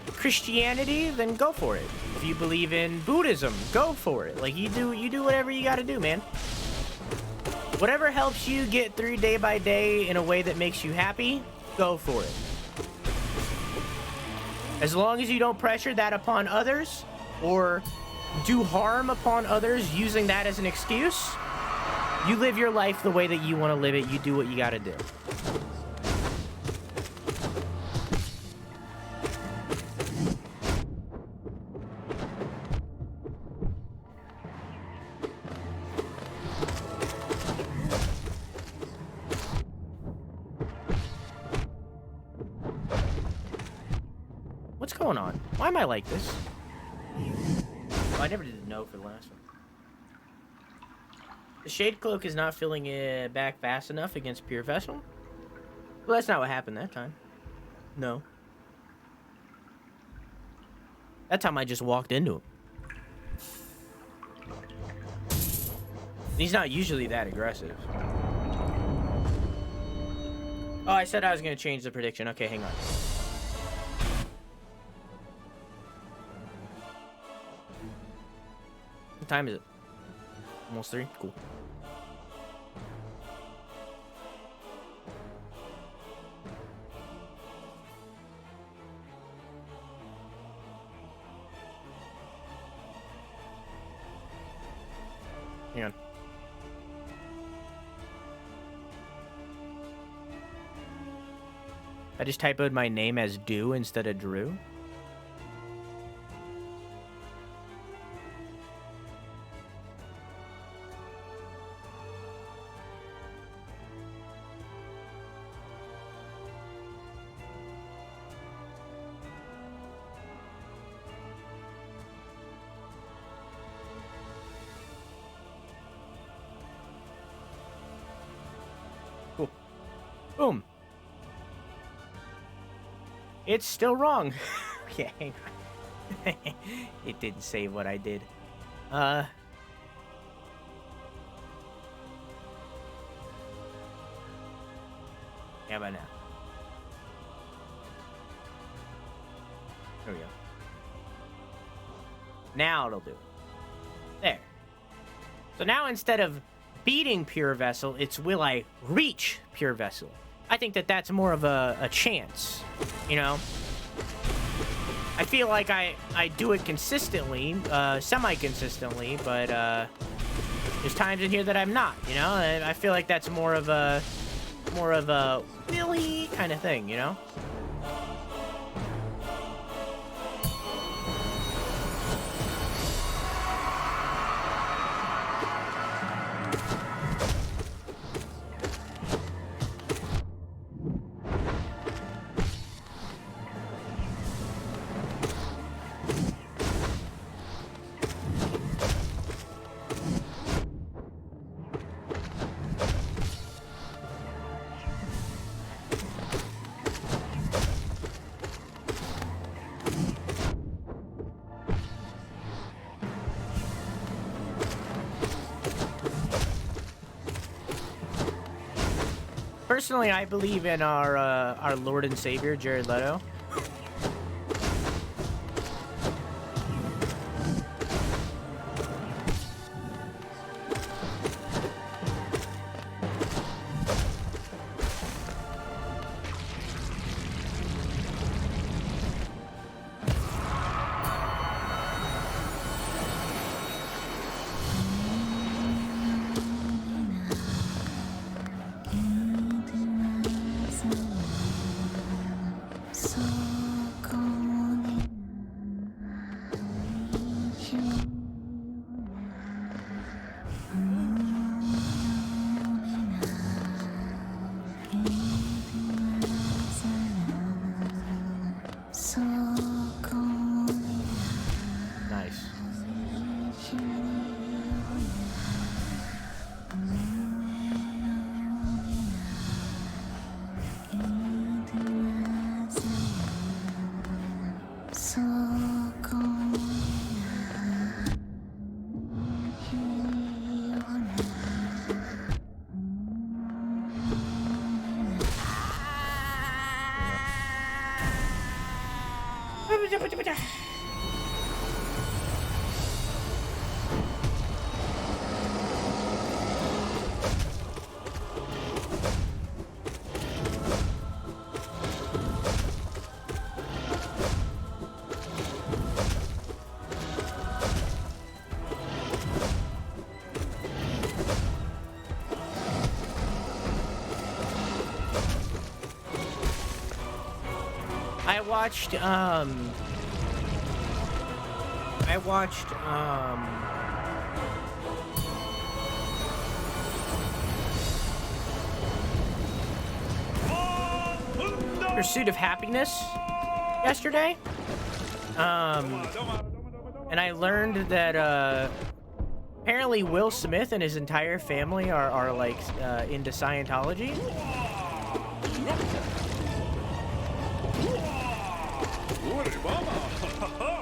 S1: Christianity, then go for it. If you believe in Buddhism, go for it. Like, you do whatever you gotta do, man. Whatever helps you get through day by day in a way that makes you happy, go for it. As long as you don't pressure that upon others, or do harm upon others using that as an excuse, you live your life the way that you want to live it. You do what you gotta do. going on? Why am I like this? Oh, I never did no for the last one. The Shade Cloak is not filling it back fast enough against Pure Vessel? Well, that's not what happened that time. No. That time I just walked into him. He's not usually that aggressive. Oh, I said I was going to change the prediction. Okay, hang on. What time is it? Almost 3? Cool. Hang on. I just typoed my name as Do instead of Drew. Cool. Boom. It's still wrong. Yeah, hang on. It didn't say what I did. How about now? There we go. Now it'll do it. There. So now instead of beating Pure Vessel, it's will I reach Pure Vessel? I think that that's more of a chance, you know? I feel like I do it consistently, semi-consistently, but there's times in here that I'm not, you know? And I feel like that's more of a Willy kind of thing, you know? Personally, I believe in our Lord and Savior, Jared Leto. Nice. I watched Pursuit of Happiness yesterday. And I learned that apparently Will Smith and his entire family are like into Scientology.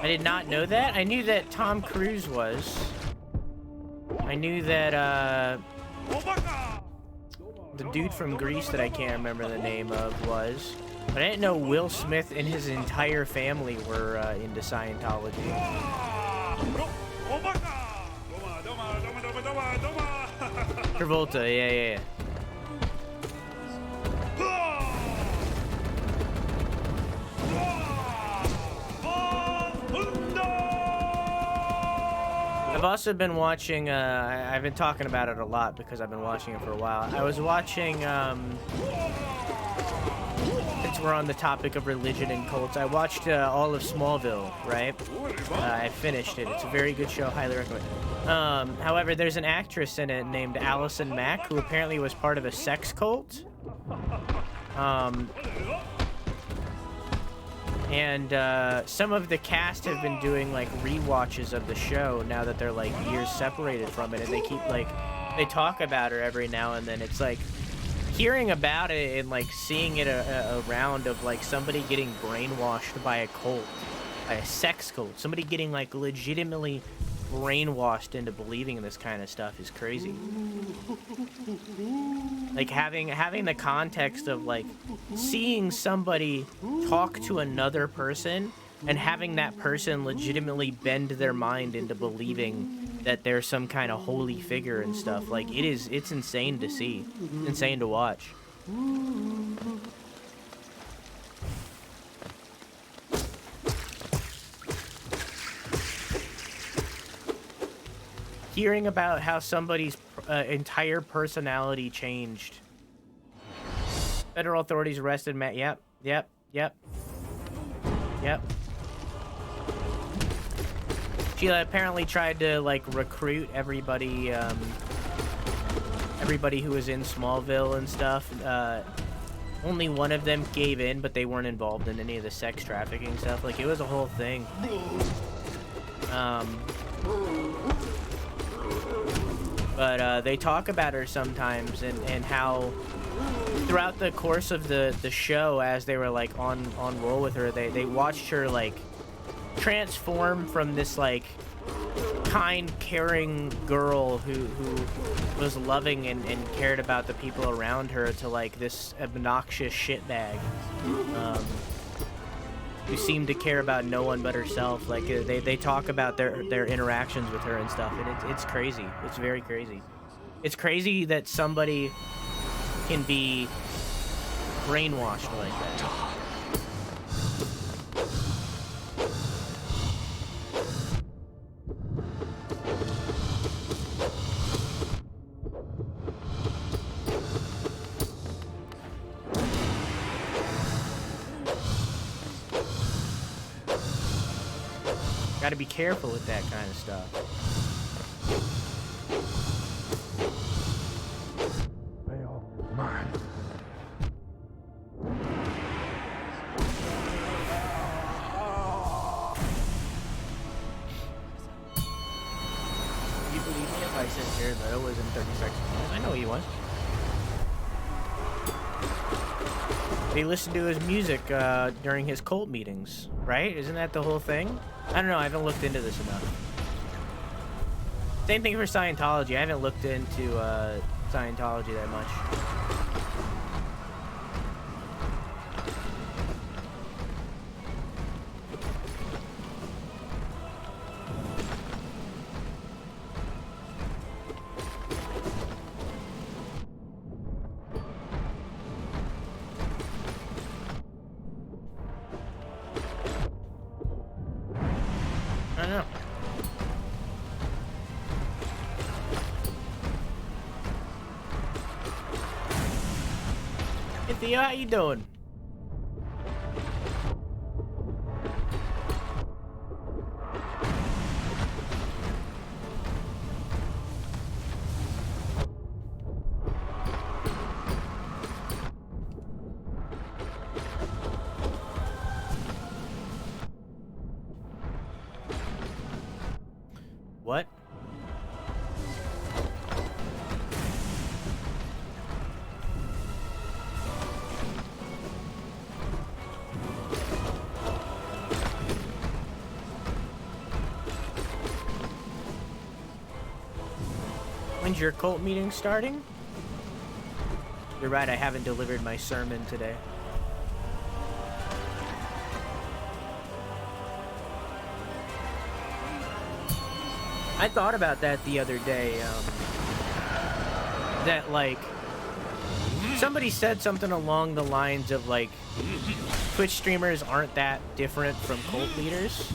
S1: I did not know that. I knew that Tom Cruise was. I knew that the dude from Greece that I can't remember the name of was. But I didn't know Will Smith and his entire family were into Scientology. Travolta, yeah. I've also been watching, I've been talking about it a lot because I've been watching it for a while. I was watching, since we're on the topic of religion and cults, I watched all of Smallville, right? I finished it. It's a very good show, highly recommend. However, there's an actress in it named Allison Mack who apparently was part of a sex cult. And some of the cast have been doing like rewatches of the show now that they're like years separated from it, and they keep like, they talk about her every now and then. It's like hearing about it and like seeing it around of like somebody getting brainwashed by a cult, by a sex cult, somebody getting like legitimately brainwashed into believing in this kind of stuff is crazy. Like having the context of like seeing somebody talk to another person and having that person legitimately bend their mind into believing that they're some kind of holy figure and stuff. Like it's insane to see, insane to watch. Hearing about how somebody's entire personality changed. Federal authorities arrested Matt. Yep. She apparently tried to like recruit everybody, everybody who was in Smallville and stuff. Only one of them gave in, but they weren't involved in any of the sex trafficking stuff. Like, it was a whole thing. But they talk about her sometimes and how throughout the course of the show, as they were like on roll with her, they watched her like transform from this like kind, caring girl who was loving and cared about the people around her to like this obnoxious shitbag who seemed to care about no one but herself. Like they talk about their interactions with her and stuff, and it's crazy. It's very crazy. It's crazy that somebody can be brainwashed like that. Gotta be careful with that kind of stuff.
S4: They are mine.
S1: Do you believe me if I said here that it was in 30 seconds? I know he was. They listened to his music during his cult meetings, right? Isn't that the whole thing? I don't know, I haven't looked into this enough. Same thing for Scientology. I haven't looked into Scientology that much. I don't know. Hey Theo, how you doing? When's your cult meeting starting? You're right, I haven't delivered my sermon today. I thought about that the other day, that, like, somebody said something along the lines of, like, Twitch streamers aren't that different from cult leaders.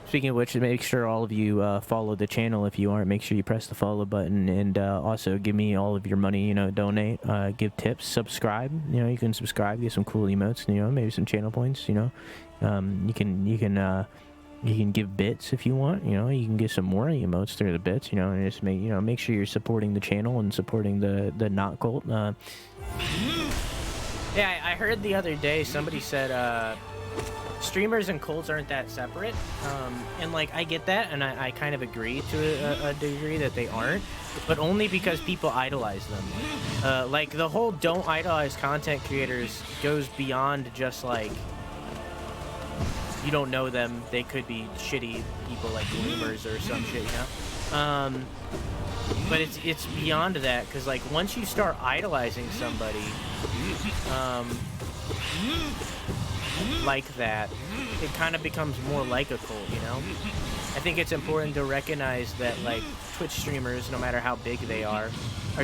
S1: Speaking of which, make sure all of you follow the channel. If you aren't, make sure you press the follow button, and also give me all of your money, you know, donate, give tips, subscribe. You know, you can subscribe, get some cool emotes, you know, maybe some channel points, you know. You can give bits if you want, you know, you can get some more emotes through the bits, you know, and just make sure you're supporting the channel and supporting the not cult. Yeah, I heard the other day somebody said streamers and cults aren't that separate, and like I get that, and I kind of agree to a degree that they aren't, but only because people idolize them. Like the whole don't idolize content creators goes beyond just like, you don't know them, they could be shitty people like groomers or some shit, you know? But it's beyond that, because like once you start idolizing somebody like that, it kind of becomes more like a cult, you know? I think it's important to recognize that like Twitch streamers, no matter how big they are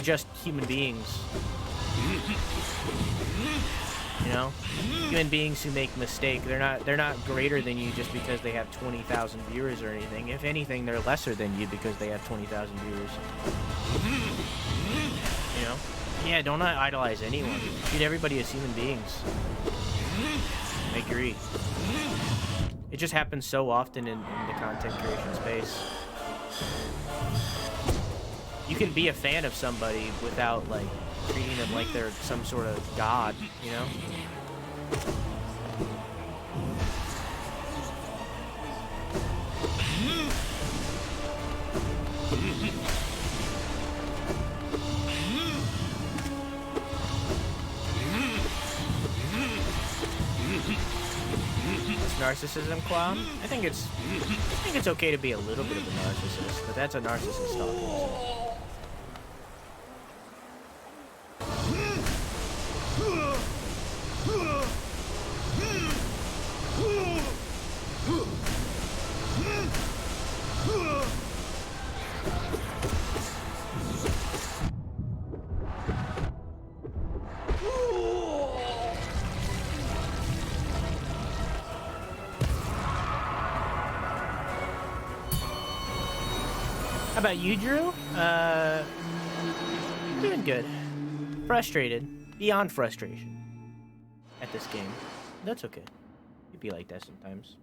S1: just human beings. You know, human beings who make mistakes. They're not greater than you just because they have 20,000 viewers or anything. If anything, they're lesser than you because they have 20,000 viewers. You know? Yeah, don't idolize anyone. Treat everybody as human beings. I agree. It just happens so often in the content creation space. You can be a fan of somebody without like treating them like they're some sort of god, you know? It's narcissism, Clown? I think it's okay to be a little bit of a narcissist, but that's a narcissist talking. How about you, Drew? Doing good. Frustrated. Beyond frustration. At this game. That's okay. You'd be like that sometimes.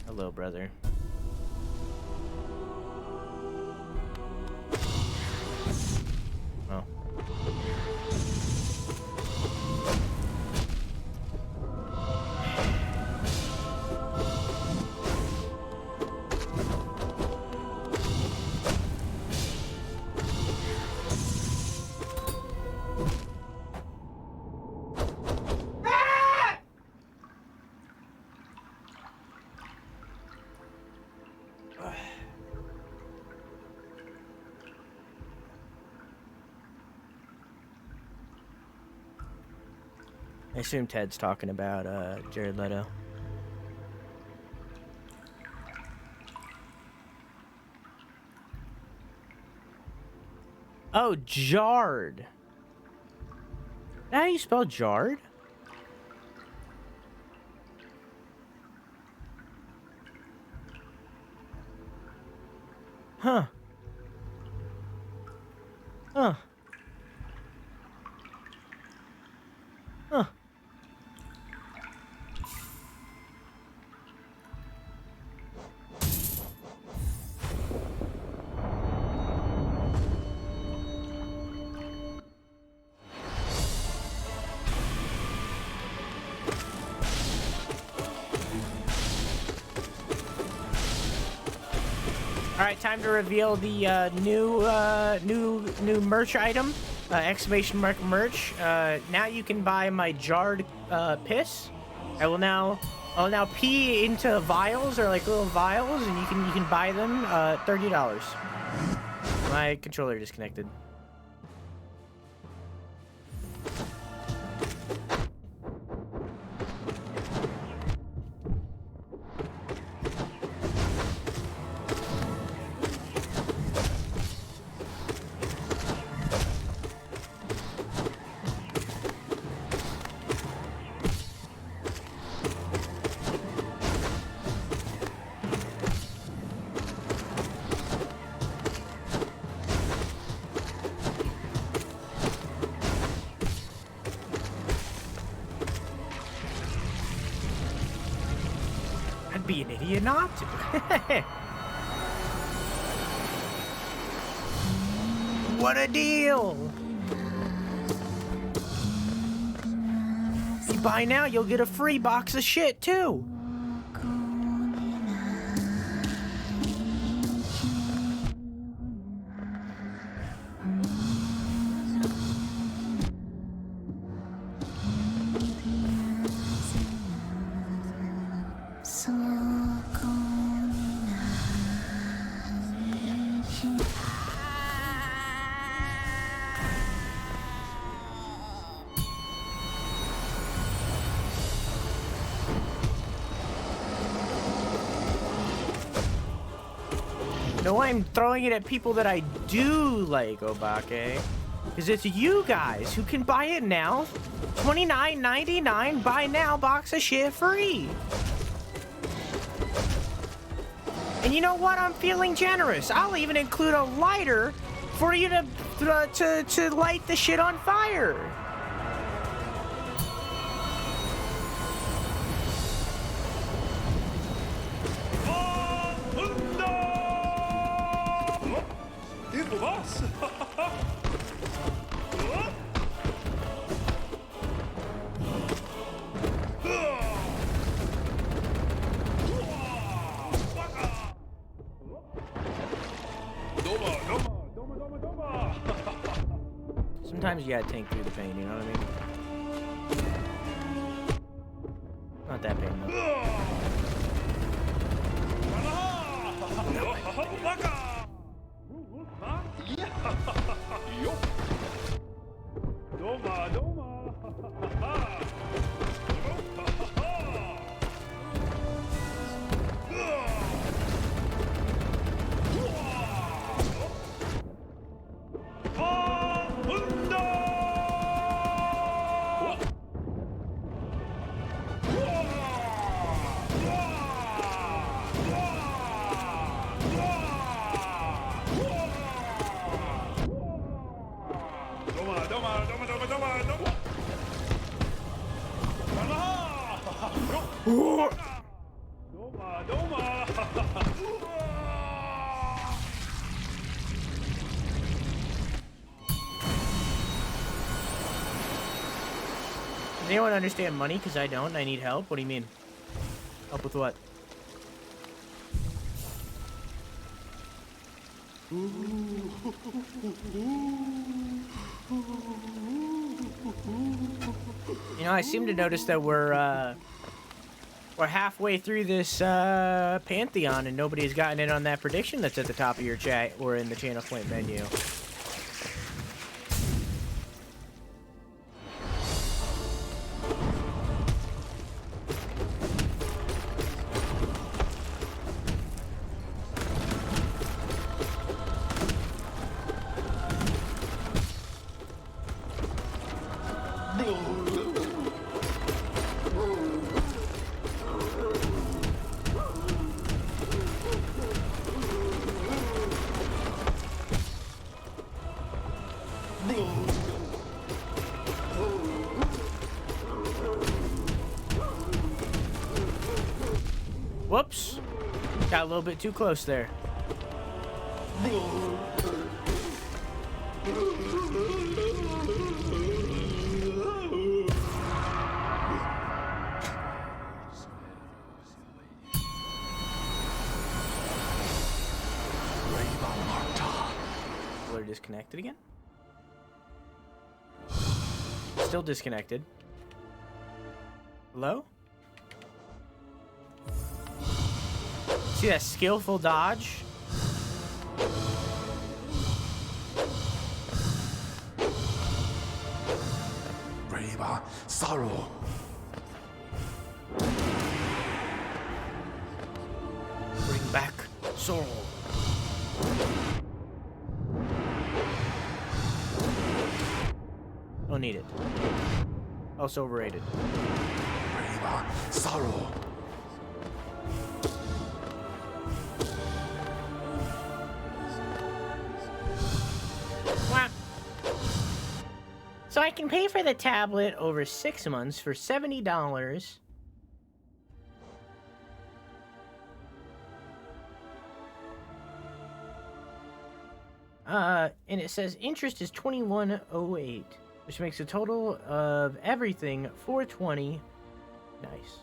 S1: Hello, brother. Oh. I assume Ted's talking about Jared Leto. Oh, Jard. Is that how you spell Jard? Huh. Huh. Huh. All right, time to reveal the new merch item, exclamation mark merch. Now you can buy my jarred piss. I will now Oh, now pee into vials or like little vials, and you can buy them. $30. My controller disconnected. I'd be an idiot not to. What a deal! You buy now, you'll get a free box of shit too. No, I'm throwing it at people that I do like, Obake. Because it's you guys who can buy it now. $29.99, buy now, box of shit free. And you know what? I'm feeling generous. I'll even include a lighter for you to light the shit on fire. Sometimes you gotta tank through the pain, you know what I mean? Not that pain, Does anyone understand money? Because I don't. I need help. What do you mean? Help with what? You know, I seem to notice that we're halfway through this Pantheon and nobody has gotten in on that prediction that's at the top of your chat or in the channel point menu. Whoops. Got a little bit too close there. We're disconnected again? Still disconnected. Hello? See that skillful dodge?
S4: Brave sorrow.
S1: Bring back sorrow. Don't need it. Also overrated.
S4: Brave sorrow.
S7: Wow. So I can pay for the tablet over 6 months for $70. And it says interest is $21.08, which makes a total of everything $420. Nice.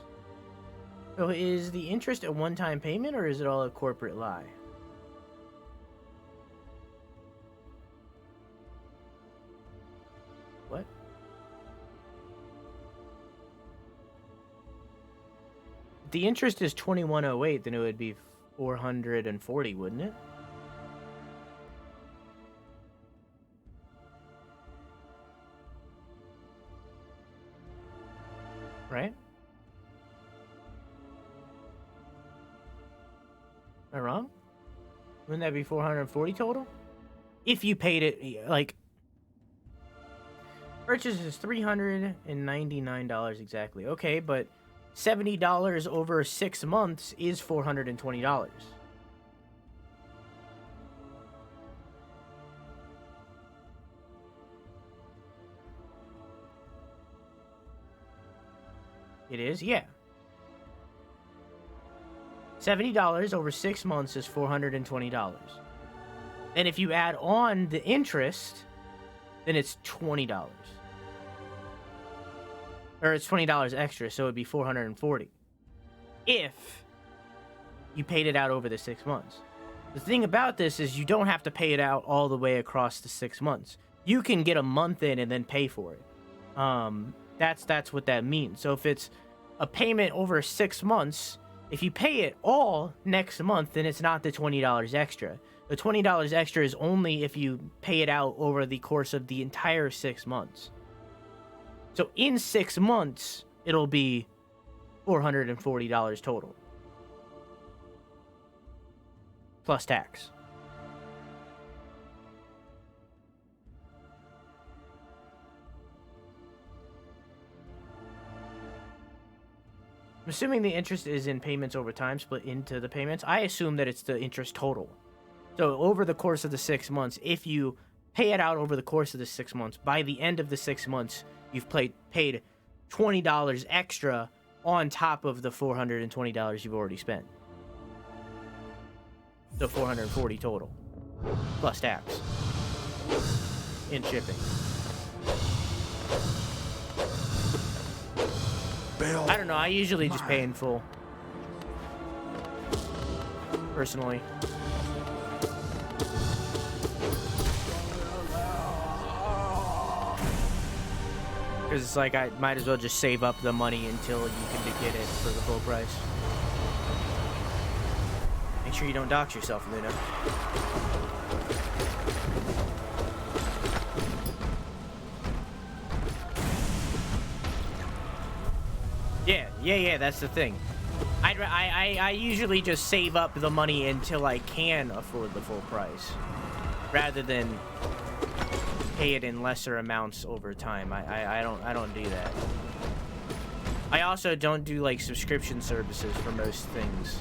S7: So is the interest a one-time payment, or is it all a corporate lie? What? If the interest is $21.08, then it would be $440, wouldn't it? Right? Am I wrong? Wouldn't that be 440 total? If you paid it, like... Purchase is $399 exactly. Okay, but $70 over 6 months is $420. It is? Yeah. $70 over 6 months is $420. And if you add on the interest, then it's $20. Or it's $20 extra, so it'd be $440. If you paid it out over the 6 months. The thing about this is you don't have to pay it out all the way across the 6 months. You can get a month in and then pay for it. That's what that means. So if it's a payment over 6 months, if you pay it all next month, then it's not the $20 extra. The $20 extra is only if you pay it out over the course of the entire 6 months. So in 6 months, it'll be $440 total. Plus tax. I'm assuming the interest is in payments over time, split into the payments. I assume that it's the interest total. So over the course of the 6 months, if you pay it out over the course of the 6 months, by the end of the 6 months, you've paid $20 extra on top of the $420 you've already spent. So $440 total, plus tax, and shipping. I don't know, I usually just pay in full. Personally. Because it's like, I might as well just save up the money until you can get it for the full price. Make sure you don't dox yourself, Luna. Yeah, that's the thing. I usually just save up the money until I can afford the full price, rather than pay it in lesser amounts over time. I don't do that. I also don't do like subscription services for most things.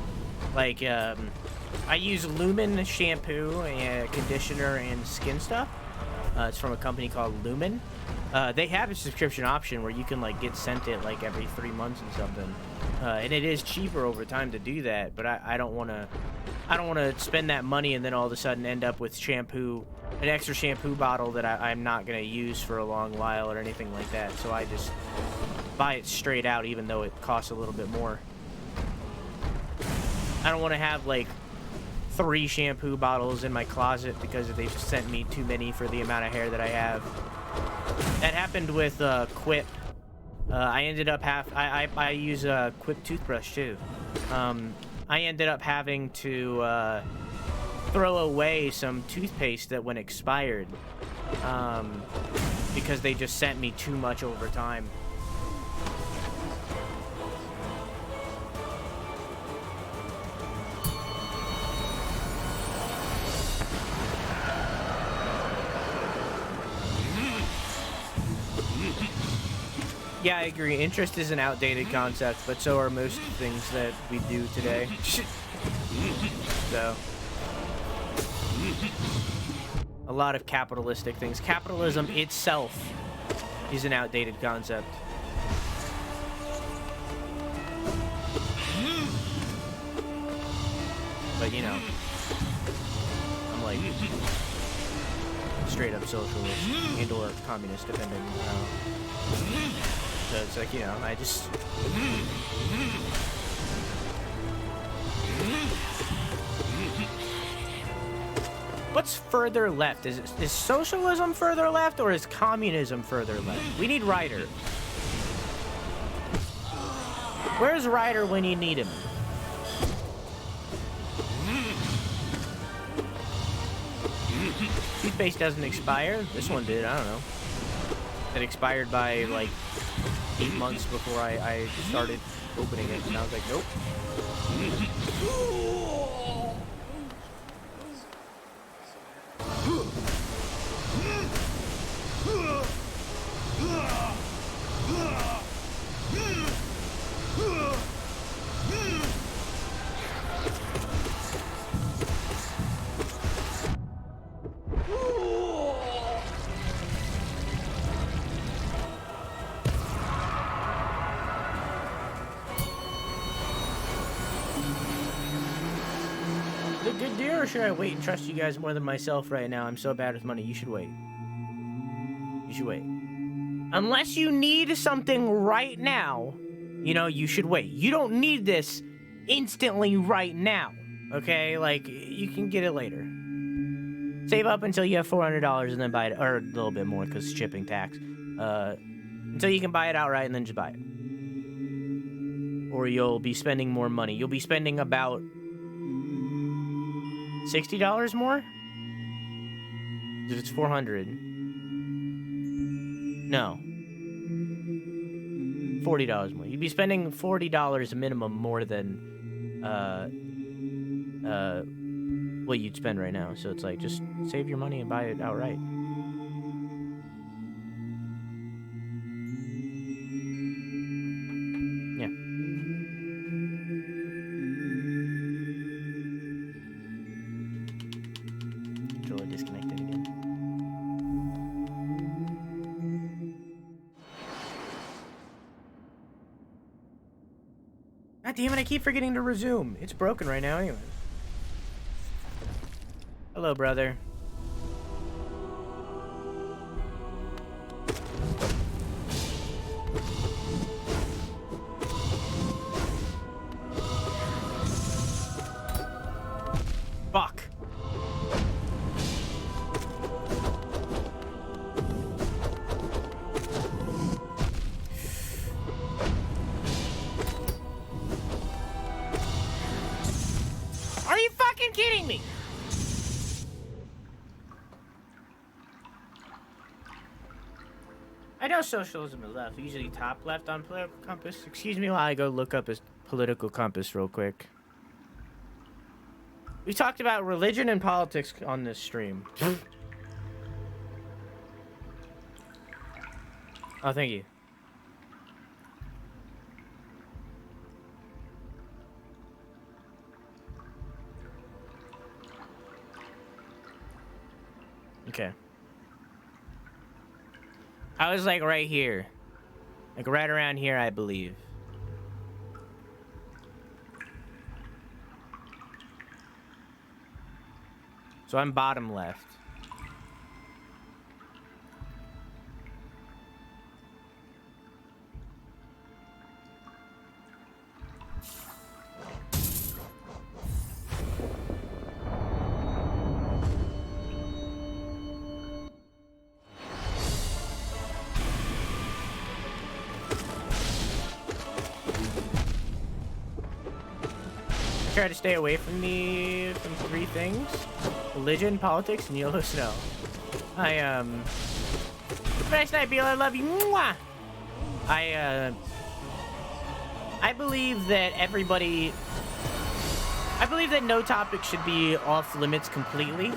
S7: Like I use Lumen shampoo and conditioner and skin stuff. It's from a company called Lumen. They have a subscription option where you can like get sent it like every 3 months and something, and it is cheaper over time to do that. But I don't want to spend that money and then all of a sudden end up with shampoo, an extra shampoo bottle that I'm not gonna use for a long while or anything like that. So I just buy it straight out, even though it costs a little bit more. I don't want to have like 3 shampoo bottles in my closet because they've sent me too many for the amount of hair that I have. That happened with Quip. I ended up I use a Quip toothbrush too. I ended up having to throw away some toothpaste that went expired because they just sent me too much over time. Yeah, I agree. Interest is an outdated concept, but so are most things that we do today. So, a lot of capitalistic things. Capitalism itself is an outdated concept. But, you know, I'm like straight up socialist and or communist, depending on how. So it's like, you know, I just... What's further left? Is socialism further left or is communism further left? We need Ryder. Where's Ryder when you need him? Toothpaste doesn't expire. This one did, I don't know. It expired by like 8 months before I started opening it, and I was like, nope. Good deal, or should I wait and trust you guys more than myself right now? I'm so bad with money. You should wait. You should wait. Unless you need something right now, you know, you should wait. You don't need this instantly right now, okay? Like, you can get it later. Save up until you have $400 and then buy it, or a little bit more because shipping tax. Until you can buy it outright and then just buy it. Or you'll be spending more money. You'll be spending about $60 more? If it's 400. No. $40 more. You'd be spending $40 minimum more than what you'd spend right now. So it's like, just save your money and buy it outright. Yeah. Controller disconnected again. God damn it, I keep forgetting to resume. It's broken right now anyway. Hello, brother. Fuck. Are you fucking kidding me? I know socialism is left, usually top left on political compass. Excuse me while I go look up his political compass real quick. We talked about religion and politics on this stream. Oh, thank you. Okay. I was like right here. Like right around here, I believe. So I'm bottom left. try to stay away from from 3 things: religion, politics, and yellow snow. Have a nice night, Beal. I love you. Mwah! I believe that I believe that no topic should be off limits completely.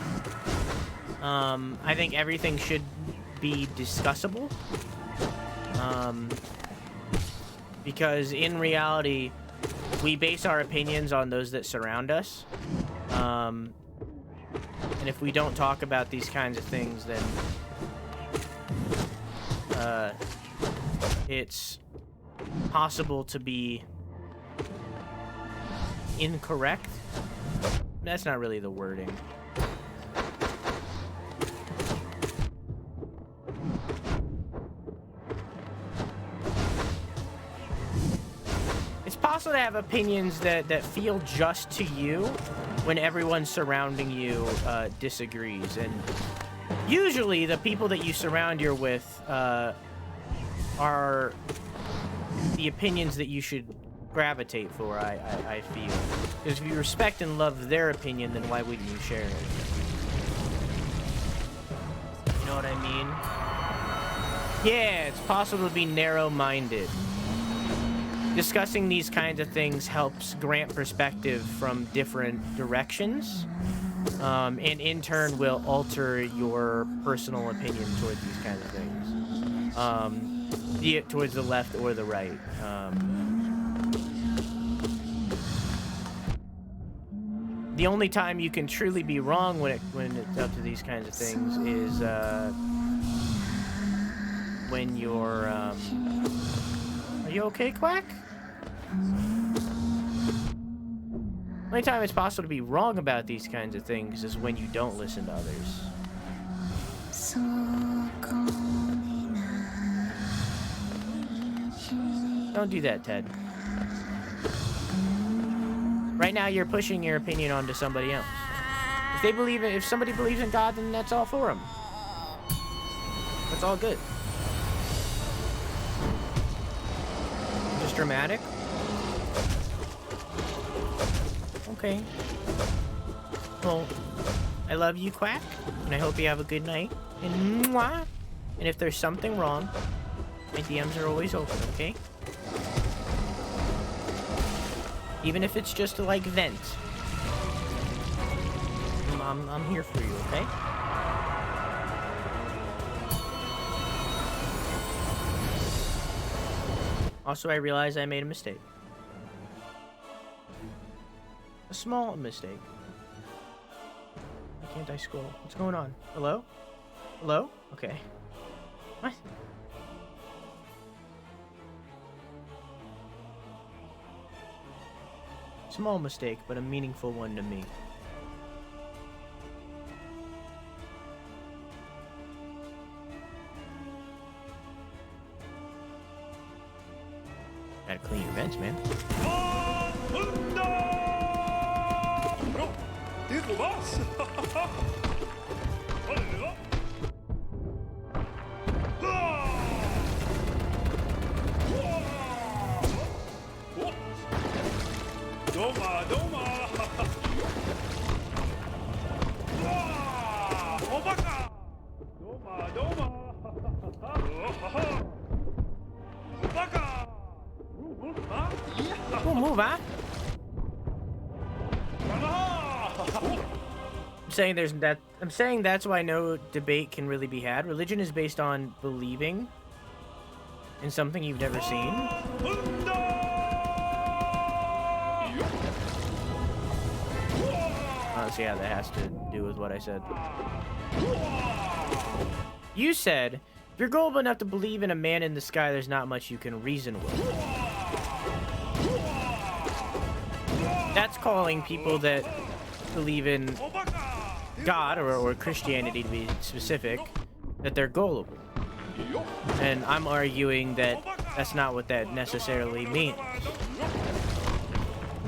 S7: I think everything should be discussable. Because in reality, we base our opinions on those that surround us. And if we don't talk about these kinds of things, then it's possible to be incorrect. That's not really the wording. It's possible to have opinions that feel just to you when everyone surrounding you disagrees. And usually the people that you surround you with are the opinions that you should gravitate for, I feel. Because if you respect and love their opinion, then why wouldn't you share it? You know what I mean? Yeah, it's possible to be narrow-minded. Discussing these kinds of things helps grant perspective from different directions, and in turn will alter your personal opinion towards these kinds of things. Be it towards the left or the right. The only time you can truly be wrong when it's up to these kinds of things is when you're are you okay, Quack? Only time it's possible to be wrong about these kinds of things is when you don't listen to others. Don't do that, Ted. Right now, you're pushing your opinion onto somebody else. If somebody believes in God, then that's all for them. That's all good. Just dramatic. Okay. Well, I love you, Quack, and I hope you have a good night. And mwah! And if there's something wrong, my DMs are always open, okay? Even if it's just to, like, vent. I'm here for you, okay? Also, I realized I made a mistake. A small mistake. Why can't I scroll? What's going on? Hello? Hello? Okay. What? Small mistake, but a meaningful one to me. Gotta clean your vents, man. Cool move, huh? I'm saying that's why no debate can really be had. Religion is based on believing in something you've never seen. I don't see how that has to do with what I said. You said, if you're gullible enough to believe in a man in the sky, there's not much you can reason with. That's calling people that believe in God, or Christianity to be specific, that they're gullible. And I'm arguing that that's not what that necessarily means.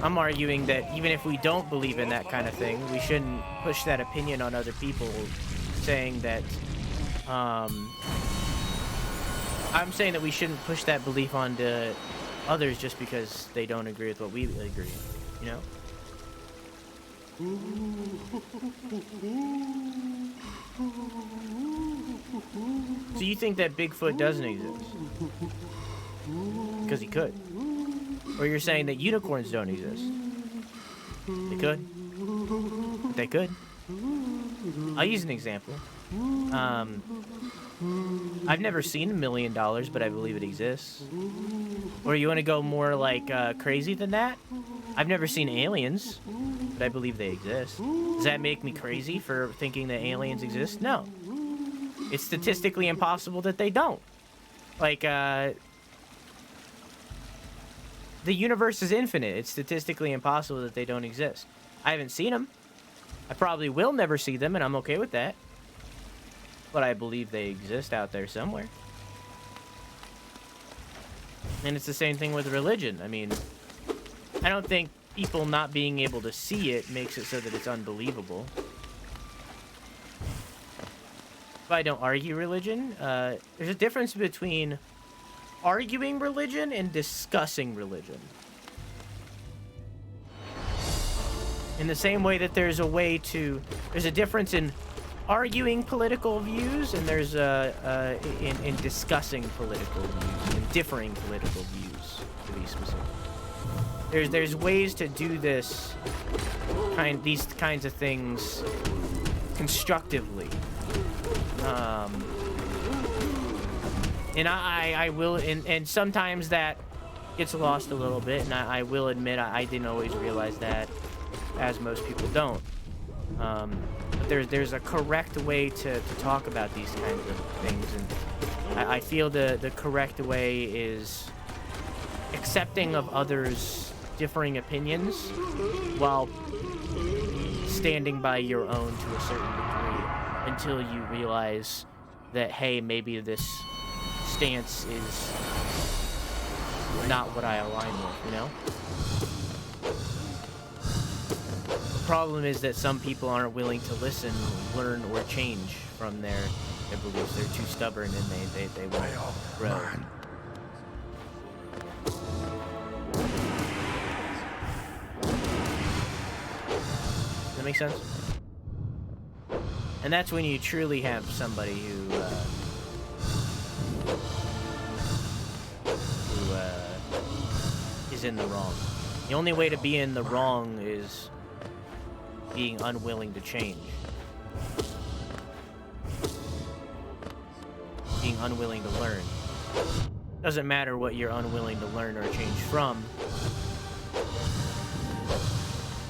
S7: I'm arguing that even if we don't believe in that kind of thing, we shouldn't push that opinion on other people, saying that, I'm saying that we shouldn't push that belief onto others just because they don't agree with what we agree, you know?
S1: So you think that Bigfoot doesn't exist? Because he could. Or you're saying that unicorns don't exist? They could. They could. I'll use an example. I've never seen $1 million, but I believe it exists. Or you want to go more like crazy than that? I've never seen aliens, but I believe they exist. Does that make me crazy for thinking that aliens exist? No. It's statistically impossible that they don't. Like, the universe is infinite. It's statistically impossible that they don't exist. I haven't seen them. I probably will never see them, and I'm okay with that. But I believe they exist out there somewhere. And it's the same thing with religion. I mean, I don't think people not being able to see it makes it so that it's unbelievable. But I don't argue religion. There's a difference between arguing religion and discussing religion. In the same way that there's a difference in arguing political views, and there's in discussing political views, and differing political views, to be specific. There's ways to do these kinds of things constructively. And I will, and sometimes that gets lost a little bit, and I will admit I didn't always realize that, as most people don't. But there's a correct way to talk about these kinds of things, and I feel the correct way is accepting of others' differing opinions while standing by your own to a certain degree until you realize that, hey, maybe this stance is not what I align with, you know? The problem is that some people aren't willing to listen, learn, or change from their beliefs. They're too stubborn and they won't grow. Does that make sense? And that's when you truly have somebody who is in the wrong. The only way to be in the wrong is being unwilling to change. Being unwilling to learn. Doesn't matter what you're unwilling to learn or change from.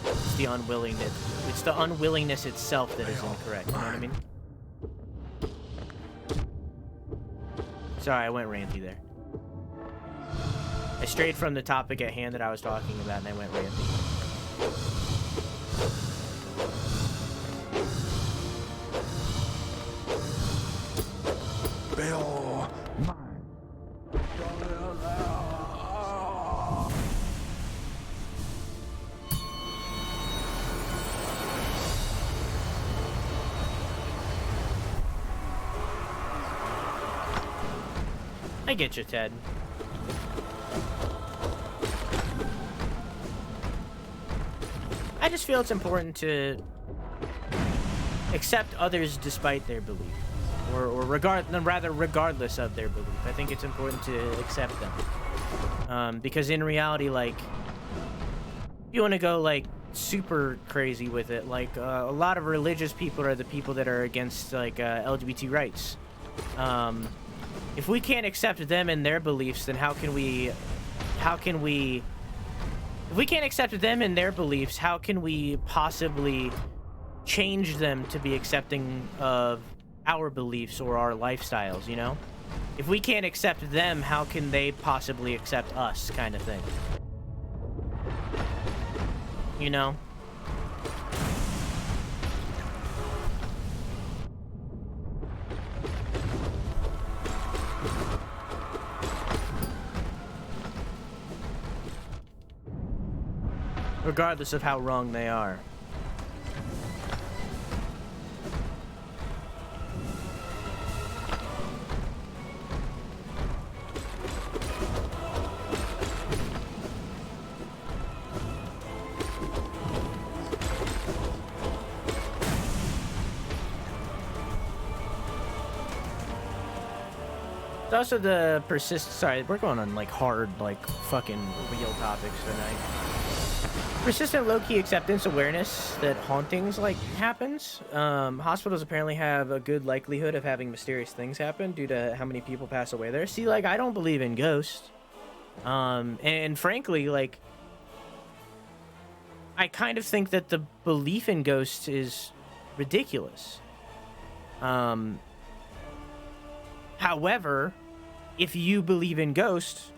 S1: It's the unwillingness. It's the unwillingness itself that is incorrect. You know what I mean? Sorry, I went ranty there. I strayed from the topic at hand that I was talking about, and I went ranty. I get you, Ted. I just feel it's important to accept others despite their belief, or regardless of their belief. I think it's important to accept them, because in reality, like, you want to go like super crazy with it. Like, a lot of religious people are the people that are against like LGBT rights. If we can't accept them and their beliefs, then if we can't accept them and their beliefs, how can we possibly change them to be accepting of our beliefs or our lifestyles, you know? If we can't accept them, how can they possibly accept us, kind of thing? You know? Regardless of how wrong they are.
S7: Also the sorry, we're going on like hard, like fucking real topics tonight. Persistent low-key acceptance awareness that hauntings like happens. Hospitals apparently have a good likelihood of having mysterious things happen due to how many people pass away there. See, like, I don't believe in ghosts. And frankly, like, I kind of think that the belief in ghosts is ridiculous. However, if you believe in ghosts,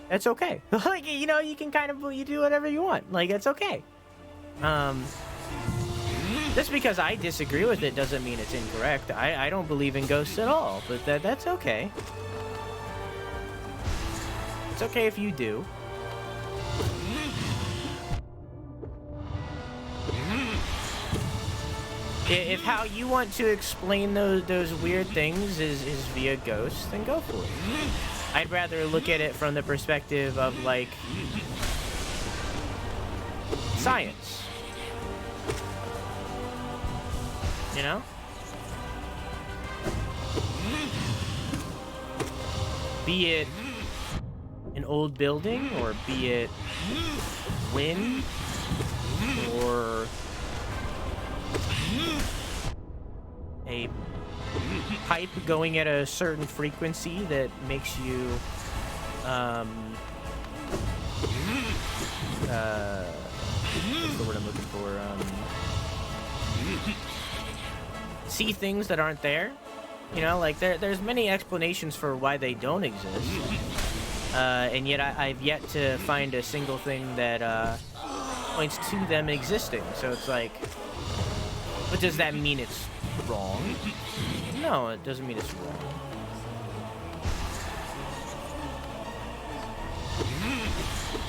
S7: that's okay. Like, you know, you can kind of you do whatever you want. Like, it's okay. Just because I disagree with it doesn't mean it's incorrect. I don't believe in ghosts at all, but that's okay. It's okay if you do. If how you want to explain those weird things is via ghosts, then go for it. I'd rather look at it from the perspective of, like, science. You know? Be it an old building, or be it wind, or a pipe going at a certain frequency that makes you what's the word I'm looking for, see things that aren't there. You know, like there's many explanations for why they don't exist, and yet I've yet to find a single thing that points to them existing. So it's like, but does that mean it's wrong? No, it doesn't mean it's wrong.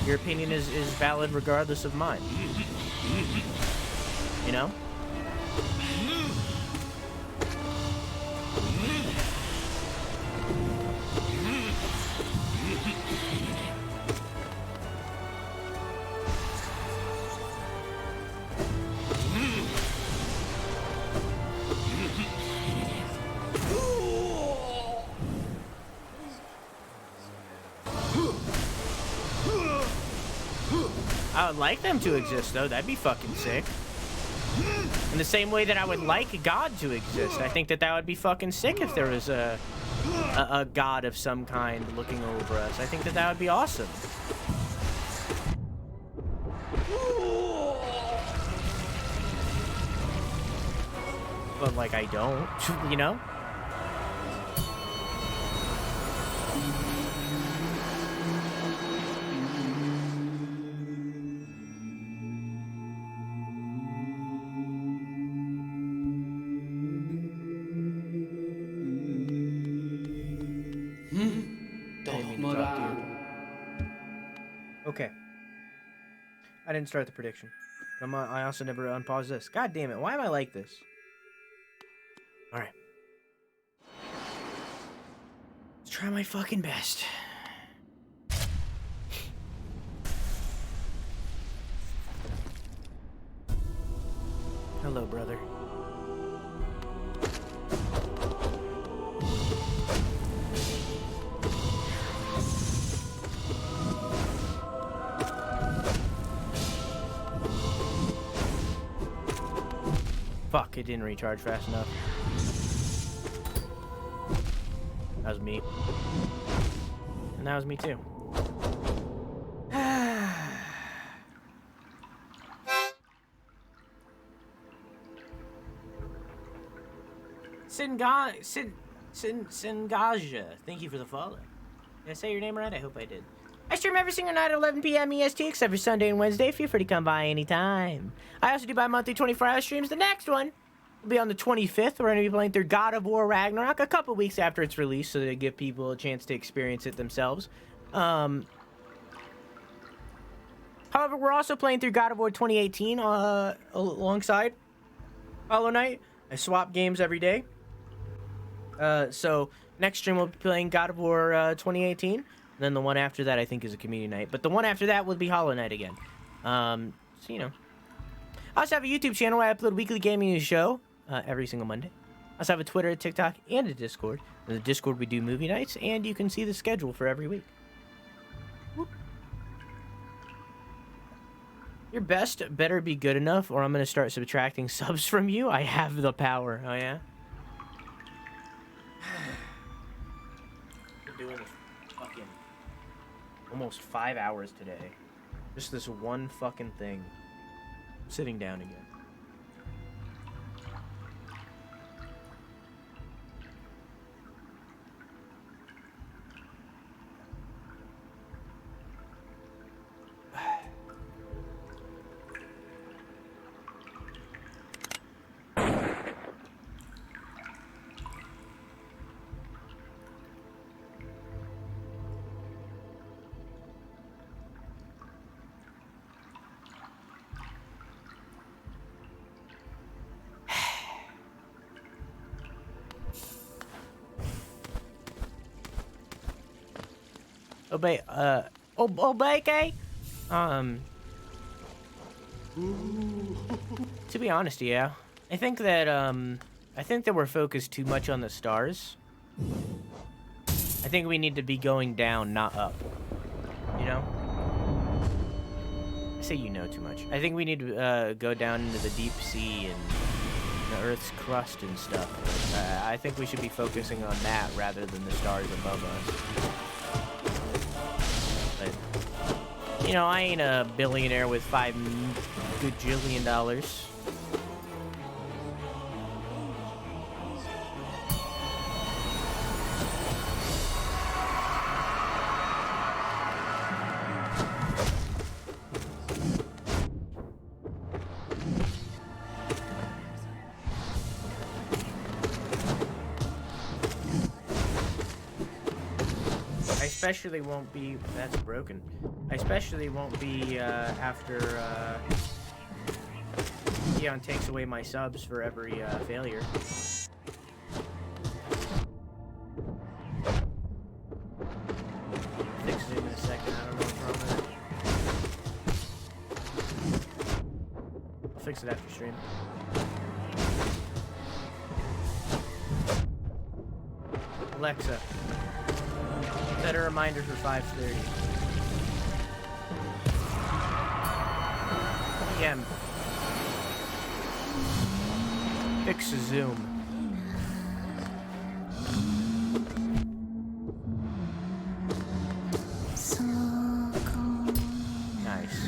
S7: Your opinion is valid regardless of mine. You know? I would like them to exist, though. That'd be fucking sick. In the same way that I would like God to exist. I think that would be fucking sick if there was a god of some kind looking over us. I think that would be awesome. But, like, I don't, you know? Okay. I didn't start the prediction. I also never unpaused this. God damn it. Why am I like this? Alright. Let's try my fucking best. Hello, brother. Fuck, it didn't recharge fast enough. That was me. And that was me too. Singaja, thank you for the follow. Did I say your name right? I hope I did. I stream every single night at 11 p.m. EST, except for Sunday and Wednesday. Feel free to come by anytime. I also do bi-monthly 24-hour streams. The next one will be on the 25th. We're going to be playing through God of War Ragnarok a couple weeks after it's released, so to give people a chance to experience it themselves. However, we're also playing through God of War 2018 alongside Hollow Knight. I swap games every day. So next stream we'll be playing God of War 2018. Then the one after that, I think, is a community night. But the one after that would be Hollow Knight again. So, you know. I also have a YouTube channel where I upload weekly gaming news show every single Monday. I also have a Twitter, a TikTok, and a Discord. In the Discord, we do movie nights, and you can see the schedule for every week. Whoop. Your best better be good enough, or I'm going to start subtracting subs from you. I have the power. Oh, yeah? Been doing this fucking almost 5 hours today. Just this one fucking thing. I'm sitting down again. Obey, to be honest, yeah. I think that we're focused too much on the stars. I think we need to be going down, not up. You know? I say you know too much. I think we need to go down into the deep sea and the Earth's crust and stuff. I think we should be focusing on that rather than the stars above us. You know, I ain't a billionaire with $5 gajillion. I especially won't be, that's broken. I especially won't be after Keon takes away my subs for every failure. Fix it in a second, I don't know what's wrong with it. I'll fix it after stream. Alexa, set a reminder for 5:30 p.m. Fix a Zoom. Nice.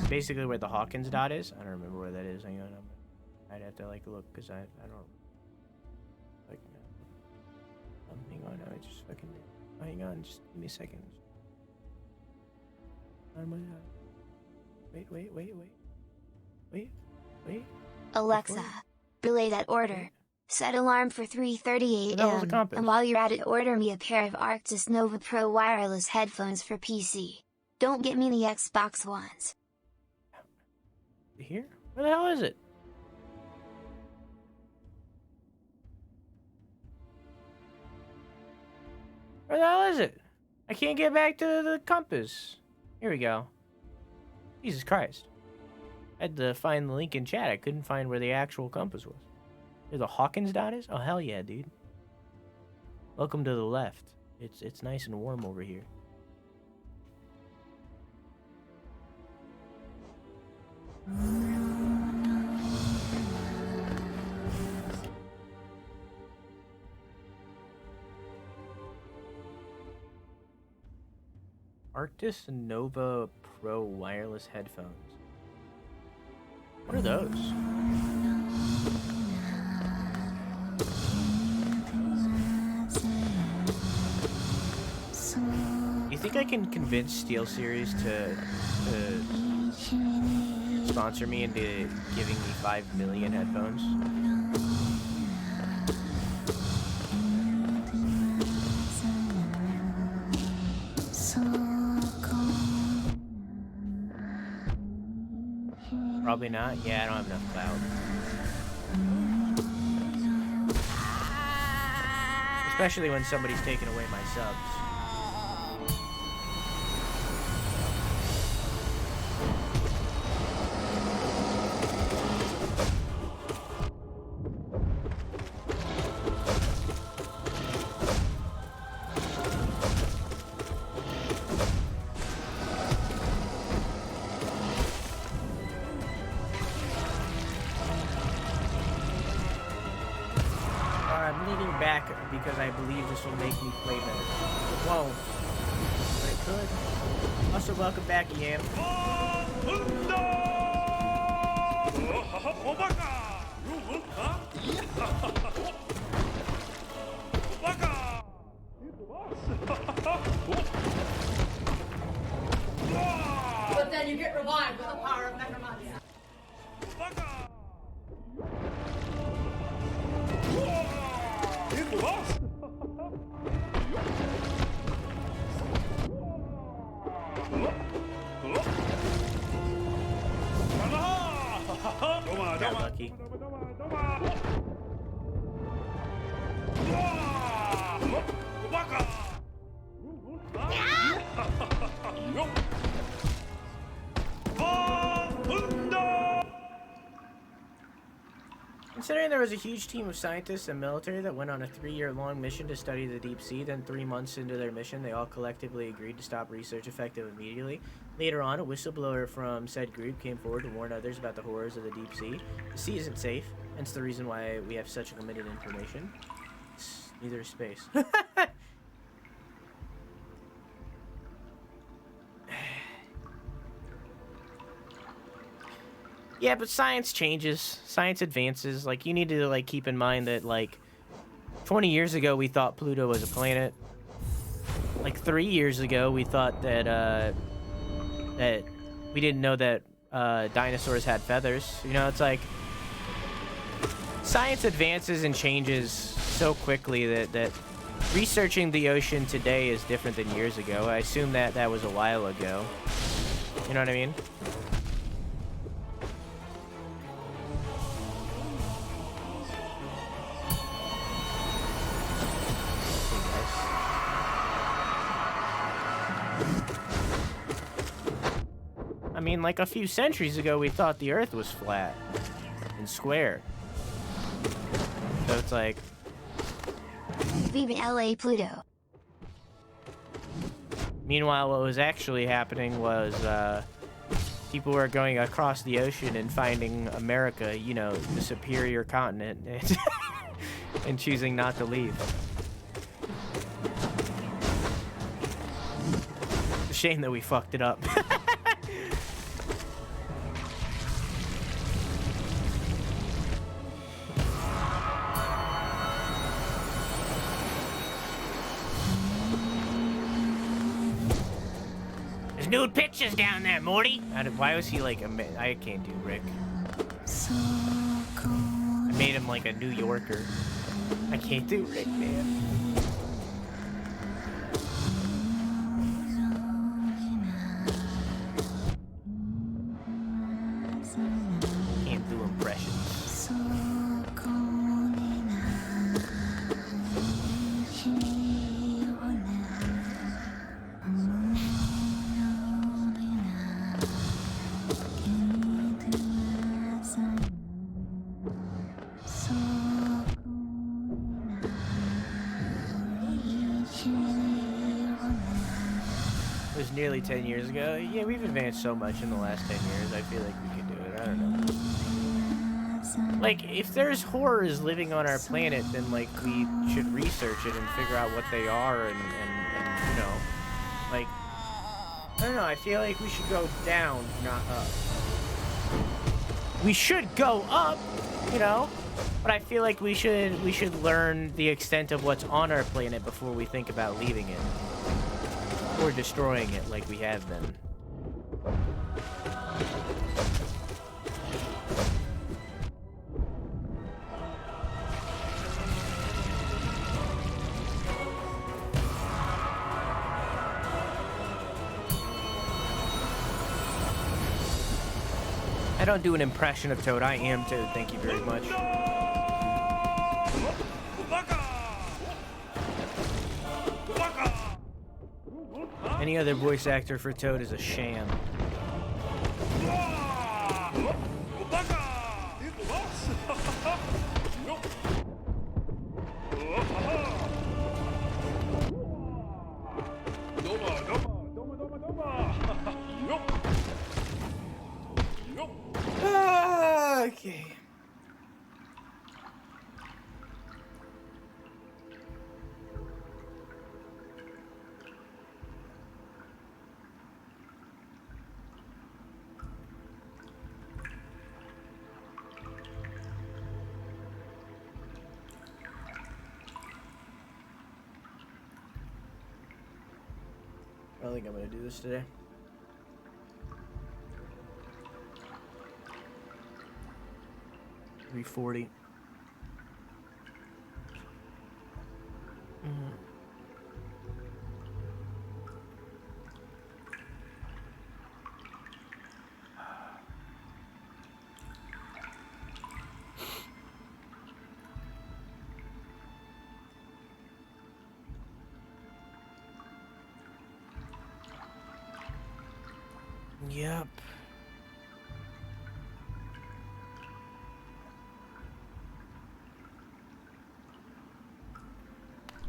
S7: Basically where the Hawkins dot is. I don't remember where that is. Hang on, I'd have to like look because I don't like. Hang on, I just fucking. Hang on, just give me a second. Wait.
S2: Alexa, relay that order. Set alarm for 3:30 a.m. And while you're at it, order me a pair of Arctis Nova Pro wireless headphones for PC. Don't get me the Xbox ones.
S7: Here? Where the hell is it? Where the hell is it? I can't get back to the compass. Here we go. Jesus Christ. I had to find the link in chat. I couldn't find where the actual compass was. Where the Hawkins dot is? Oh, hell yeah, dude. Welcome to the left. It's nice and warm over here. Arctis Nova Pro wireless headphones. What are those? You think I can convince SteelSeries to sponsor me into giving me 5 million headphones? Probably not. Yeah, I don't have enough clout. Especially when somebody's taking away my subs. back because I believe this will make me play better. It won't, but it could. Also, welcome back, Yam.
S6: But then you get revived with the power of necromancy.
S7: Got lucky. Considering there was a huge team of scientists and military that went on a 3-year-long mission to study the deep sea, then 3 months into their mission, they all collectively agreed to stop research effective immediately. Later on, a whistleblower from said group came forward to warn others about the horrors of the deep sea. The sea isn't safe, hence the reason why we have such limited information. Neither is space. Yeah, but science changes. Science advances. Like, you need to, like, keep in mind that, like, 20 years ago, we thought Pluto was a planet. Like, 3 years ago, we thought that, that we didn't know that, dinosaurs had feathers. You know, it's like, science advances and changes so quickly that researching the ocean today is different than years ago. I assume that that was a while ago. You know what I mean? I mean, like a few centuries ago, we thought the Earth was flat and square. So it's like...
S2: Viva LA Pluto.
S7: Meanwhile, what was actually happening was, people were going across the ocean and finding America, you know, the superior continent, and choosing not to leave. It's a shame that we fucked it up. Nude pictures down there, Morty. Why was he like I can't do Rick. I made him like a New Yorker. I can't do Rick, man. Can't do impressions. Nearly 10 years ago. Yeah, we've advanced so much in the last 10 years. I feel like we could do it. I don't know. Like, if there's horrors living on our planet, then, like, we should research it and figure out what they are and you know, like, I don't know. I feel like we should go down, not up. We should go up, you know, but I feel like we should learn the extent of what's on our planet before we think about leaving it. Or destroying it like we have been. I don't do an impression of Toad. I am Toad. Thank you very much. Any other voice actor for Toad is a sham. Okay.
S1: don't think I'm gonna do this today. Maybe 40. Yep.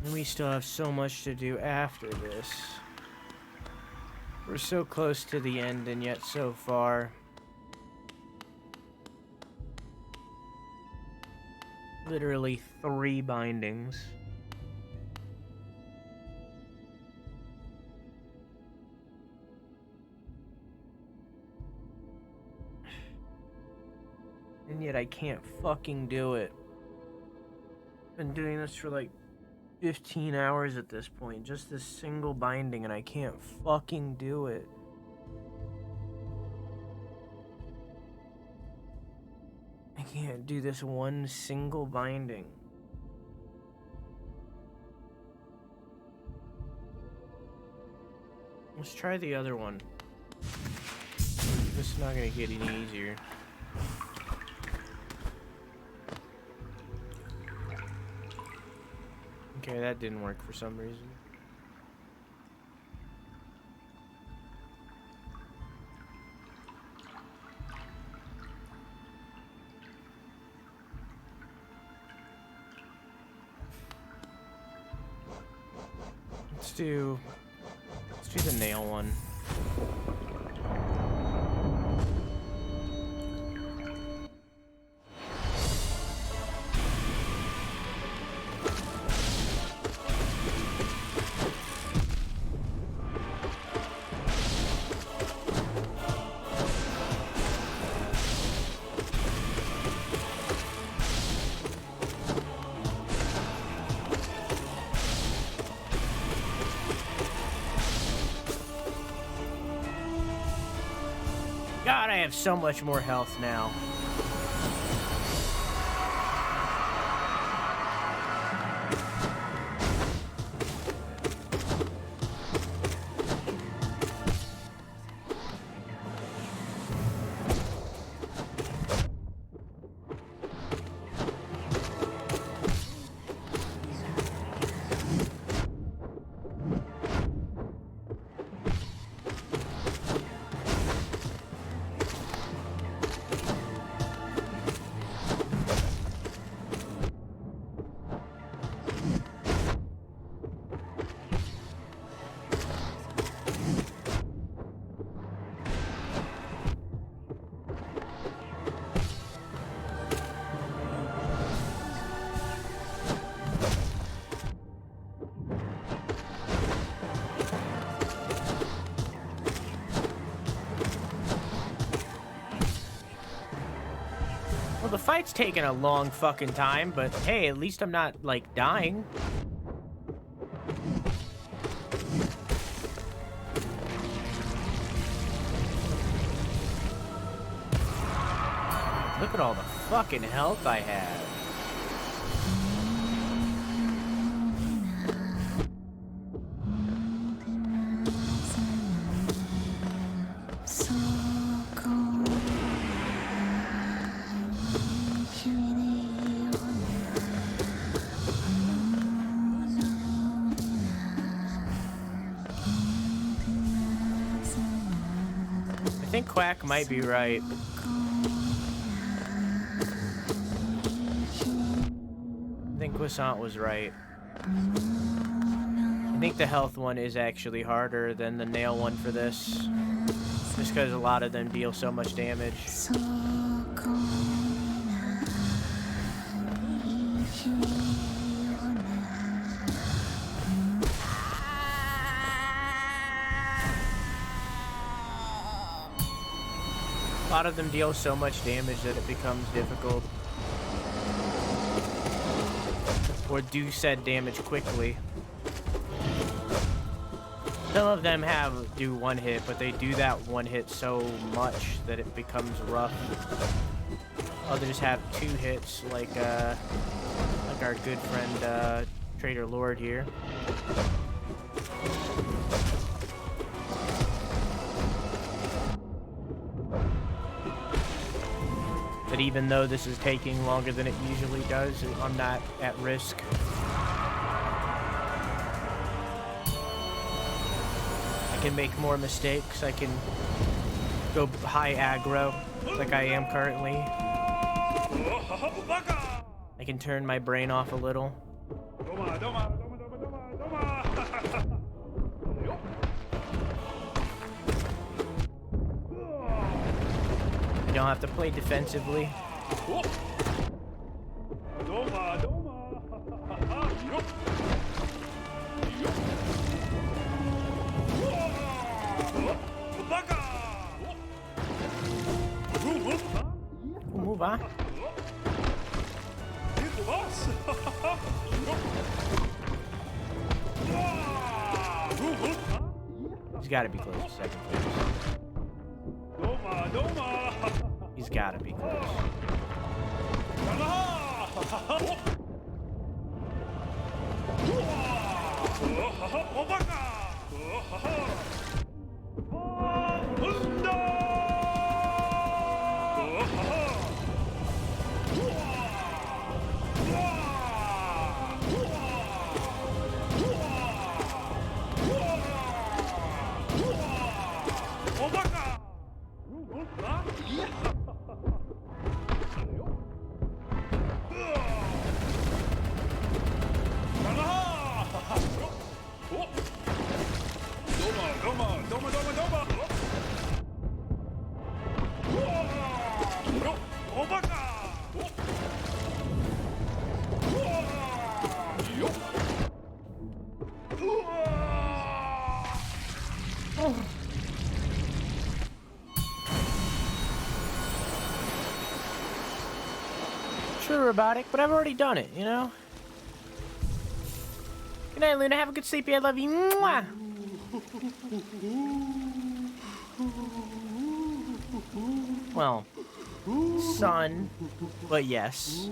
S1: And we still have so much to do after this. We're so close to the end and yet so far. Literally 3 bindings. And yet I can't fucking do it. Been doing this for like 15 hours at this point. Just this single binding and I can't fucking do it. I can't do this one single binding. Let's try the other one. This is not gonna get any easier. Okay, that didn't work for some reason. Let's do the nail one. God, I have so much more health now. Well, the fight's taking a long fucking time, but hey, at least I'm not, like, dying. Look at all the fucking health I have. I think Quack might be right. I think Quissant was right. I think the health one is actually harder than the nail one for this. Just because a lot of them deal so much damage. A lot of them deal so much damage that it becomes difficult. Or do said damage quickly.
S7: Some of them do one hit, but they do that one hit so much that it becomes rough. Others have 2 hits, like our good friend Trader Lord here. But even though this is taking longer than it usually does, I'm not at risk. I can make more mistakes. I can go high aggro, like I am currently. I can turn my brain off a little. You don't have to play defensively. Move on. He's got to be close to second place. He's got to be close. Sure about it, but I've already done it, you know? Good night, Luna. Have a good sleep. I love you. Mwah! Well, Sunn, but yes.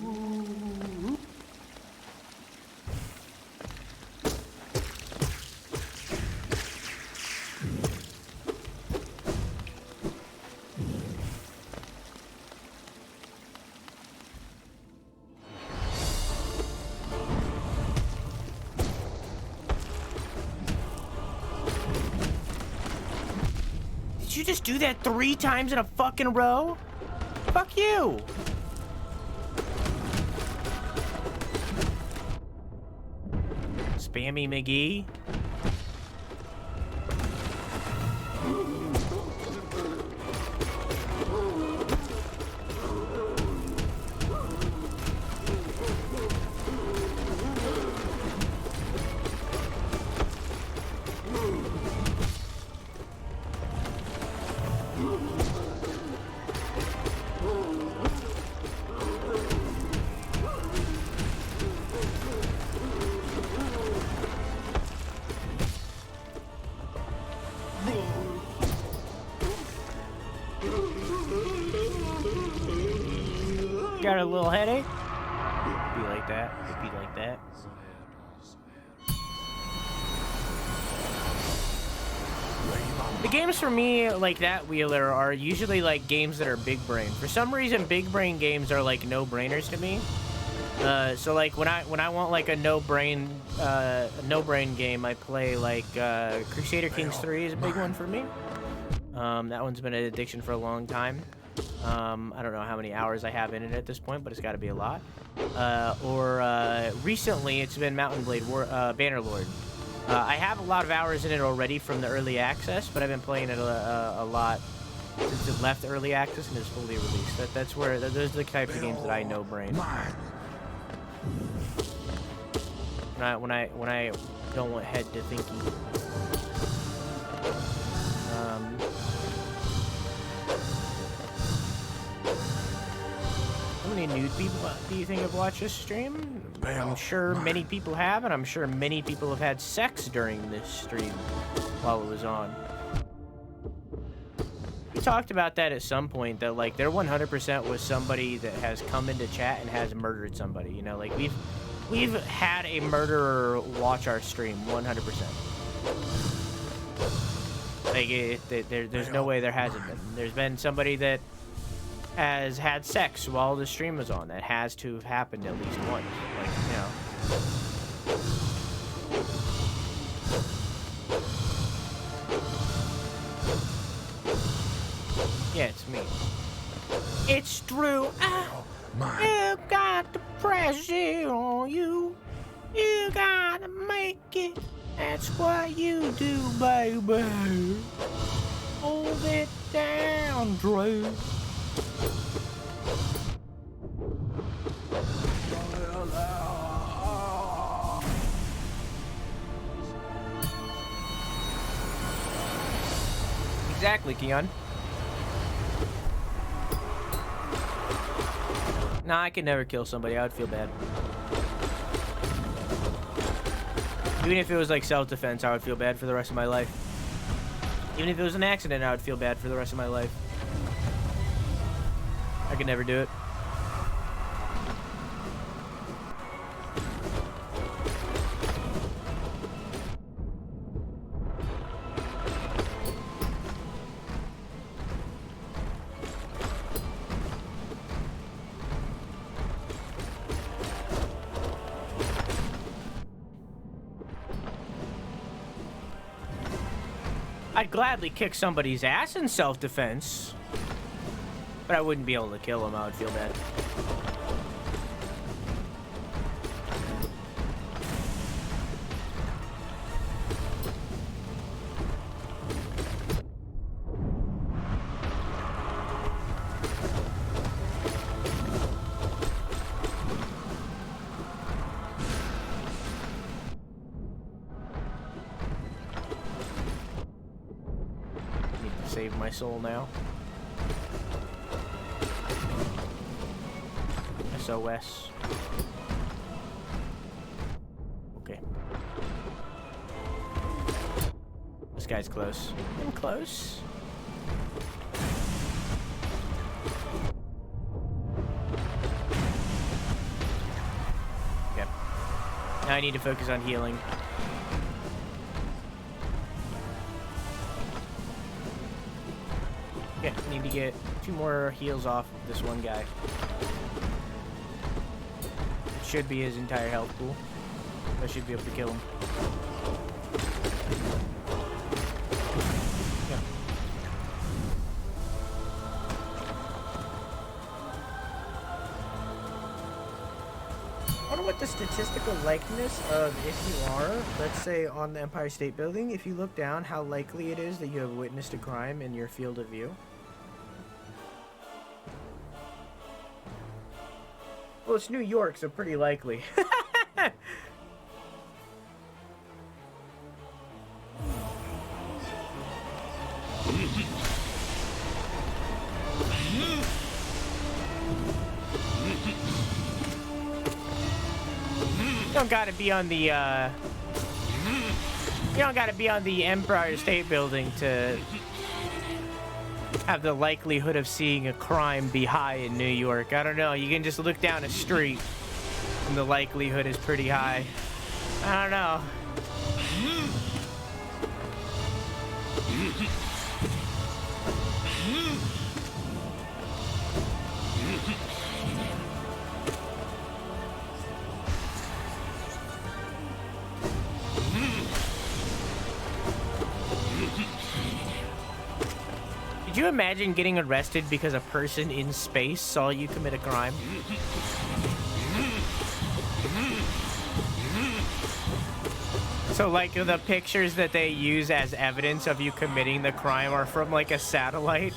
S7: Did you just do that 3 times in a fucking row? Fuck you! Spammy McGee. Got a little headache? Be like that. It'd be like that. The games for me like that, Wheeler, are usually like games that are big brain. For some reason, big brain games are like no brainers to me. So like when I want like a no brain game, I play like Crusader Kings 3 is a big one for me. That one's been an addiction for a long time. I don't know how many hours I have in it at this point, but it's got to be a lot. Recently, it's been Mountain Blade Bannerlord. I have a lot of hours in it already from the early access, but I've been playing it a lot since it left early access and is fully released. Those are the types of games that I know brain. When I don't want head to thinking. How many nude people do you think have watched this stream? I'm sure many people have, and I'm sure many people have had sex during this stream while it was on. We talked about that at some point, that like there 100% was somebody that has come into chat and has murdered somebody. You know, like we've had a murderer watch our stream 100%. Like there's no way there hasn't been. There's been somebody that has had sex while the stream was on. That has to have happened at least once. Like, you know. Yeah, it's me. It's Drew. You got the pressure on you. You gotta make it. That's what you do, baby. Hold it down, Drew. Exactly, Keon. Nah, I could never kill somebody. I would feel bad. Even if it was like self-defense, I would feel bad for the rest of my life. Even if it was an accident, I would feel bad for the rest of my life. I could never do it. I'd gladly kick somebody's ass in self-defense, but I wouldn't be able to kill him. I would feel bad. Save my soul now. SOS. Okay. This guy's close. I'm close. Okay. Now I need to focus on healing. Yeah, need to get 2 more heals off of this one guy. It should be his entire health pool. I should be able to kill him. Yeah. I wonder what the statistical likeness of if you are, let's say, on the Empire State Building, if you look down, how likely it is that you have witnessed a crime in your field of view. Well, it's New York, so pretty likely. You don't gotta be on the, you don't gotta be on the Empire State Building to have the likelihood of seeing a crime be high in New York. I don't know. You can just look down a street and the likelihood is pretty high. I don't know. Could you imagine getting arrested because a person in space saw you commit a crime? So, like, the pictures that they use as evidence of you committing the crime are from, like, a satellite?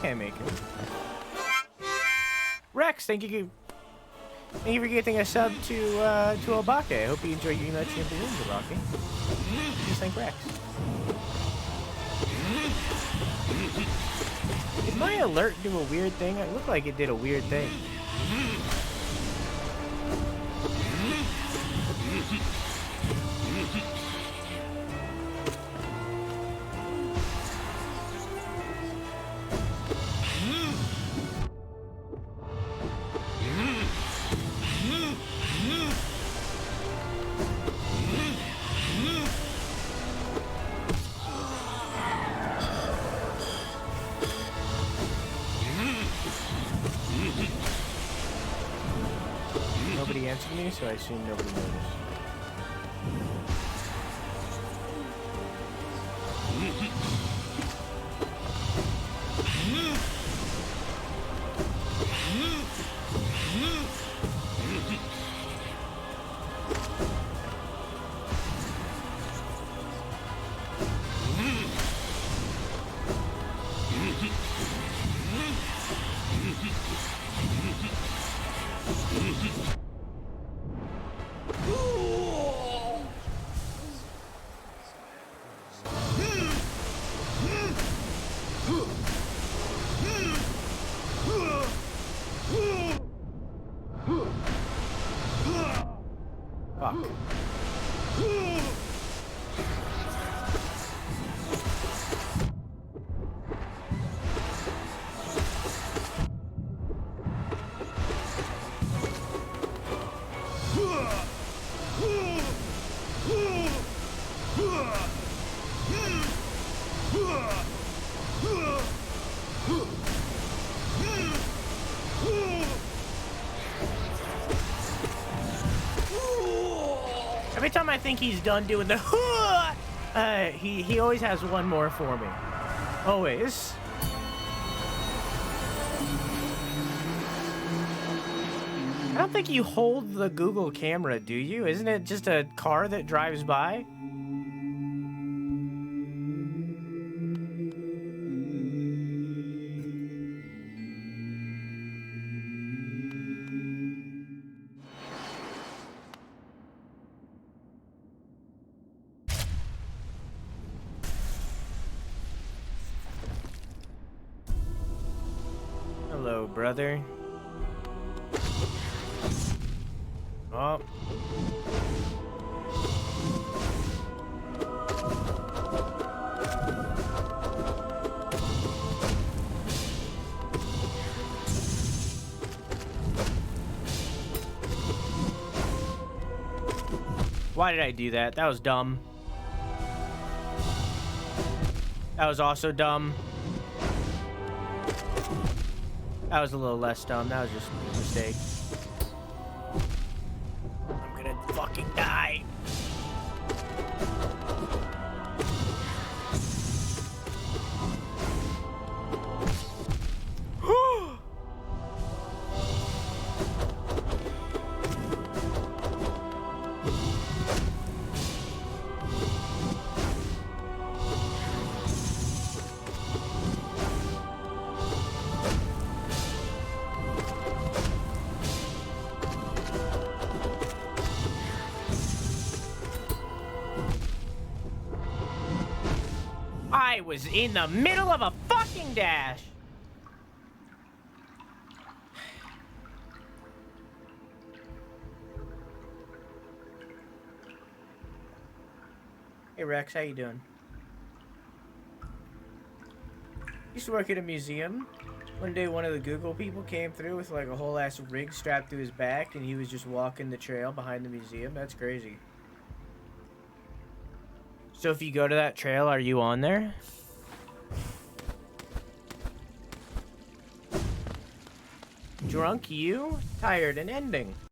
S7: Can't make it. Rex, thank you for getting a sub to Obake. I hope you enjoy your emoji and balloons, Obake. Just thank Rex. Did my alert do a weird thing? It looked like it did a weird thing. Nobody answered me, so I assume nobody noticed. Fuck. Every time I think he's done doing the he always has one more for me. Always. I don't think you hold the Google camera, do you? Isn't it just a car that drives by? Hello, brother. Oh. Why did I do that? That was dumb. That was also dumb. That was a little less dumb. That was just a mistake. I'm gonna fucking die. I was in the middle of a fucking dash. Hey Rex, how you doing? Used to work at a museum. One day one of the Google people came through with like a whole ass rig strapped to his back and he was just walking the trail behind the museum. That's crazy. So if you go to that trail, are you on there? Drunk you? Tired and ending.